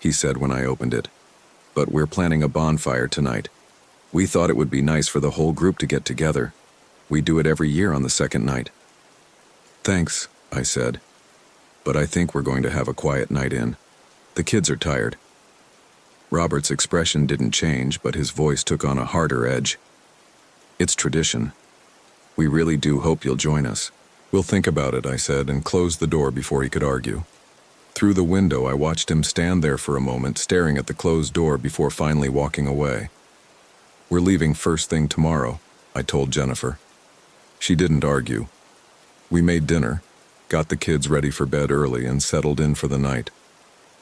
he said when I opened it, "but we're planning a bonfire tonight. We thought it would be nice for the whole group to get together. We do it every year on the second night." "Thanks," I said, "but I think we're going to have a quiet night in. The kids are tired." Robert's expression didn't change, but his voice took on a harder edge. "It's tradition. We really do hope you'll join us." "We'll think about it," I said, and closed the door before he could argue. Through the window, I watched him stand there for a moment, staring at the closed door before finally walking away. "We're leaving first thing tomorrow," I told Jennifer. She didn't argue. We made dinner, got the kids ready for bed early, and settled in for the night.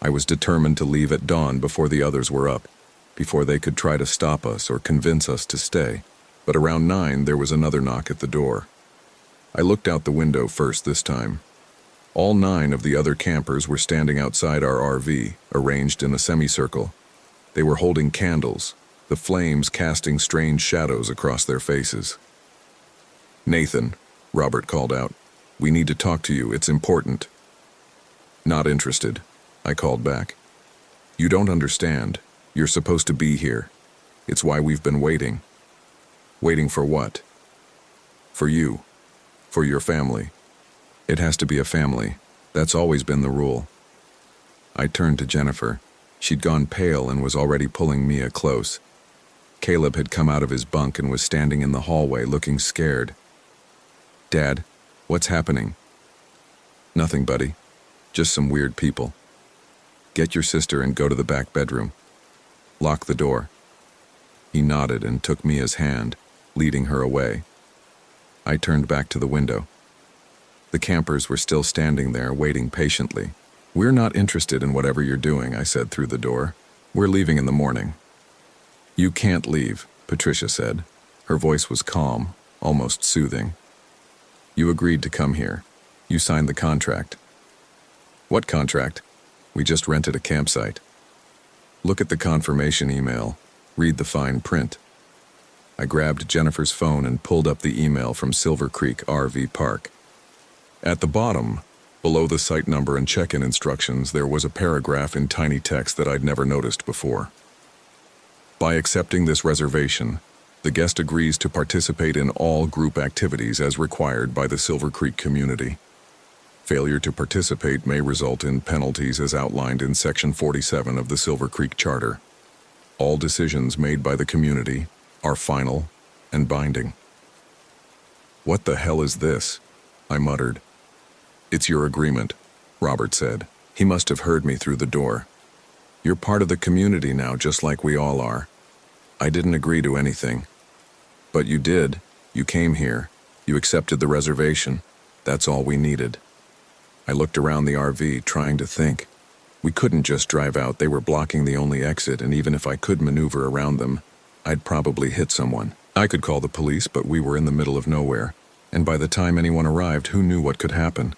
I was determined to leave at dawn before the others were up, before they could try to stop us or convince us to stay. But around 9, there was another knock at the door. I looked out the window first this time. All 9 of the other campers were standing outside our RV, arranged in a semicircle. They were holding candles, the flames casting strange shadows across their faces. "Nathan," Robert called out, "we need to talk to you. It's important." "Not interested," I called back. "You don't understand. You're supposed to be here. It's why we've been waiting." "Waiting for what?" "For you. For your family. It has to be a family. That's always been the rule." I turned to Jennifer. She'd gone pale and was already pulling Mia close. Caleb had come out of his bunk and was standing in the hallway looking scared. "Dad, what's happening?" "Nothing, buddy. Just some weird people. Get your sister and go to the back bedroom. Lock the door." He nodded and took Mia's hand, leading her away. I turned back to the window. The campers were still standing there, waiting patiently. "We're not interested in whatever you're doing," I said through the door. "We're leaving in the morning." "You can't leave," Patricia said. Her voice was calm, almost soothing. "You agreed to come here. You signed the contract." "What contract? We just rented a campsite." "Look at the confirmation email. Read the fine print." I grabbed Jennifer's phone and pulled up the email from Silver Creek RV Park. At the bottom, below the site number and check-in instructions, there was a paragraph in tiny text that I'd never noticed before. "By accepting this reservation, the guest agrees to participate in all group activities as required by the Silver Creek community. Failure to participate may result in penalties as outlined in Section 47 of the Silver Creek Charter. All decisions made by the community are final and binding." "What the hell is this?" I muttered. "It's your agreement," Robert said. He must have heard me through the door. "You're part of the community now, just like we all are. I didn't agree to anything." "But you did. You came here. You accepted the reservation. That's all we needed." I looked around the RV, trying to think. We couldn't just drive out. They were blocking the only exit, and even if I could maneuver around them, I'd probably hit someone. I could call the police, but we were in the middle of nowhere, and by the time anyone arrived, who knew what could happen?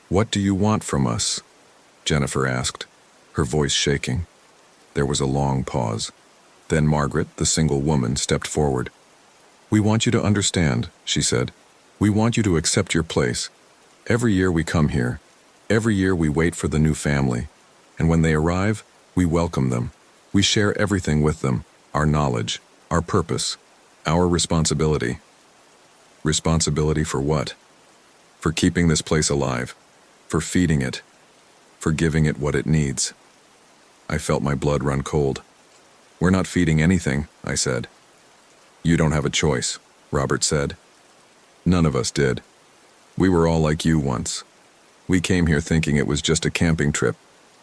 "What do you want from us?" Jennifer asked, her voice shaking. There was a long pause. Then Margaret, the single woman, stepped forward. "We want you to understand," she said. "We want you to accept your place. Every year we come here. Every year we wait for the new family. And when they arrive, we welcome them. We share everything with them, our knowledge, our purpose, our responsibility." "Responsibility for what?" "For keeping this place alive. For feeding it. For giving it what it needs." I felt my blood run cold. "We're not feeding anything," I said. "You don't have a choice," Robert said. "None of us did. We were all like you once. We came here thinking it was just a camping trip,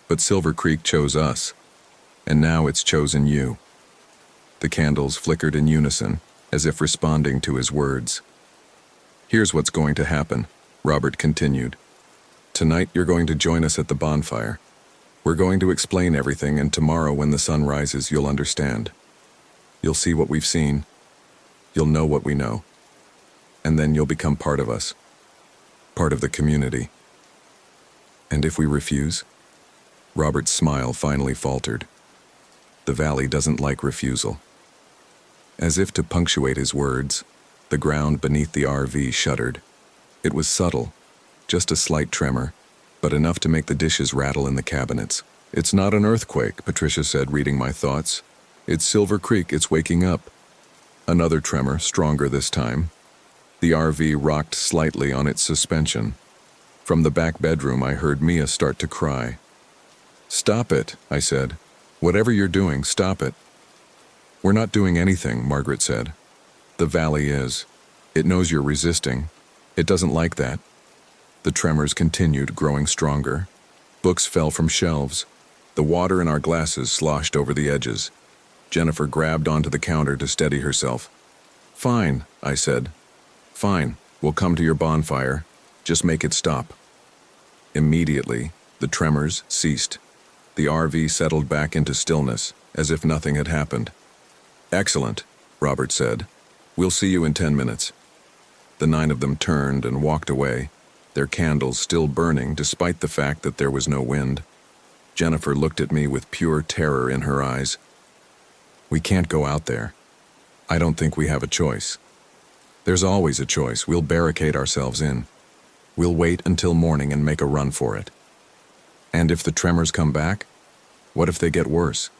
but Silver Creek chose us. And now it's chosen you." The candles flickered in unison, as if responding to his words. "Here's what's going to happen," Robert continued. "Tonight you're going to join us at the bonfire. We're going to explain everything, and tomorrow when the sun rises, you'll understand. You'll see what we've seen. You'll know what we know. And then you'll become part of us. Part of the community." "And if we refuse?" Robert's smile finally faltered. The valley doesn't like refusal. As if to punctuate his words, the ground beneath the RV shuddered. It was subtle, just a slight tremor, but enough to make the dishes rattle in the cabinets. "It's not an earthquake," Patricia said, reading my thoughts. "It's Silver Creek, it's waking up." Another tremor, stronger this time. The RV rocked slightly on its suspension. From the back bedroom, I heard Mia start to cry. "Stop it," I said. "Whatever you're doing, stop it." "We're not doing anything," Margaret said. "The valley is. It knows you're resisting. It doesn't like that." The tremors continued, growing stronger. Books fell from shelves. The water in our glasses sloshed over the edges. Jennifer grabbed onto the counter to steady herself. "Fine," I said. "Fine, we'll come to your bonfire. Just make it stop." Immediately, the tremors ceased. The RV settled back into stillness, as if nothing had happened. "Excellent," Robert said. "We'll see you in 10 minutes." The 9 of them turned and walked away, their candles still burning despite the fact that there was no wind. Jennifer looked at me with pure terror in her eyes. "We can't go out there. I don't think we have a choice." "There's always a choice. We'll barricade ourselves in. We'll wait until morning and make a run for it." "And if the tremors come back? What if they get worse?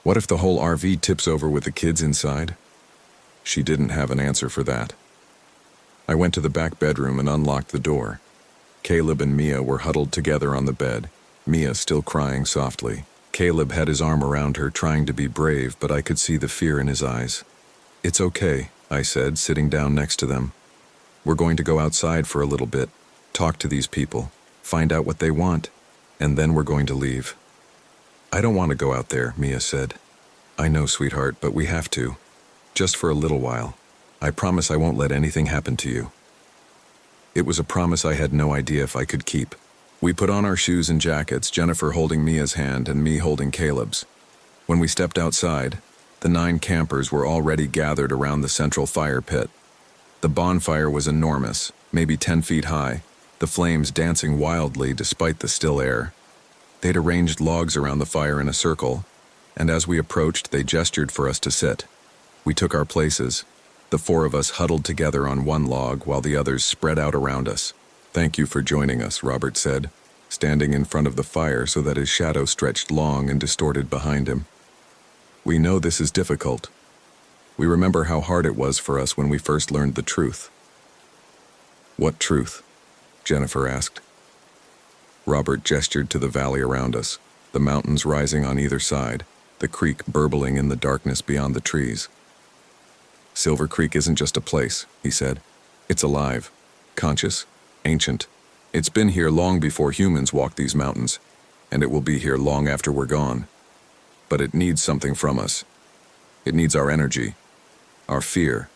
What if the whole RV tips over with the kids inside?" She didn't have an answer for that. I went to the back bedroom and unlocked the door. Caleb and Mia were huddled together on the bed, Mia still crying softly. Caleb had his arm around her, trying to be brave, but I could see the fear in his eyes. "It's okay," I said, sitting down next to them. "We're going to go outside for a little bit, talk to these people, find out what they want, and then we're going to leave." "I don't want to go out there," Mia said. "I know, sweetheart, but we have to. Just for a little while. I promise I won't let anything happen to you." It was a promise I had no idea if I could keep. We put on our shoes and jackets, Jennifer holding Mia's hand and me holding Caleb's. When we stepped outside, the 9 campers were already gathered around the central fire pit. The bonfire was enormous, maybe 10 feet high, the flames dancing wildly despite the still air. They'd arranged logs around the fire in a circle, and as we approached, they gestured for us to sit. We took our places, the 4 of us huddled together on one log while the others spread out around us. "Thank you for joining us," Robert said, standing in front of the fire so that his shadow stretched long and distorted behind him. "We know this is difficult. We remember how hard it was for us when we first learned the truth." "What truth?" Jennifer asked. Robert gestured to the valley around us, the mountains rising on either side, the creek burbling in the darkness beyond the trees. "Silver Creek isn't just a place," he said. "It's alive, conscious, ancient. It's been here long before humans walked these mountains, and it will be here long after we're gone. But it needs something from us. It needs our energy, our fear,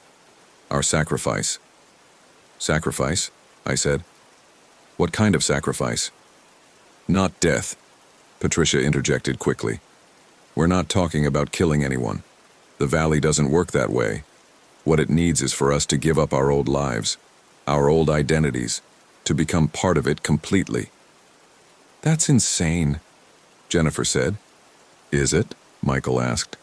our sacrifice." "Sacrifice?" I said. "What kind of sacrifice?" "Not death," Patricia interjected quickly. "We're not talking about killing anyone. The valley doesn't work that way. What it needs is for us to give up our old lives, our old identities, to become part of it completely." "That's insane," Jennifer said. "Is it?" Michael asked.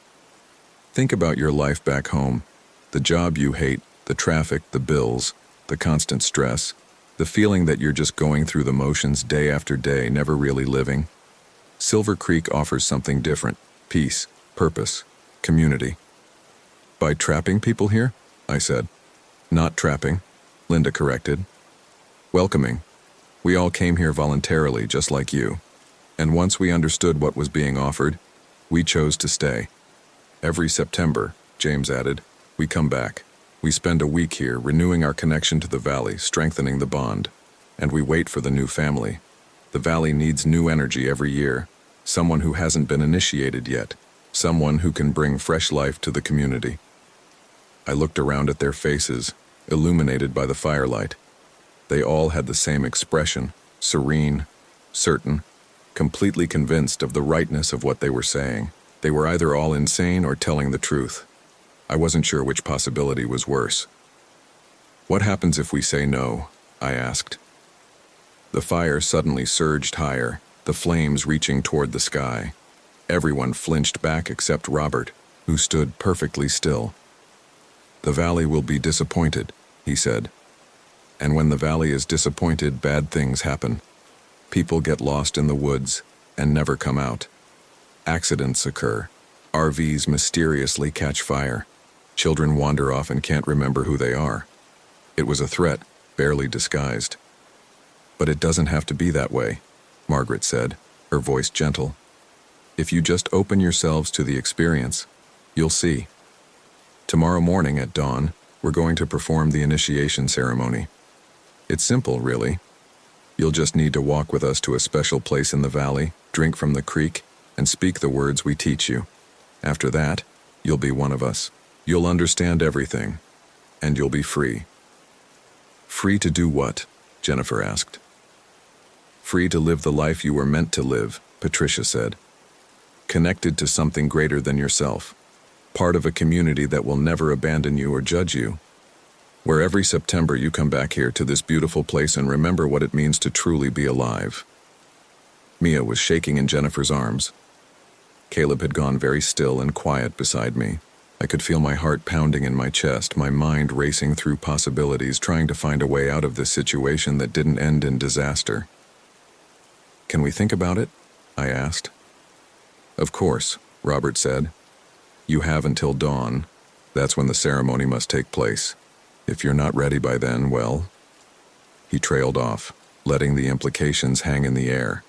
"Think about your life back home, the job you hate, the traffic, the bills, the constant stress, the feeling that you're just going through the motions day after day, never really living. Silver Creek offers something different: peace, purpose, community." "By trapping people here?" I said. "Not trapping," Linda corrected. "Welcoming. We all came here voluntarily, just like you. And once we understood what was being offered, we chose to stay. Every September," James added, "we come back. We spend a week here, renewing our connection to the valley, strengthening the bond. And we wait for the new family. The valley needs new energy every year, someone who hasn't been initiated yet, someone who can bring fresh life to the community." I looked around at their faces, illuminated by the firelight. They all had the same expression, serene, certain, completely convinced of the rightness of what they were saying. They were either all insane or telling the truth. I wasn't sure which possibility was worse. "What happens if we say no?" I asked. The fire suddenly surged higher, the flames reaching toward the sky. Everyone flinched back except Robert, who stood perfectly still. "The valley will be disappointed," he said. "And when the valley is disappointed, bad things happen. People get lost in the woods and never come out. Accidents occur. RVs mysteriously catch fire. Children wander off and can't remember who they are." It was a threat, barely disguised. "But it doesn't have to be that way," Margaret said, her voice gentle. "If you just open yourselves to the experience, you'll see. Tomorrow morning at dawn, we're going to perform the initiation ceremony. It's simple, really. You'll just need to walk with us to a special place in the valley, drink from the creek, and speak the words we teach you. After that, you'll be one of us. You'll understand everything, and you'll be free." "Free to do what?" Jennifer asked. "Free to live the life you were meant to live," Patricia said. "Connected to something greater than yourself. Part of a community that will never abandon you or judge you. Where every September you come back here to this beautiful place and remember what it means to truly be alive." Mia was shaking in Jennifer's arms. Caleb had gone very still and quiet beside me. I could feel my heart pounding in my chest, my mind racing through possibilities, trying to find a way out of this situation that didn't end in disaster. "Can we think about it?" I asked. "Of course," Robert said. "You have until dawn. That's when the ceremony must take place. If you're not ready by then, well..." He trailed off, letting the implications hang in the air.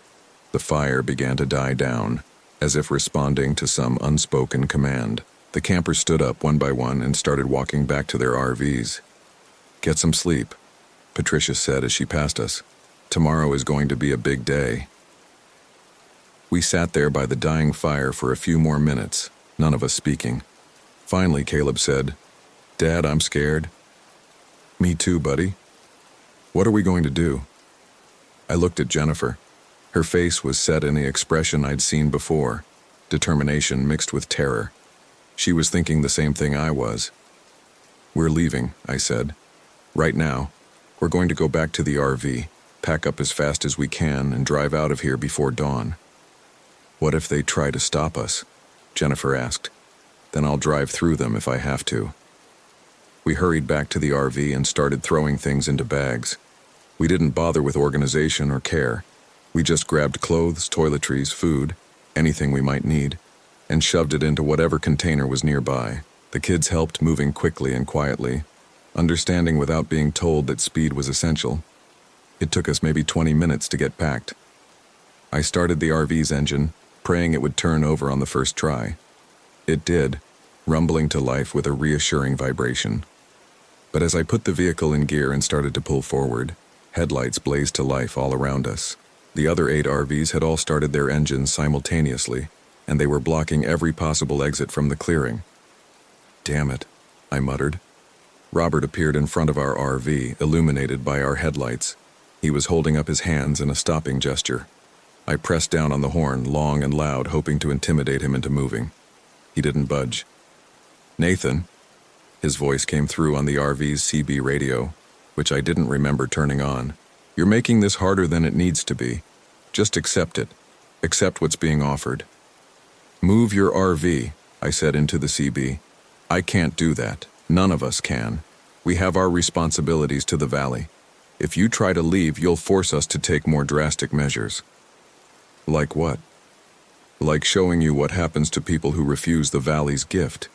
The fire began to die down, as if responding to some unspoken command. The campers stood up one by one and started walking back to their RVs. "Get some sleep," Patricia said as she passed us. "Tomorrow is going to be a big day." We sat there by the dying fire for a few more minutes, none of us speaking. Finally, Caleb said, "Dad, I'm scared." "Me too, buddy." "What are we going to do?" I looked at Jennifer. Her face was set in the expression I'd seen before, determination mixed with terror. She was thinking the same thing I was. "We're leaving," I said. "Right now. We're going to go back to the RV, pack up as fast as we can, and drive out of here before dawn." "What if they try to stop us?" Jennifer asked. "Then I'll drive through them if I have to." We hurried back to the RV and started throwing things into bags. We didn't bother with organization or care. We just grabbed clothes, toiletries, food, anything we might need, and shoved it into whatever container was nearby. The kids helped, moving quickly and quietly, understanding without being told that speed was essential. It took us maybe 20 minutes to get packed. I started the RV's engine, praying it would turn over on the first try. It did, rumbling to life with a reassuring vibration. But as I put the vehicle in gear and started to pull forward, headlights blazed to life all around us. The other 8 RVs had all started their engines simultaneously, and they were blocking every possible exit from the clearing. "Damn it," I muttered. Robert appeared in front of our RV, illuminated by our headlights. He was holding up his hands in a stopping gesture. I pressed down on the horn, long and loud, hoping to intimidate him into moving. He didn't budge. "Nathan," his voice came through on the RV's CB radio, which I didn't remember turning on. "You're making this harder than it needs to be. Just accept it. Accept what's being offered." "Move your RV," I said into the CB. "I can't do that. None of us can. We have our responsibilities to the valley. If you try to leave, you'll force us to take more drastic measures." "Like what?" "Like showing you what happens to people who refuse the valley's gift."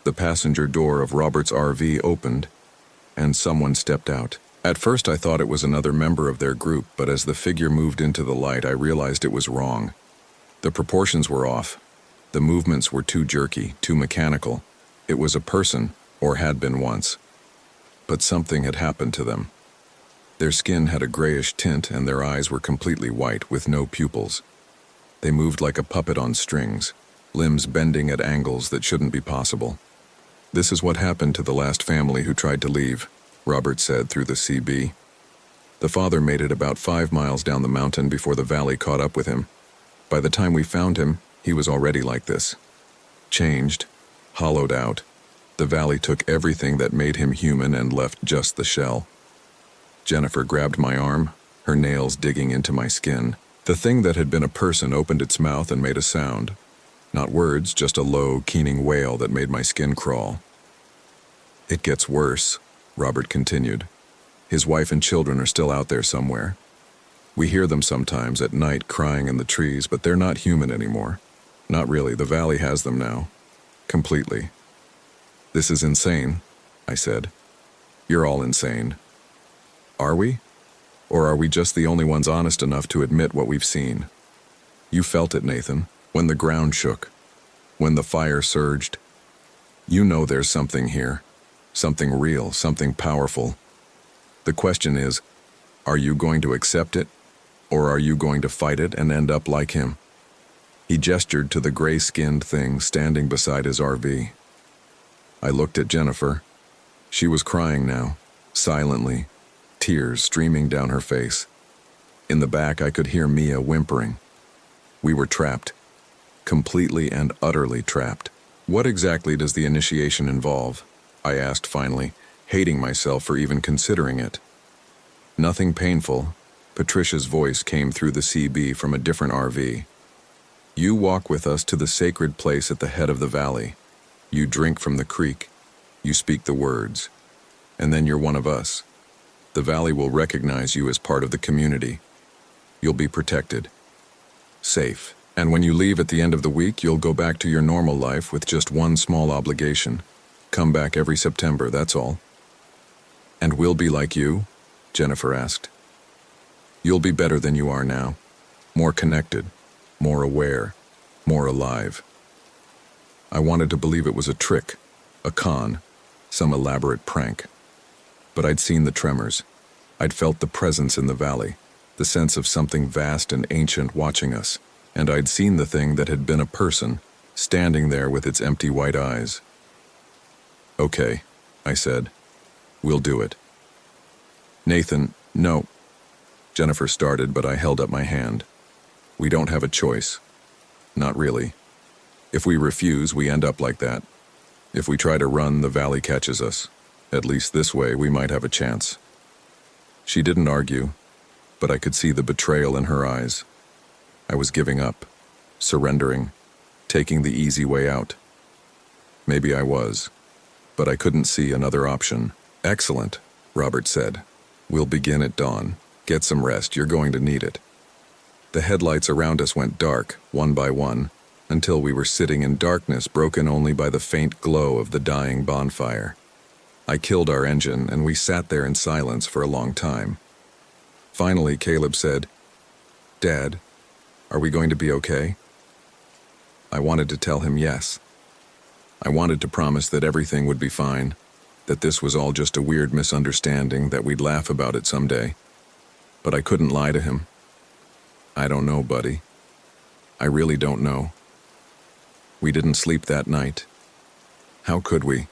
The passenger door of Robert's RV opened, and someone stepped out. At first I thought it was another member of their group, but as the figure moved into the light, I realized it was wrong. The proportions were off. The movements were too jerky, too mechanical. It was a person, or had been once. But something had happened to them. Their skin had a grayish tint, and their eyes were completely white, with no pupils. They moved like a puppet on strings, limbs bending at angles that shouldn't be possible. "This is what happened to the last family who tried to leave," Robert said through the CB. "The father made it about 5 miles down the mountain before the valley caught up with him. By the time we found him, he was already like this. Changed, hollowed out. The valley took everything that made him human and left just the shell." Jennifer grabbed my arm, her nails digging into my skin. The thing that had been a person opened its mouth and made a sound. Not words, just a low, keening wail that made my skin crawl. "It gets worse," Robert continued. "His wife and children are still out there somewhere. We hear them sometimes at night crying in the trees, but they're not human anymore. Not really, the valley has them now. Completely." "This is insane," I said. "You're all insane." "Are we? Or are we just the only ones honest enough to admit what we've seen? You felt it, Nathan, when the ground shook, when the fire surged. You know there's something here, something real, something powerful. The question is, are you going to accept it, or are you going to fight it and end up like him?" He gestured to the gray-skinned thing standing beside his RV. I looked at Jennifer. She was crying now, silently, tears streaming down her face. In the back, I could hear Mia whimpering. We were trapped. Completely and utterly trapped. "What exactly does the initiation involve?" I asked finally, hating myself for even considering it. "Nothing painful." Patricia's voice came through the CB from a different RV. "You walk with us to the sacred place at the head of the valley. You drink from the creek. You speak the words. And then you're one of us. The valley will recognize you as part of the community. You'll be protected. Safe. And when you leave at the end of the week, you'll go back to your normal life with just one small obligation. Come back every September, that's all." "And we'll be like you?" Jennifer asked. "You'll be better than you are now. More connected, more aware, more alive." I wanted to believe it was a trick, a con, some elaborate prank. But I'd seen the tremors. I'd felt the presence in the valley, the sense of something vast and ancient watching us, and I'd seen the thing that had been a person, standing there with its empty white eyes. "Okay," I said. "We'll do it." "Nathan, no." Jennifer started, but I held up my hand. "We don't have a choice. Not really. If we refuse, we end up like that. If we try to run, the valley catches us. At least this way, we might have a chance." She didn't argue, but I could see the betrayal in her eyes. I was giving up, surrendering, taking the easy way out. Maybe I was, but I couldn't see another option. "Excellent," Robert said. "We'll begin at dawn. Get some rest, you're going to need it." The headlights around us went dark, one by one, until we were sitting in darkness broken only by the faint glow of the dying bonfire. I killed our engine, and we sat there in silence for a long time. Finally, Caleb said, "Dad, are we going to be okay?" I wanted to tell him yes. I wanted to promise that everything would be fine, that this was all just a weird misunderstanding, that we'd laugh about it someday. But I couldn't lie to him. "I don't know, buddy. I really don't know." We didn't sleep that night. How could we?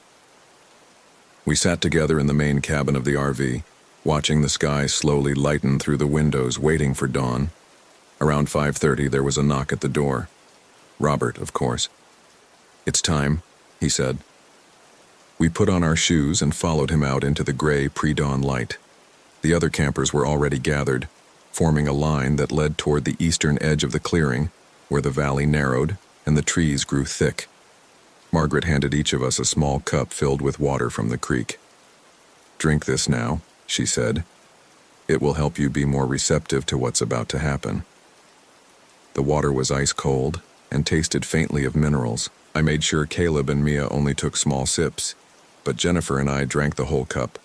We sat together in the main cabin of the RV, watching the sky slowly lighten through the windows, waiting for dawn. Around 5:30, there was a knock at the door. Robert, of course. "It's time," he said. We put on our shoes and followed him out into the gray pre-dawn light. The other campers were already gathered, forming a line that led toward the eastern edge of the clearing, where the valley narrowed and the trees grew thick. Margaret handed each of us a small cup filled with water from the creek. "Drink this now," she said. "It will help you be more receptive to what's about to happen." The water was ice cold and tasted faintly of minerals. I made sure Caleb and Mia only took small sips, but Jennifer and I drank the whole cup.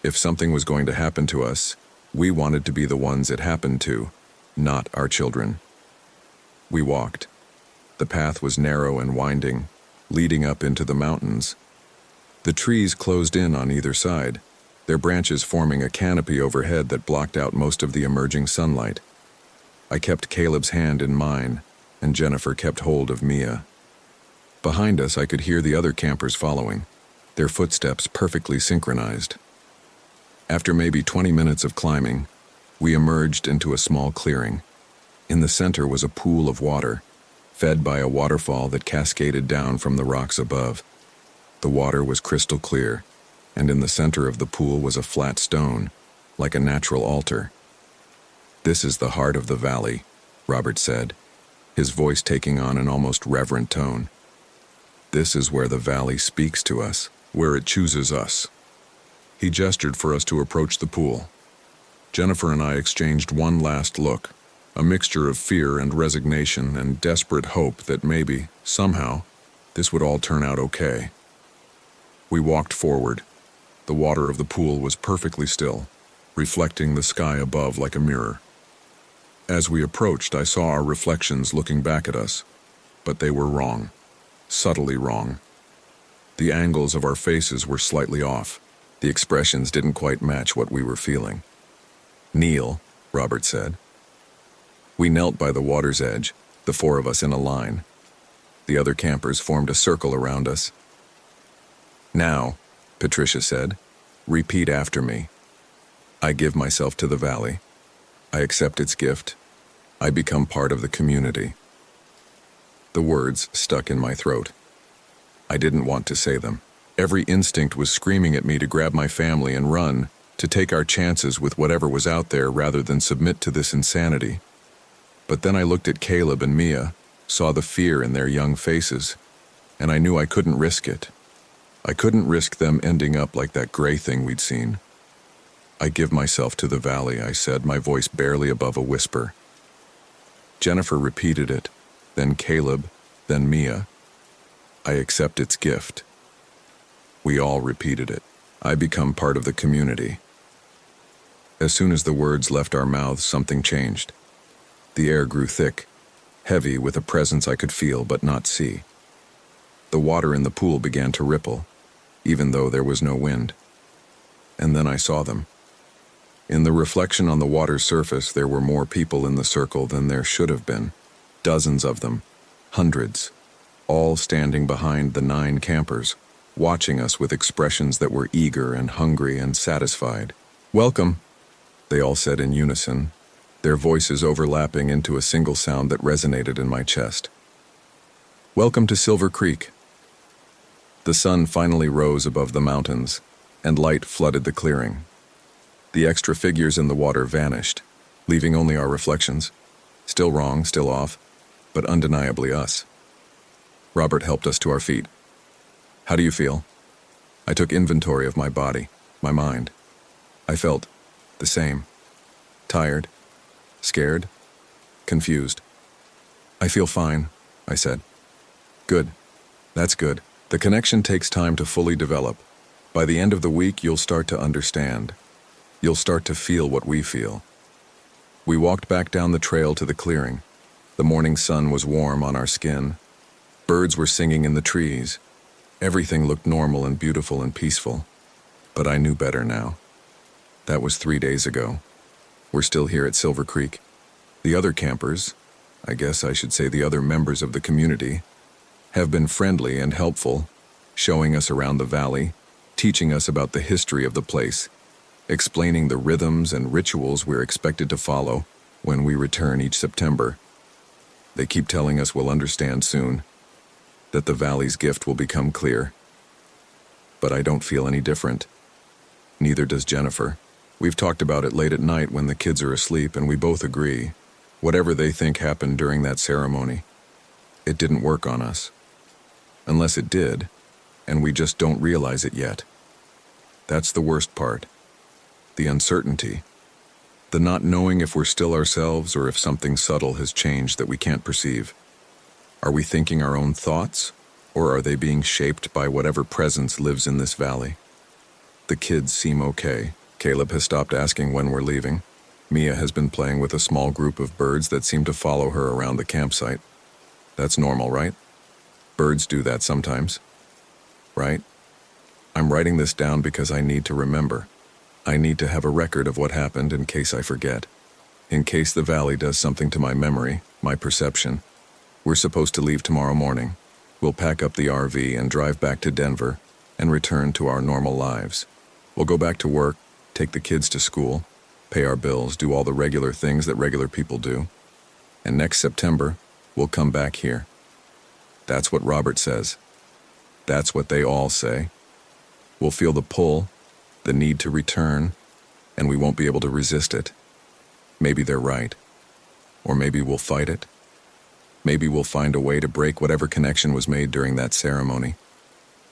If something was going to happen to us, we wanted to be the ones it happened to, not our children. We walked. The path was narrow and winding, leading up into the mountains. The trees closed in on either side, their branches forming a canopy overhead that blocked out most of the emerging sunlight. I kept Caleb's hand in mine, and Jennifer kept hold of Mia. Behind us, I could hear the other campers following, their footsteps perfectly synchronized. After maybe 20 minutes of climbing, we emerged into a small clearing. In the center was a pool of water, fed by a waterfall that cascaded down from the rocks above. The water was crystal clear, and in the center of the pool was a flat stone, like a natural altar. "This is the heart of the valley," Robert said, his voice taking on an almost reverent tone. "This is where the valley speaks to us, where it chooses us." He gestured for us to approach the pool. Jennifer and I exchanged one last look, a mixture of fear and resignation and desperate hope that maybe, somehow, this would all turn out okay. We walked forward. The water of the pool was perfectly still, reflecting the sky above like a mirror. As we approached, I saw our reflections looking back at us, but they were wrong, subtly wrong. The angles of our faces were slightly off. The expressions didn't quite match what we were feeling. "Kneel," Robert said. We knelt by the water's edge, the four of us in a line. The other campers formed a circle around us. "Now," Patricia said, "repeat after me. I give myself to the valley. I accept its gift. I become part of the community." The words stuck in my throat. I didn't want to say them. Every instinct was screaming at me to grab my family and run, to take our chances with whatever was out there rather than submit to this insanity. But then I looked at Caleb and Mia, saw the fear in their young faces, and I knew I couldn't risk it. I couldn't risk them ending up like that gray thing we'd seen. "I give myself to the valley," I said, my voice barely above a whisper. Jennifer repeated it, then Caleb, then Mia. "I accept its gift." We all repeated it. "I become part of the community." As soon as the words left our mouths, something changed. The air grew thick, heavy with a presence I could feel but not see. The water in the pool began to ripple, even though there was no wind. And then I saw them. In the reflection on the water's surface, there were more people in the circle than there should have been. Dozens of them, hundreds, all standing behind the 9 campers, watching us with expressions that were eager and hungry and satisfied. "Welcome," they all said in unison, their voices overlapping into a single sound that resonated in my chest. "Welcome to Silver Creek." The sun finally rose above the mountains, and light flooded the clearing. The extra figures in the water vanished, leaving only our reflections. Still wrong, still off, but undeniably us. Robert helped us to our feet. "How do you feel?" I took inventory of my body, my mind. I felt the same. Tired, scared, confused. "I feel fine," I said. "Good. That's good. The connection takes time to fully develop. By the end of the week, you'll start to understand. You'll start to feel what we feel." We walked back down the trail to the clearing. The morning sun was warm on our skin. Birds were singing in the trees. Everything looked normal and beautiful and peaceful. But I knew better now. That was 3 days ago. We're still here at Silver Creek. The other campers, I guess I should say the other members of the community, have been friendly and helpful, showing us around the valley, teaching us about the history of the place, explaining the rhythms and rituals we're expected to follow when we return each September. They keep telling us we'll understand soon, that the valley's gift will become clear. But I don't feel any different. Neither does Jennifer. We've talked about it late at night when the kids are asleep, and we both agree, whatever they think happened during that ceremony, it didn't work on us. Unless it did, and we just don't realize it yet. That's the worst part. The uncertainty. The not knowing if we're still ourselves or if something subtle has changed that we can't perceive. Are we thinking our own thoughts, or are they being shaped by whatever presence lives in this valley? The kids seem okay. Caleb has stopped asking when we're leaving. Mia has been playing with a small group of birds that seem to follow her around the campsite. That's normal, right? Birds do that sometimes. Right? I'm writing this down because I need to remember. I need to have a record of what happened in case I forget. In case the valley does something to my memory, my perception. We're supposed to leave tomorrow morning. We'll pack up the RV and drive back to Denver and return to our normal lives. We'll go back to work, take the kids to school, pay our bills, do all the regular things that regular people do. And next September, we'll come back here. That's what Robert says. That's what they all say. We'll feel the pull, the need to return, and we won't be able to resist it. Maybe they're right. Or maybe we'll fight it. Maybe we'll find a way to break whatever connection was made during that ceremony.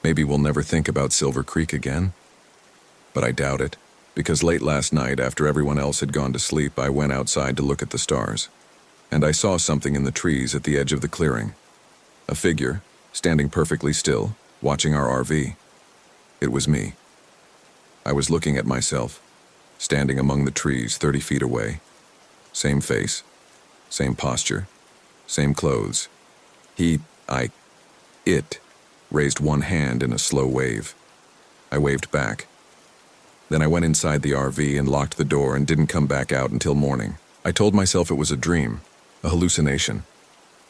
Maybe we'll never think about Silver Creek again. But I doubt it, because late last night, after everyone else had gone to sleep, I went outside to look at the stars. And I saw something in the trees at the edge of the clearing. A figure, standing perfectly still, watching our RV. It was me. I was looking at myself, standing among the trees 30 feet away. Same face, same posture, same clothes. It raised one hand in a slow wave. I waved back. Then I went inside the RV and locked the door and didn't come back out until morning. I told myself it was a dream, a hallucination,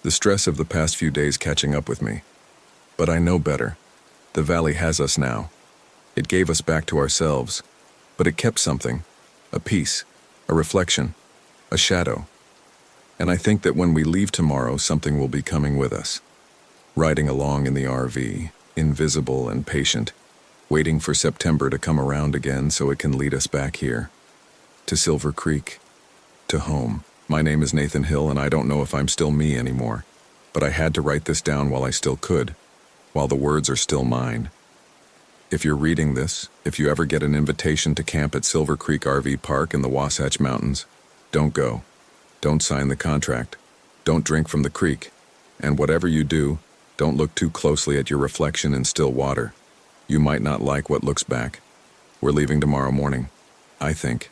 the stress of the past few days catching up with me. But I know better. The valley has us now. It gave us back to ourselves, but it kept something, a piece, a reflection, a shadow. And I think that when we leave tomorrow, something will be coming with us. Riding along in the RV, invisible and patient, waiting for September to come around again so it can lead us back here. To Silver Creek. To home. My name is Nathan Hill, and I don't know if I'm still me anymore. But I had to write this down while I still could, while the words are still mine. If you're reading this, if you ever get an invitation to camp at Silver Creek RV Park in the Wasatch Mountains, don't go. Don't sign the contract. Don't drink from the creek. And whatever you do, don't look too closely at your reflection in still water. You might not like what looks back. We're leaving tomorrow morning, I think.